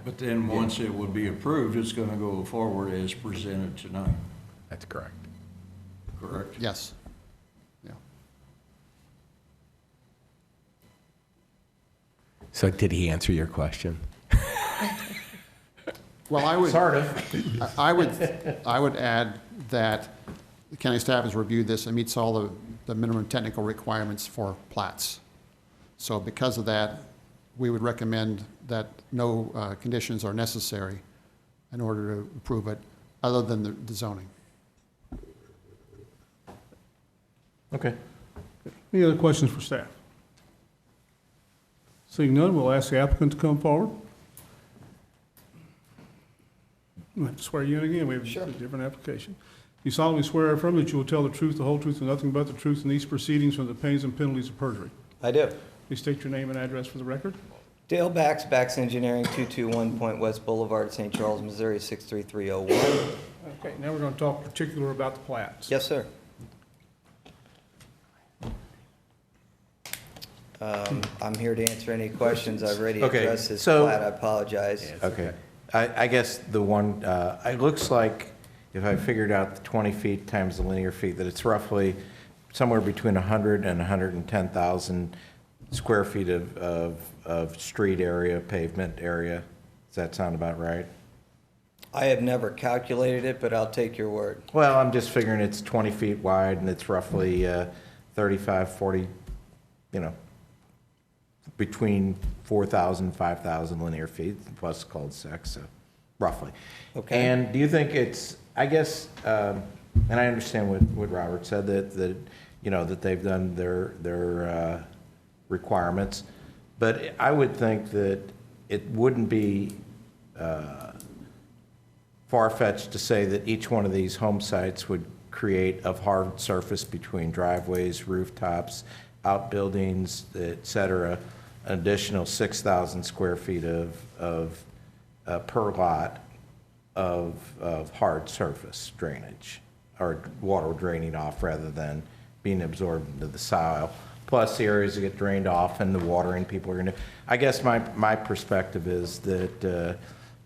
But then, once it would be approved, it's gonna go forward as presented tonight, That's correct. correct? Yes. Yeah. So did he answer your question? Well, I would. Sort of. I would add that the county staff has reviewed this and meets all the minimum technical requirements for plats. So because of that, we would recommend that no conditions are necessary in order to approve it, other than the zoning. Okay. Any other questions for staff? Seeing none, we'll ask the applicant to come forward. We'll have to swear you in again. We have a different application. You solemnly swear or affirm that you will tell the truth, the whole truth, and nothing but the truth in these proceedings from the pains and penalties of perjury. I do. Please state your name and address for the record. Dale Bax, Bax Engineering, 221 Point West Boulevard, St. Charles, Missouri, 63301. Okay, now we're going to talk particular about the plats. Yes, sir. I'm here to answer any questions. I've already Okay, addressed this so- plat. I apologize. Okay. I guess the one, it looks like, if I figured out the 20 feet times the linear feet, that it's roughly somewhere between 100 and 110,000 square feet of street area, pavement area. Does that sound about right? I have never calculated it, but I'll take your word. Well, I'm just figuring it's 20 feet wide and it's roughly 35, 40, between 4,000 and 5,000 linear feet, plus cul-de-sac, so roughly. Okay. And do you think it's, I guess, and I understand what Robert said, that they've done their requirements, but I would think that it wouldn't be far-fetched to say that each one of these home sites would create a hard surface between driveways, rooftops, outbuildings, et cetera, an additional 6,000 square feet of per lot of hard surface drainage, or water draining off rather than being absorbed into the soil, plus the areas that get drained off and the watering people are gonna. I guess my perspective is that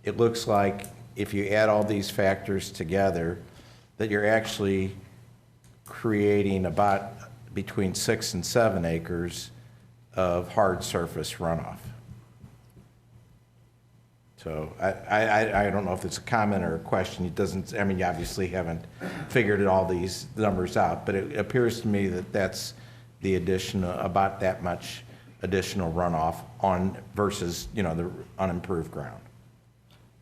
it looks like if you add all these factors together, that you're actually creating about between 6 and 7 acres of hard surface runoff. So I don't know if it's a comment or a question. It doesn't, I mean, you obviously haven't figured all these numbers out, but it appears to me that that's the additional, about that much additional runoff on versus, the unimproved ground.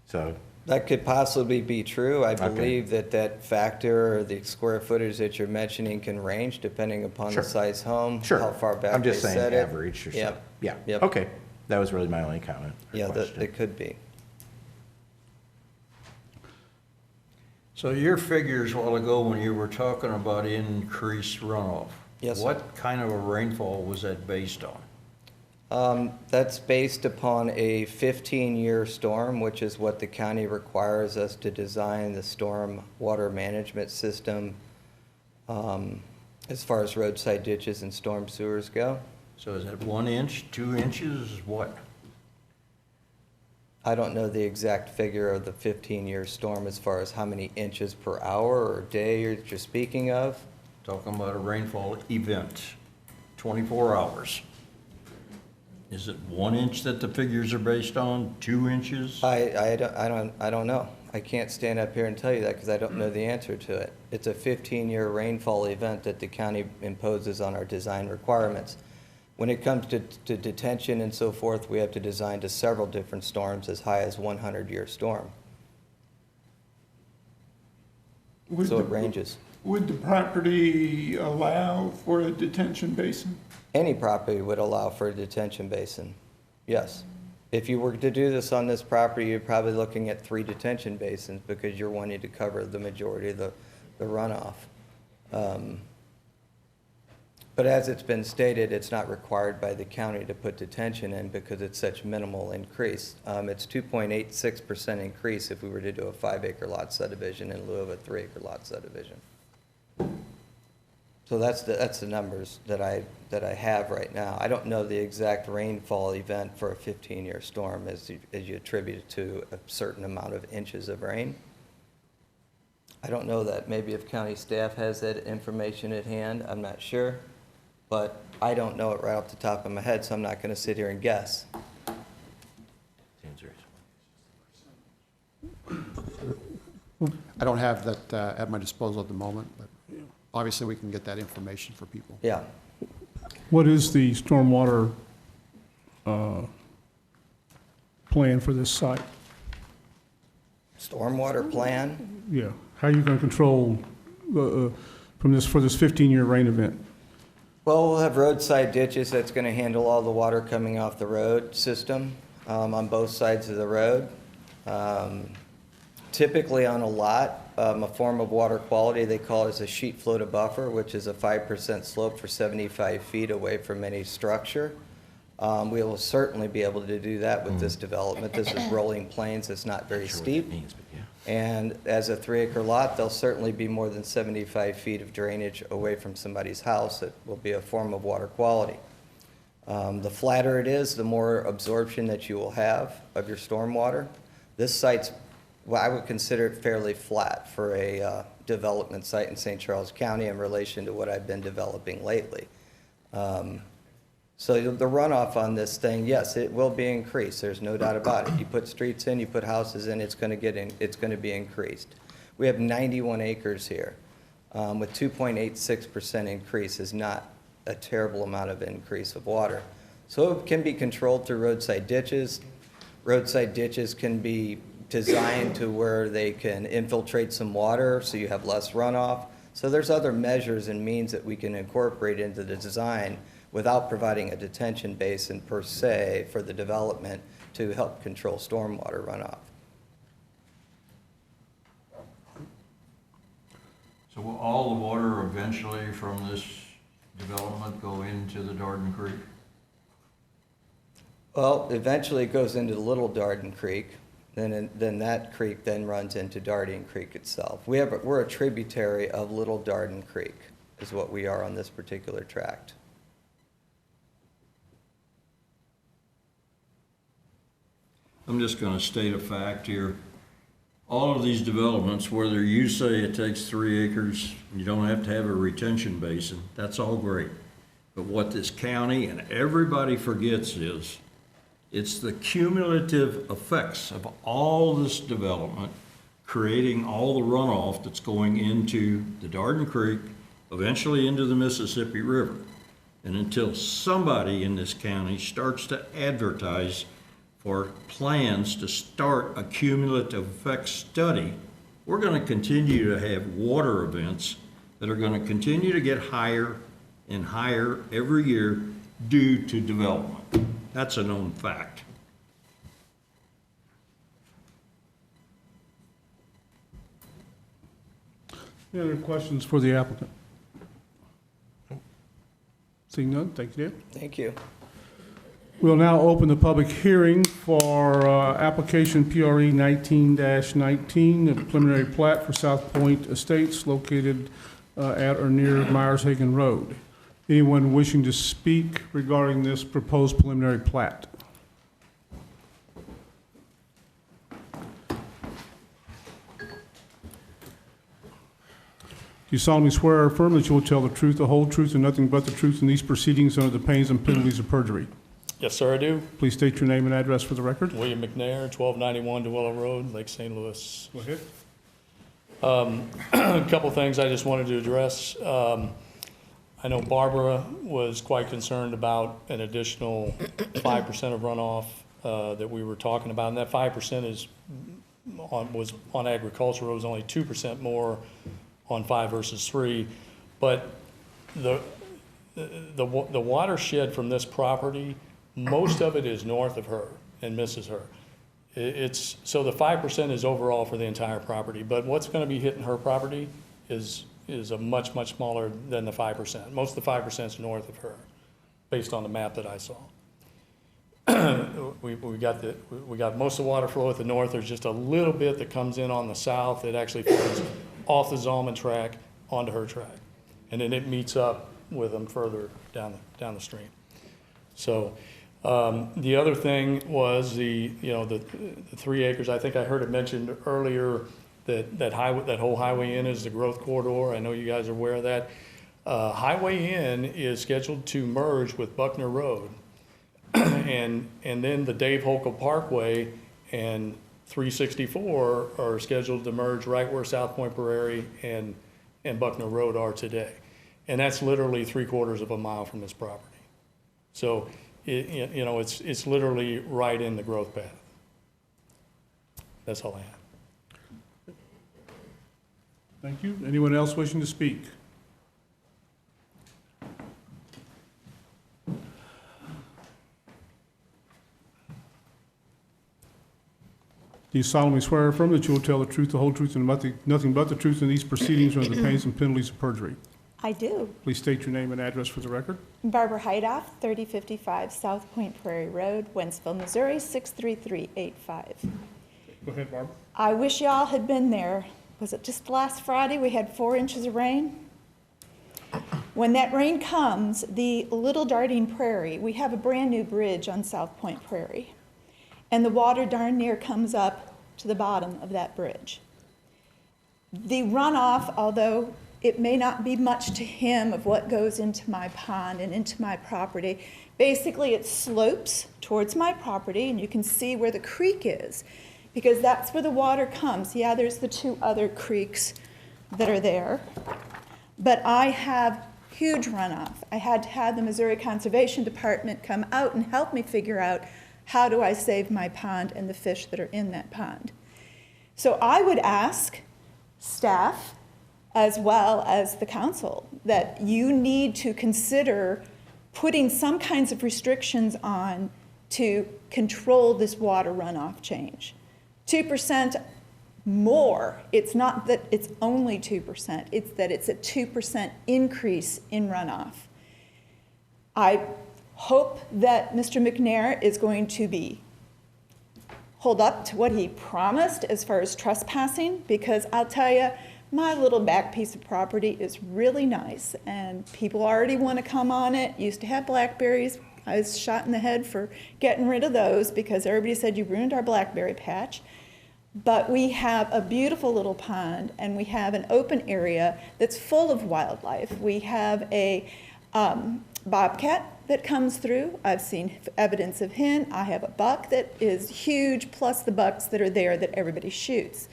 So. That could possibly be true. I believe that factor or the square footage that you're mentioning can range depending upon the size home, how far back I'm just they saying set it. average or Yep. something. Yeah. Yep. Okay. That was really my only comment. or Yeah, question. it could be. So your figures a while ago when you were talking about increased runoff. Yes, sir. What kind of a rainfall was that based on? That's based upon a 15-year storm, which is what the county requires us to design the storm water management system as far as roadside ditches and storm sewers go. So is that 1 inch, 2 inches, what? I don't know the exact figure of the 15-year storm as far as how many inches per hour or day you're speaking of. Talking about a rainfall event, 24 hours. Is it 1 inch that the figures are based on, 2 inches? I don't know. I can't stand up here and tell you that because I don't know the answer to it. It's a 15-year rainfall event that the county imposes on our design requirements. When it comes to detention and so forth, we have to design to several different storms as high as 100-year storm. So it ranges. Would the property allow for a detention basin? Any property would allow for a detention basin, yes. If you were to do this on this property, you're probably looking at 3 detention basins because you're wanting to cover the majority of the runoff. But as it's been stated, it's not required by the county to put detention in because it's such minimal increase. It's 2.86% increase if we were to do a 5-acre lot subdivision in lieu of a 3-acre lot subdivision. So that's the numbers that I have right now. I don't know the exact rainfall event for a 15-year storm as you attribute it to a certain amount of inches of rain. I don't know that. Maybe if county staff has that information at hand, I'm not sure. But I don't know it right off the top of my head, so I'm not going to sit here and guess. I don't have that at my disposal at the moment, but obviously we can get that information for people. Yeah. What is the stormwater plan for this site? Stormwater plan? Yeah, how are you going to control for this 15-year rain event? Well, we'll have roadside ditches that's going to handle all the water coming off the road system on both sides of the road. Typically on a lot, a form of water quality they call it is a sheet flow to buffer, which is a 5% slope for 75 feet away from any structure. We will certainly be able to do that with this development. This is rolling plains, it's not very steep. And as a 3-acre lot, there'll certainly be more than 75 feet of drainage away from somebody's house. It will be a form of water quality. The flatter it is, the more absorption that you will have of your stormwater. This site's, well, I would consider it fairly flat for a development site in St. Charles County in relation to what I've been developing lately. So the runoff on this thing, yes, it will be increased. There's no doubt about it. You put streets in, you put houses in, it's going to be increased. We have 91 acres here. With 2.86% increase is not a terrible amount of increase of water. So it can be controlled through roadside ditches. Roadside ditches can be designed to where they can infiltrate some water so you have less runoff. So there's other measures and means that we can incorporate into the design without providing a detention basin per se for the development to help control stormwater runoff. So will all the water eventually from this development go into the Darden Creek? Well, eventually it goes into the Little Darden Creek, then that creek then runs into Darden Creek itself. We're a tributary of Little Darden Creek, is what we are on this particular tract. I'm just going to state a fact here. All of these developments, whether you say it takes 3 acres, you don't have to have a retention basin, that's all great. But what this county and everybody forgets is, it's the cumulative effects of all this development creating all the runoff that's going into the Darden Creek, eventually into the Mississippi River. And until somebody in this county starts to advertise for plans to start a cumulative effects study, we're going to continue to have water events that are going to continue to get higher and higher every year due to development. That's a known fact. Any other questions for the applicant? Seeing none, thank you, Dan. Thank you. We'll now open the public hearing for application PRE 19-19, a preliminary plat for South Point Estates located at or near Myers Hagen Road. Anyone wishing to speak regarding this proposed preliminary plat? Do you solemnly swear or affirm that you will tell the truth, the whole truth, and nothing but the truth in these proceedings under the pains and penalties of perjury? Yes, sir, I do. Please state your name and address for the record. William McNair, 1291 DeWillow Road, Lake St. Louis. Go ahead. A couple things I just wanted to address. I know Barbara was quite concerned about an additional 5% of runoff that we were talking about, and that 5% was on agricultural. It was only 2% more on 5 versus 3, but the watershed from this property, most of it is north of her and misses her. So the 5% is overall for the entire property, but what's going to be hitting her property is a much, much smaller than the 5%. Most of the 5% is north of her, based on the map that I saw. we got most of the water flow at the north. There's just a little bit that comes in on the south that actually flows off the Zalman track onto her track, and then it meets up with them further down the stream. So the other thing was the 3 acres. I think I heard it mentioned earlier that whole Highway Inn is the growth corridor. I know you guys are aware of that. Highway Inn is scheduled to merge with Buckner Road, and then the Dave Holcomb Parkway and 364 are scheduled to merge right where South Point Prairie and Buckner Road are today. And that's literally 3/4 of a mile from this property. So, it's literally right in the growth path. That's all I have. Thank you. Anyone else wishing to speak? Do you solemnly swear or affirm that you will tell the truth, the whole truth, and nothing but the truth in these proceedings under the pains and penalties of perjury? I do. Please state your name and address for the record. Barbara Heidoff, 3055 South Point Prairie Road, Wentzville, Missouri, 63385. Go ahead, Barbara. I wish y'all had been there. Was it just last Friday we had 4 inches of rain? When that rain comes, the Little Darting Prairie, we have a brand new bridge on South Point Prairie, and the water darn near comes up to the bottom of that bridge. The runoff, although it may not be much to him of what goes into my pond and into my property, basically it slopes towards my property, and you can see where the creek is, because that's where the water comes. Yeah, there's the 2 other creeks that are there, but I have huge runoff. I had to have the Missouri Conservation Department come out and help me figure out how do I save my pond and the fish that are in that pond. So I would ask staff, as well as the council, that you need to consider putting some kinds of restrictions on to control this water runoff change. 2% more, it's not that it's only 2%, it's that it's a 2% increase in runoff. I hope that Mr. McNair is going to be hold up to what he promised as far as trespassing, because I'll tell you, my little back piece of property is really nice, and people already want to come on it. Used to have blackberries. I was shot in the head for getting rid of those because everybody said you ruined our blackberry patch. But we have a beautiful little pond, and we have an open area that's full of wildlife. We have a bobcat that comes through. I've seen evidence of him. I have a buck that is huge, plus the bucks that are there that everybody shoots.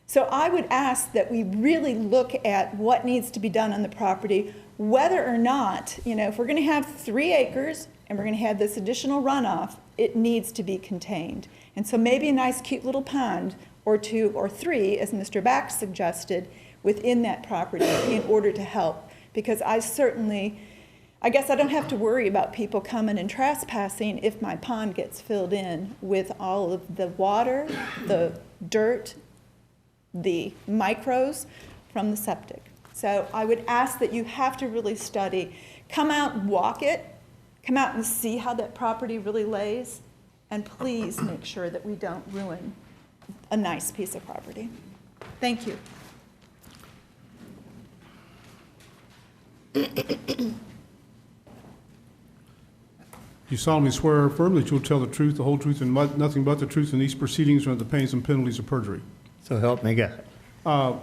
So I would ask that we really look at what needs to be done on the property, whether or not, if we're going to have 3 acres and we're going to have this additional runoff, it needs to be contained. And so maybe a nice cute little pond or 2 or 3, as Mr. Bax suggested, within that property in order to help. Because I guess I don't have to worry about people coming and trespassing if my pond gets filled in with all of the water, the dirt, the micros from the septic. So I would ask that you have to really study, come out and walk it, come out and see how that property really lays, and please make sure that we don't ruin a nice piece of property. Thank you. You solemnly swear or affirm that you will tell the truth, the whole truth, and nothing but the truth in these proceedings under the pains and penalties of perjury. So help me God.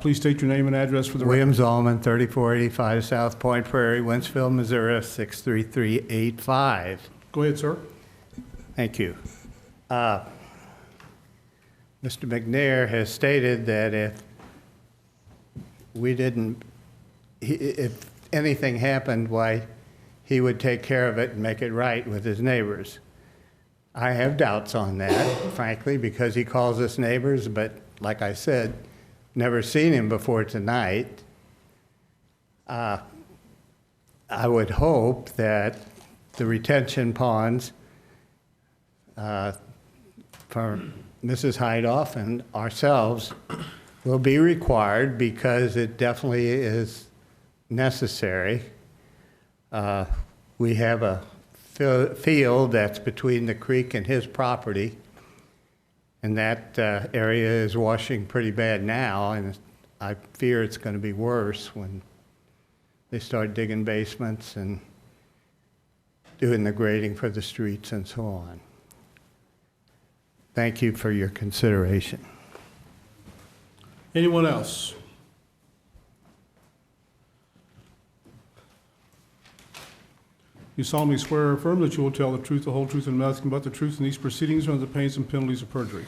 Please state your name and address for the record. William Zalman, 3485 South Point Prairie, Wentzville, Missouri, 63385. Go ahead, sir. Thank you. Mr. McNair has stated that if anything happened, why, he would take care of it and make it right with his neighbors. I have doubts on that, frankly, because he calls us neighbors, but like I said, never seen him before tonight. I would hope that the retention ponds for Mrs. Heidoff and ourselves will be required because it definitely is necessary. We have a field that's between the creek and his property, and that area is washing pretty bad now, and I fear it's going to be worse when they start digging basements and doing the grading for the streets and so on. Thank you for your consideration. Anyone else? You solemnly swear or affirm that you will tell the truth, the whole truth, and nothing but the truth in these proceedings under the pains and penalties of perjury.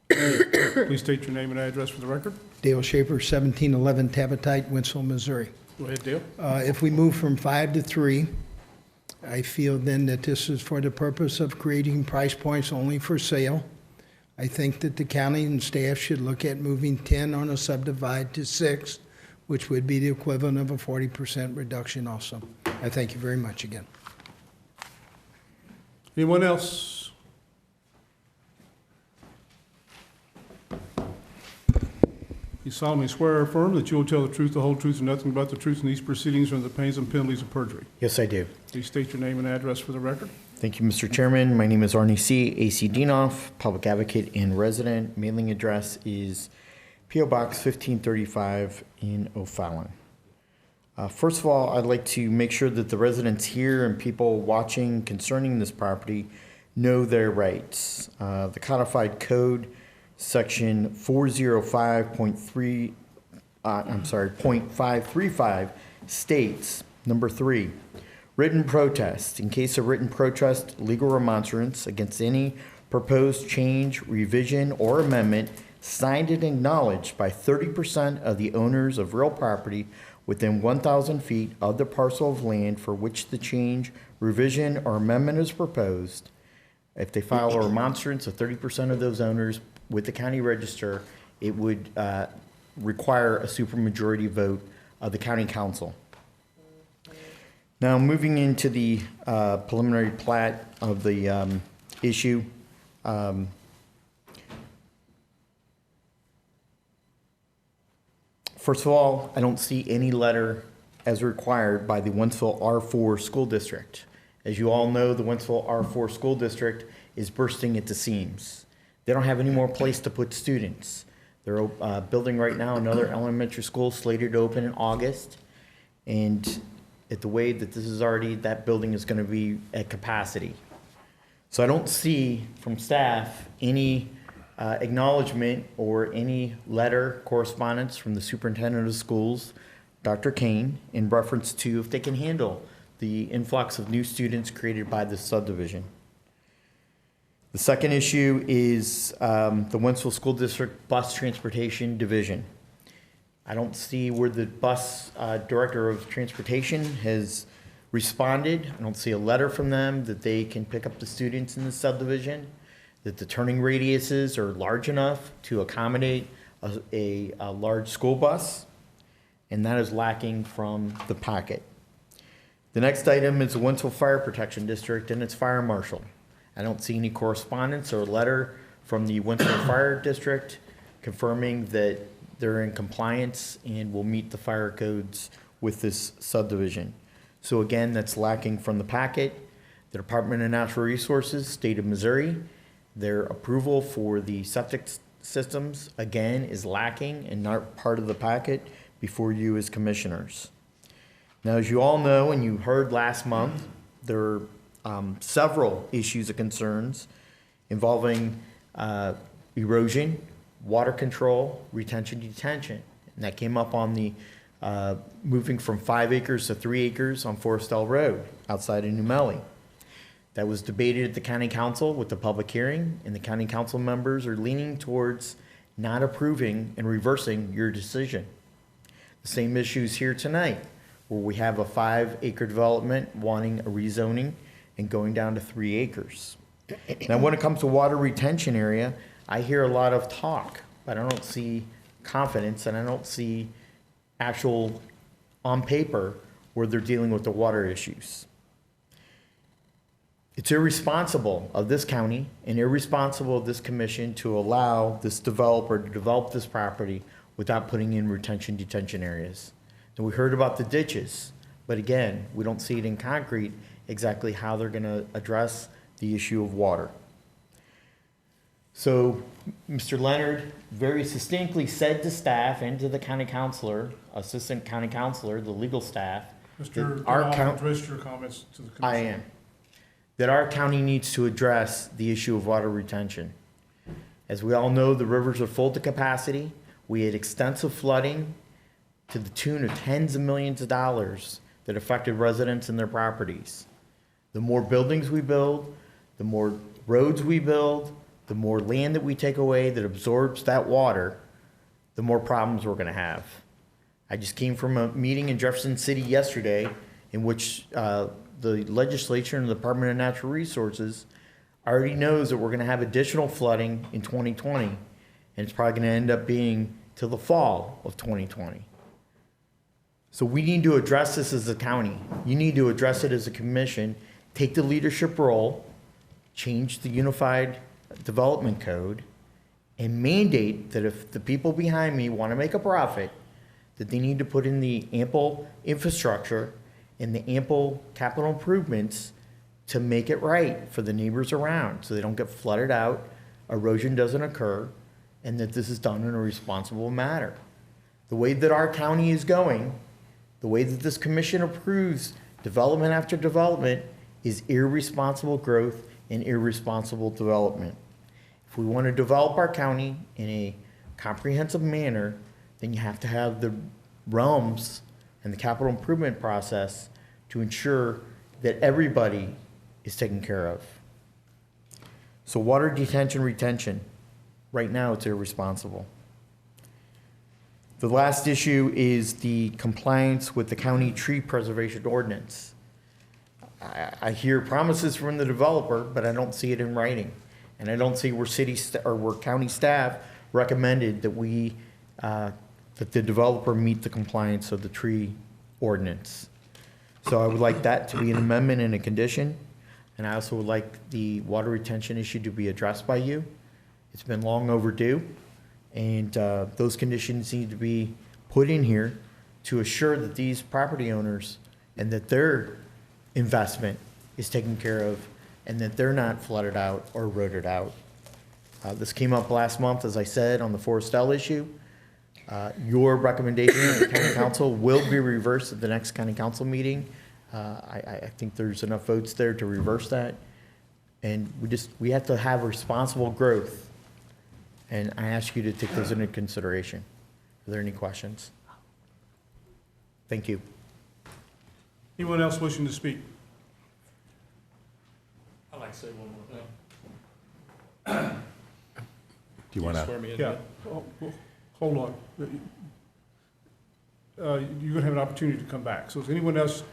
Please state your name and address for the record. Dale Schaefer, 1711 Tabitite, Wentzville, Missouri. Go ahead, Dale. If we move from 5 to 3, I feel then that this is for the purpose of creating price points only for sale. I think that the county and staff should look at moving 10 on a subdivide to 6, which would be the equivalent of a 40% reduction also. I thank you very much again. Anyone else? You solemnly swear or affirm that you will tell the truth, the whole truth, and nothing but the truth in these proceedings under the pains and penalties of perjury. Yes, I do. Please state your name and address for the record. Thank you, Mr. Chairman. My name is Arnie C., AC Dienoff, public advocate and resident. Mailing address is P.O. Box 1535 in O'Fallon. First of all, I'd like to make sure that the residents here and people watching concerning this property know their rights. The codified code, section 405.535 states, number 3, written protest. In case of written protest, legal remonstrance against any proposed change, revision, or amendment signed and acknowledged by 30% of the owners of real property within 1,000 feet of the parcel of land for which the change, revision, or amendment is proposed. If they file a remonstrance of 30% of those owners with the county register, it would require a supermajority vote of the county council. Now, moving into the preliminary plat of the issue. First of all, I don't see any letter as required by the Wentzville R4 school district. As you all know, the Wentzville R4 school district is bursting at the seams. They don't have any more place to put students. They're building right now another elementary school slated to open in August. And at the way that this is already, that building is going to be at capacity. So I don't see from staff any acknowledgement or any letter, correspondence from the superintendent of schools, Dr. Kane, in reference to if they can handle the influx of new students created by this subdivision. The second issue is the Wentzville School District Bus Transportation Division. I don't see where the bus director of transportation has responded. I don't see a letter from them that they can pick up the students in the subdivision, that the turning radiuses are large enough to accommodate a large school bus, and that is lacking from the packet. The next item is the Wentzville Fire Protection District and its fire marshal. I don't see any correspondence or letter from the Wentzville Fire District confirming that they're in compliance and will meet the fire codes with this subdivision. So again, that's lacking from the packet. The Department of Natural Resources, State of Missouri, their approval for the septic systems, again, is lacking and not part of the packet before you as commissioners. Now, as you all know, and you heard last month, there several issues of concerns involving erosion, water control, retention, detention. And that came up on the moving from 5 acres to 3 acres on Forestel Road outside of New Melly. That was debated at the county council with the public hearing, and the county council members are leaning towards not approving and reversing your decision. The same issues here tonight, where we have a 5-acre development wanting a rezoning and going down to 3 acres. Now, when it comes to water retention area, I hear a lot of talk, but I don't see confidence, and I don't see actual, on paper, where they're dealing with the water issues. It's irresponsible of this county and irresponsible of this commission to allow this developer to develop this property without putting in retention detention areas. And we heard about the ditches, but again, we don't see it in concrete exactly how they're gonna address the issue of water. So Mr. Leonard very succinctly said to staff and to the county councilor, assistant county councilor, the legal staff, Mr. our Goodall, address your comments to the commission. I am. That our county needs to address the issue of water retention. As we all know, the rivers are full to capacity. We had extensive flooding to the tune of tens of millions of dollars that affected residents and their properties. The more buildings we build, the more roads we build, the more land that we take away that absorbs that water, the more problems we're gonna have. I just came from a meeting in Jefferson City yesterday in which the legislature and the Department of Natural Resources already knows that we're gonna have additional flooding in 2020, and it's probably gonna end up being till the fall of 2020. So we need to address this as a county. You need to address it as a commission, take the leadership role, change the Unified Development Code, and mandate that if the people behind me wanna make a profit, that they need to put in the ample infrastructure and the ample capital improvements to make it right for the neighbors around, so they don't get flooded out, erosion doesn't occur, and that this is done in a responsible manner. The way that our county is going, the way that this commission approves development after development is irresponsible growth and irresponsible development. If we want to develop our county in a comprehensive manner, then you have to have the realms and the capital improvement process to ensure that everybody is taken care of. So water detention, retention, right now it's irresponsible. The last issue is the compliance with the county tree preservation ordinance. I hear promises from the developer, but I don't see it in writing. And I don't see where where county staff recommended that that the developer meet the compliance of the tree ordinance. So I would like that to be an amendment and a condition. And I also would like the water retention issue to be addressed by you. It's been long overdue. And those conditions need to be put in here to assure that these property owners and that their investment is taken care of and that they're not flooded out or eroded out. This came up last month, as I said, on the Forestel issue. Your recommendation of the county council will be reversed at the next county council meeting. I think there's enough votes there to reverse that. And we have to have responsible growth. And I ask you to take those into consideration. Are there any questions? Thank you. Anyone else wishing to speak? I'd like to say one more thing. Do you want to? Swear me in? Yeah. Oh, well, hold on. You're going to have an opportunity to come back. So is anyone else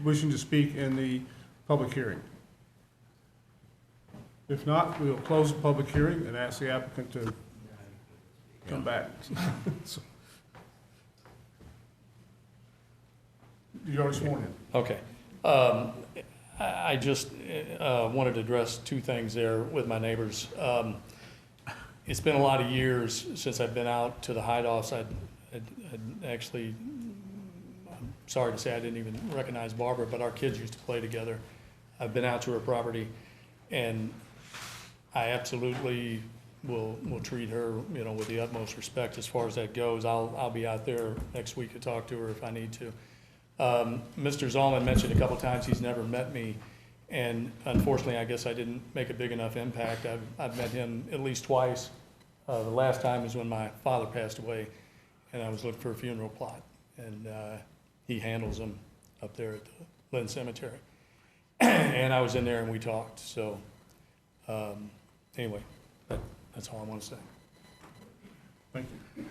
wishing to speak in the public hearing? If not, we'll close the public hearing and ask the applicant to come back. So, you're already sworn in. Okay. I just wanted to address two things there with my neighbors. It's been a lot of years since I've been out to the hideouts. I'd actually, I'm sorry to say I didn't even recognize Barbara, but our kids used to play together. I've been out to her property, and I absolutely will treat her, with the utmost respect as far as that goes. I'll be out there next week to talk to her if I need to. Mr. Zollman mentioned a couple times he's never met me, And unfortunately, I guess I didn't make a big enough impact. I've met him at least twice. The last time was when my father passed away, and I was looking for a funeral plot. And he handles them up there at the Lynn Cemetery. And I was in there and we talked. So anyway, that's all I want to say. Thank you.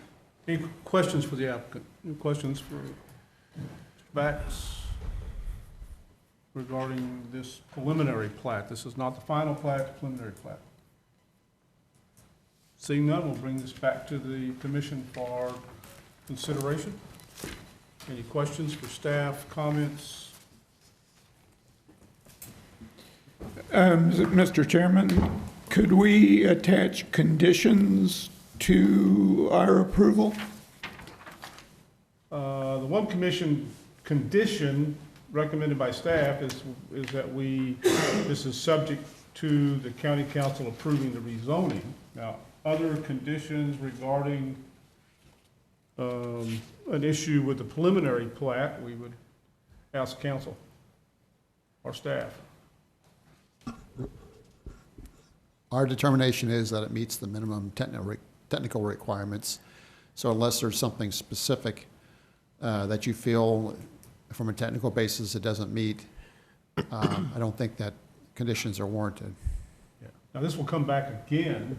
Any questions for the applicant? Any questions for Mr. Bax regarding this preliminary plat? This is not the final plat, the preliminary plat. Seeing none, we'll bring this back to the commission for consideration. Any questions for staff, comments? Mr. Chairman, could we attach conditions to our approval? The one condition recommended by staff is that this is subject to the county council approving the rezoning. Now, other conditions regarding an issue with the preliminary plat, we would ask council or staff. Our determination is that it meets the minimum technical requirements. So unless there's something specific that you feel from a technical basis it doesn't meet, I don't think that conditions are warranted. Yeah. Now, this will come back again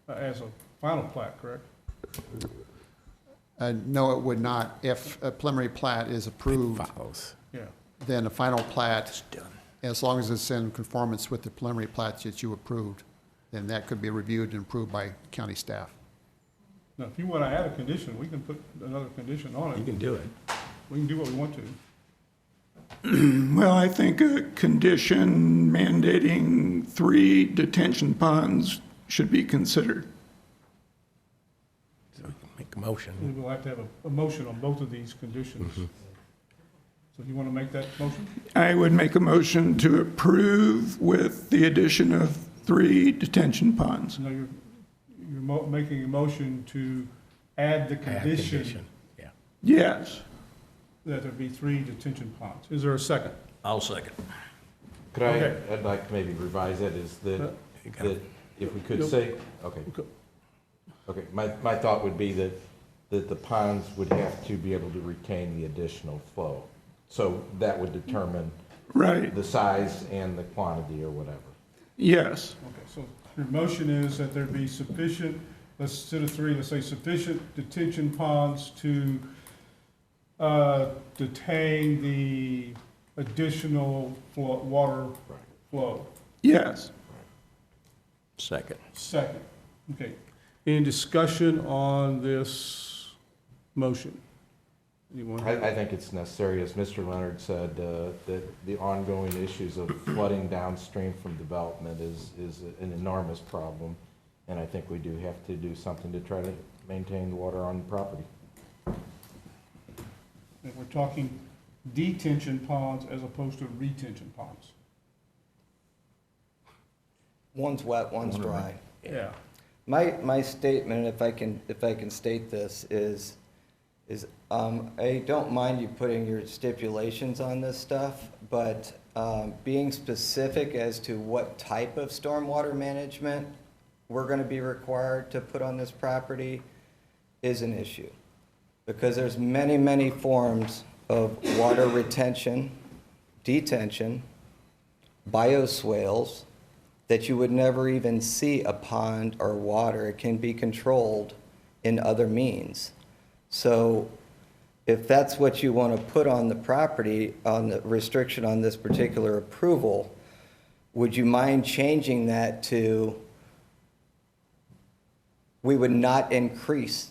as a final plat, correct? No, it would not. If a preliminary plat is approved, Yeah. then a final plat, as long as it's in conformance with the preliminary plat that you approved, then that could be reviewed and approved by county staff. Now, if you want to add a condition, we can put another condition on it. You can do it. We can do what we want to. Well, I think a condition mandating 3 detention ponds should be considered. So we can make a motion. We will have to have a motion on both of these conditions. So you want to make that motion? I would make a motion to approve with the addition of 3 detention ponds. No, you're making a motion to add the condition Yeah. Yes. that there be 3 detention ponds. Is there a second? I'll second. Could Okay. I'd like to maybe revise that, is that if we could Yep. say, okay. Okay, my thought would be that the ponds would have to be able to retain the additional flow. So that would determine Right. the size and the quantity or whatever. Yes. Okay, so your motion is that there be sufficient, instead of 3, let's say sufficient detention ponds to detain the additional water flow. Yes. Second. Second. Okay. Any discussion on this motion? Anyone? I think it's necessary, as Mr. Leonard said, that the ongoing issues of flooding downstream from development is an enormous problem. And I think we do have to do something to try to maintain the water on the property. And we're talking detention ponds as opposed to retention ponds. One's wet, one's dry. Yeah. My statement, if I can state this, is I don't mind you putting your stipulations on this stuff, but being specific as to what type of stormwater management we're going to be required to put on this property is an issue. Because there's many, many forms of water retention, detention, bioswales, that you would never even see a pond or water. It can be controlled in other means. So if that's what you want to put on the property, on the restriction on this particular approval, would you mind changing that to, we would not increase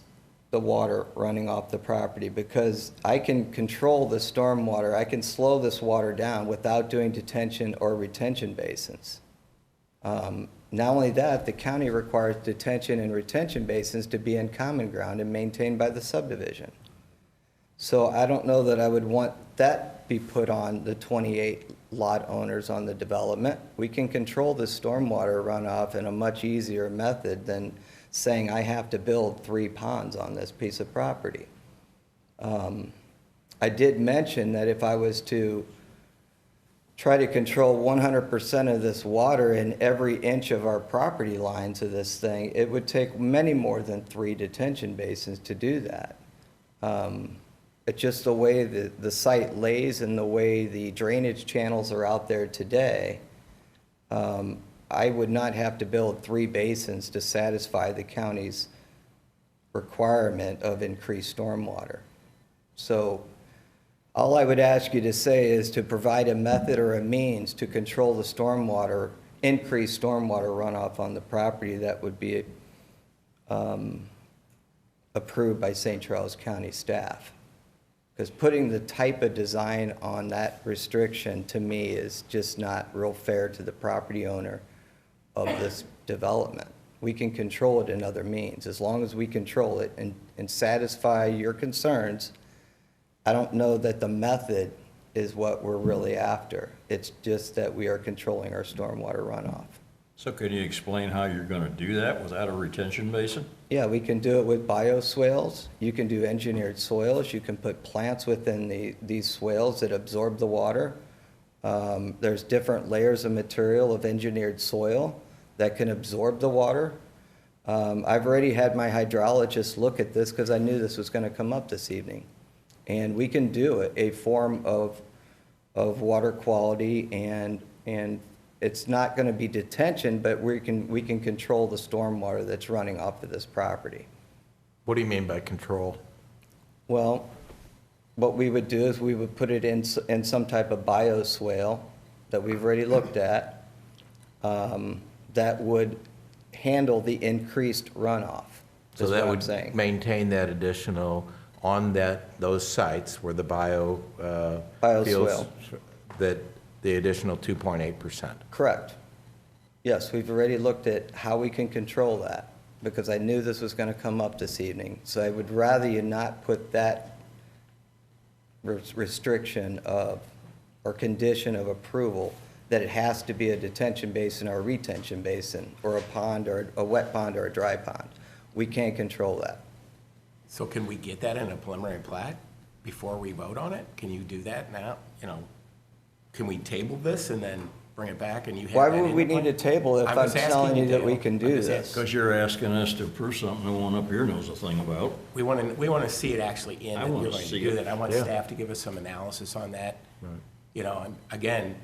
the water running off the property, because I can control the stormwater, I can slow this water down without doing detention or retention basins. Not only that, the county requires detention and retention basins to be in common ground and maintained by the subdivision. So I don't know that I would want that be put on the 28 lot owners on the development. We can control the stormwater runoff in a much easier method than saying I have to build 3 ponds on this piece of property. I did mention that if I was to try to control 100% of this water in every inch of our property line to this thing, it would take many more than 3 detention basins to do that. It's just the way the site lays and the way the drainage channels are out there today. I would not have to build 3 basins to satisfy the county's requirement of increased stormwater. So all I would ask you to say is to provide a method or a means to control the stormwater, increased stormwater runoff on the property that would be approved by St. Charles County staff. Because putting the type of design on that restriction, to me, is just not real fair to the property owner of this development. We can control it in other means. As long as we control it and satisfy your concerns, I don't know that the method is what we're really after. It's just that we are controlling our stormwater runoff. So can you explain how you're gonna do that without a retention basin? Yeah, we can do it with bioswales. You can do engineered soils. You can put plants within these swales that absorb the water. There's different layers of material of engineered soil that can absorb the water. I've already had my hydrologist look at this because I knew this was going to come up this evening. And we can do a form of water quality, and it's not going to be detention, but we can control the stormwater that's running off of this property. What do you mean by control? Well, what we would do is we would put it in some type of bioswale that we've already looked at, that would handle the increased runoff. So is that what I'm would saying. maintain that additional, on those sites where the Bioswale. fields, that the additional 2.8%. Correct. Yes, we've already looked at how we can control that, because I knew this was going to come up this evening. So I would rather you not put that restriction of, or condition of approval, that it has to be a detention basin or a retention basin, or a pond, or a wet pond, or a dry pond. We can't control that. So can we get that in a preliminary plat before we vote on it? Can you do that now? You know, can we table this and then bring it back and you have Why that would in we the need to plan? table if I'm just asking telling you that to. we can do this? Because you're asking us to approve something no one up here knows a thing about. We want to see it actually in, I that wanna you're going to see do it. that. I want Yeah. staff to give us some analysis on that. Right. You know, and again,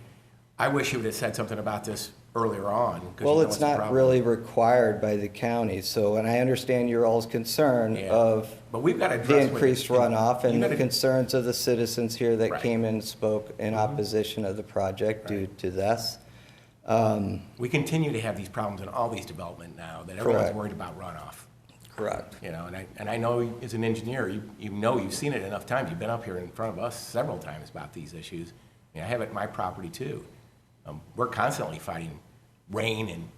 I wish you would have said something about this earlier on. 'cause you Well, know it's the not problem. really required by the county, so, and I understand your all's concern Yeah. of But we've got to the address. increased runoff and you the gotta- concerns of the citizens here that Right. came in and spoke in opposition of the project due to this. We continue to have these problems in all these development now, that everyone's Correct. worried about runoff. Correct. You know, and I know as an engineer, you know you've seen it enough times. You've been up here in front of us several times about these issues. I mean, I have it in my property too. We're constantly fighting rain, and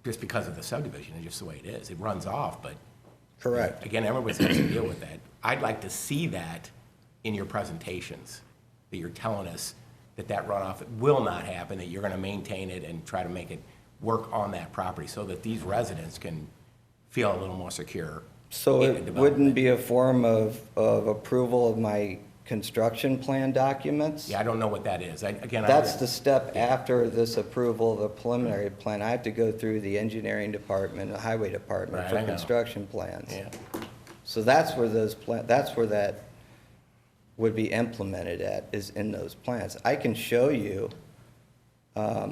just because of the subdivision, it's just the way it is. It runs off, but. Correct. Again, everybody has to deal with that. I'd like to see that in your presentations, that you're telling us that runoff will not happen, that you're gonna maintain it and try to make it work on that property so that these residents can feel a little more secure. So in the it development. wouldn't be a form of approval of my construction plan documents? Yeah, I don't know what that is. That's the step after this approval of a preliminary plan. I have to go through the engineering department, the highway department Right, for I know. construction plans. Yeah. So that's where that's where that would be implemented at, is in those plans. I can show you, where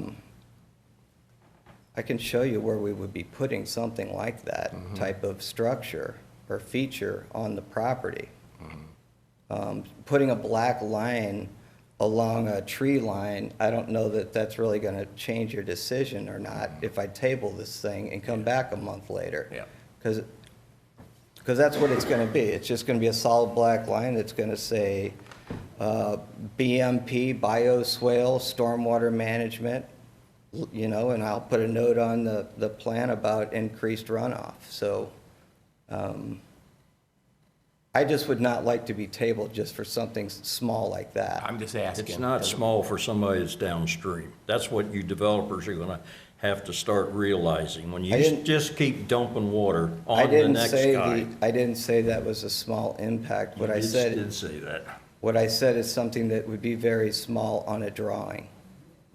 we would be putting something like that type of structure or feature on the property. Putting a black line along a tree line, I don't know that that's really going to change your decision or not if I table this thing and come back a month later. Yeah. Because that's what it's going to be. It's just going to be a solid black line that's going to say BMP, bioswale, stormwater management, you know, and I'll put a note on the plan about increased runoff. So I just would not like to be tabled just for something small like that. I'm just asking. It's not small for somebody that's downstream. That's what you developers are gonna have to start realizing. When you just keep dumping water on the next guy. I didn't say that was a small impact. What I You said. did say that. What I said is something that would be very small on a drawing.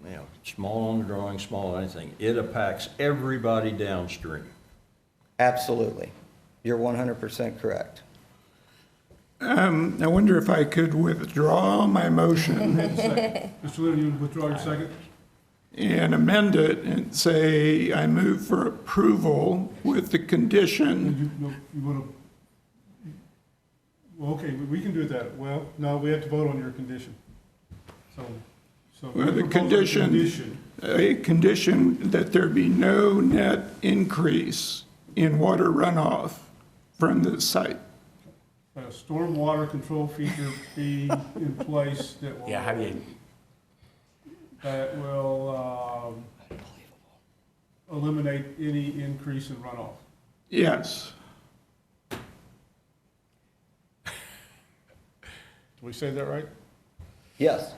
you know, small on the drawing, small on anything, it impacts everybody downstream. Absolutely. You're 100% correct. I wonder if I could withdraw my motion Mr. Leonard, you withdraw your second? and amend it and say, I move for approval with the condition. You want to, well, okay, we can do that. Well, no, we have to vote on your condition. So With the propose a condition, a condition that there be no net increase in water runoff from the site. A stormwater control feature be in place that will. Yeah, how do you, That will eliminate any increase in runoff. Yes. Did we say that right? Yes.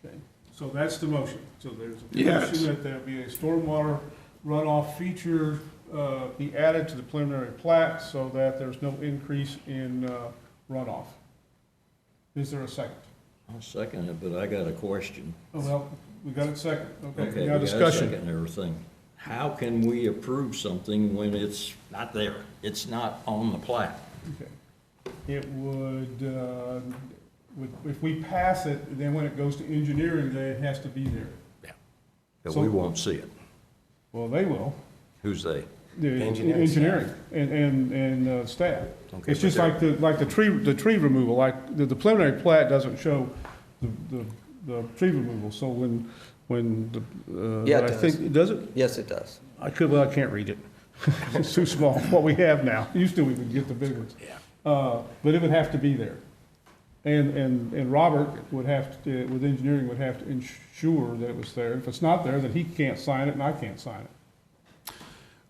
Okay, so that's the motion. So there's a Yes. motion that there be a stormwater runoff feature be added to the preliminary plat so that there's no increase in runoff. Is there a second? I'll second it, but I got a question. Oh, well, we got it second. Okay, Okay, now we got a discussion. second and everything. How can we approve something when it's not there? It's not on the plat? Okay. It if we pass it, then when it goes to engineering, then it has to be there. But So- we won't see it. Well, they will. Who's they? The Engineering engineering and staff. Okay, It's just but like the tree removal, like the preliminary plat doesn't show the tree removal, so when the, Yeah, it I does. think, does it? Yes, it does. I can't read it. It's too small, what we have now. Used to, we would get the big ones. Yeah. But it would have to be there. And Robert would have to, with engineering, would have to ensure that it was there. If it's not there, then he can't sign it and I can't sign it.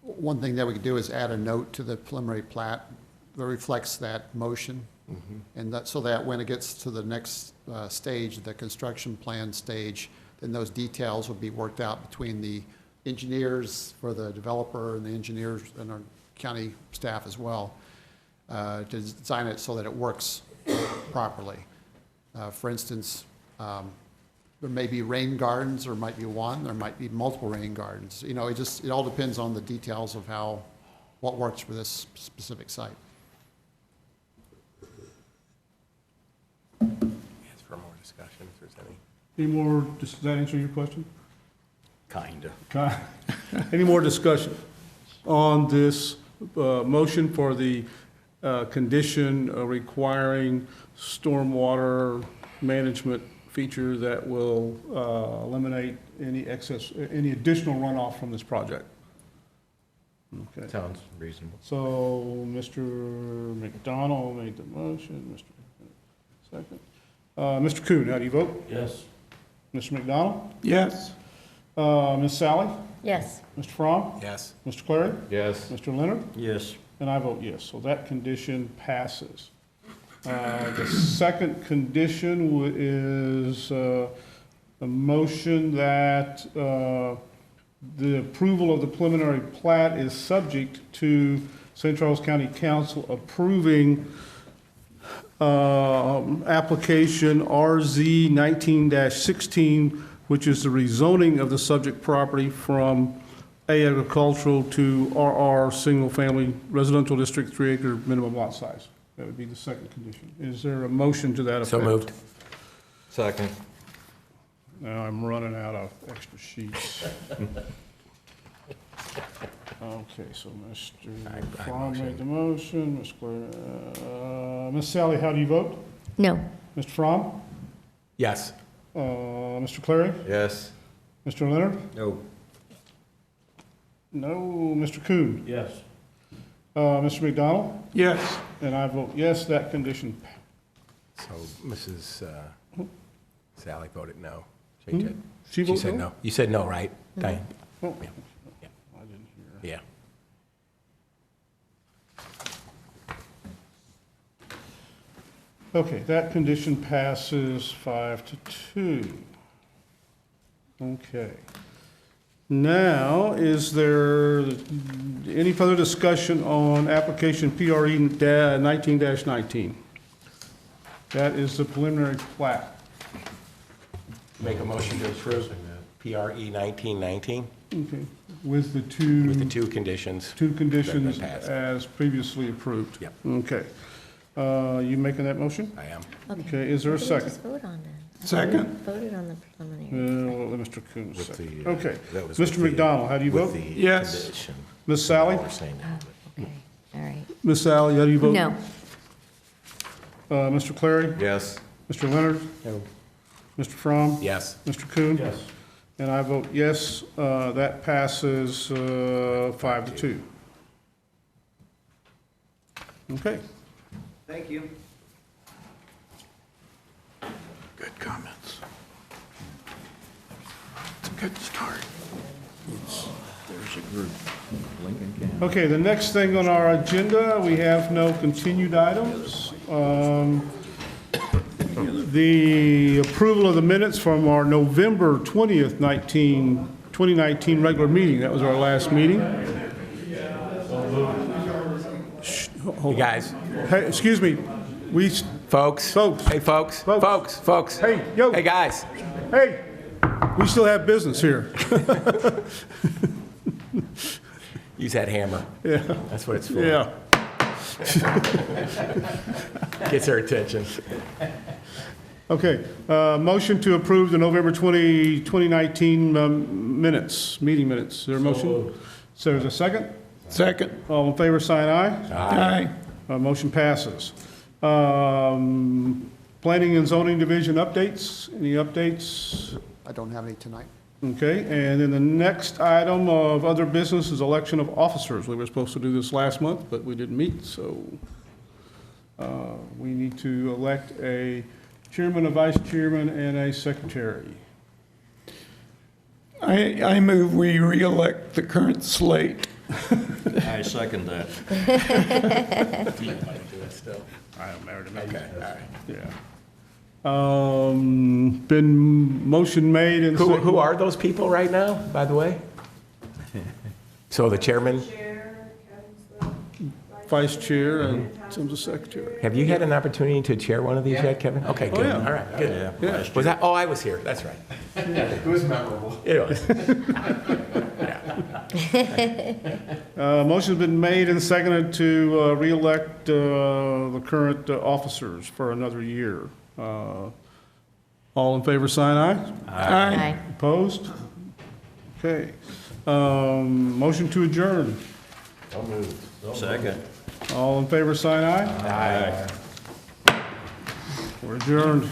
One thing that we could do is add a note to the preliminary plat that reflects that motion. And that, so that when it gets to the next stage, the construction plan stage, then those details will be worked out between the engineers for the developer and the engineers and our county staff as well, to design it so that it works properly. For instance, there may be rain gardens, there might be one, there might be multiple rain gardens. You know, it all depends on the details of what works for this specific site. yes, for more discussion, if there's any. Any more, does that answer your question? Kinda. Any more discussion on this motion for the condition requiring stormwater management feature that will eliminate any additional runoff from this project? Okay. Sounds reasonable. So Mr. McDonald made the motion, Mr. Second. Mr. Kuhn, how do you vote? Yes. Mr. McDonald? Yes. Ms. Sally? Yes. Mr. Fromm? Yes. Mr. Clary? Yes. Mr. Leonard? Yes. And I vote yes, so that condition passes. The second condition is a motion that the approval of the preliminary plat is subject to St. Charles County Council approving application RZ 19-16, which is the rezoning of the subject property from A agricultural to RR single family residential district, 3 acre minimum lot size. That would be the second condition. Is there a motion to that effect? So moved. Second. Now I'm running out of extra sheets. Okay, so Mr. Fromm made the motion, Ms. Sally, how do you vote? No. Mr. Fromm? Yes. Mr. Clary? Yes. Mr. Leonard? No. No. Mr. Kuhn? Yes. Mr. McDonald? Yes. And I vote yes, that condition. So Mrs. Sally voted no. Change it. She voted said no? no. You said no, right, Diane? Oh, Yeah. I didn't hear. Yeah. Okay, that condition passes 5-2. Okay. Now, is there any further discussion on application PRE 19-19? That is the preliminary plat. Make a motion to approve. PRE 1919, Okay, with the two. with the two conditions. Two conditions that passed. as previously approved. Yep. Okay. You making that motion? I am. Okay, is there a Maybe we second? just vote on that. Second. Voted on the preliminary. Let Mr. Coons With second. the, Okay. that was Mr. with the- McDonald, how do you with vote? the Yes. condition. Ms. Sally? We're saying that. Okay, all right. Ms. Sally, how do you vote? No. Mr. Clary? Yes. Mr. Leonard? No. Mr. Fromm? Yes. Mr. Coon? Yes. And I vote yes. That passes 5-2. Okay. Thank you. Good comments. It's a good start. There's a group, Lincoln County. Okay, the next thing on our agenda, we have no continued items. The approval of the minutes from our November 20th, 2019 regular meeting. That was our last meeting. Hey, guys. Hey, excuse me. Folks. Hey, folks. Folks. Hey, yo. Hey, guys. Hey, we still have business here. Use that hammer. Yeah. That's what it's for. Yeah. Gets their attention. Okay, motion to approve the November 2019 meeting minutes. Is there a motion? So there's a second? Second. All in favor, sign aye. Aye. Motion passes. Planning and Zoning Division updates. Any updates? I don't have any tonight. Okay, and then the next item of other business is election of officers. We were supposed to do this last month, but we didn't meet, so we need to elect a chairman, a vice chairman, and a secretary. I move we re-elect the current slate. I second that. I am married to Okay, all right. Yeah. Been motion made and. Who are those people right now, by the way? So the chairman, Vice chair and Tim's the secretary. have you had an opportunity to chair one of these yet, Kevin? Okay, good. yeah. All right, good. Yeah. Was that, oh, I was here, that's right. It was memorable. It was. Motion's been made and seconded to re-elect the current officers for another year. All in favor, sign aye. Aye. Opposed? Okay. Motion to adjourn. So moved. Second. All in favor, sign aye. Aye. We're adjourned.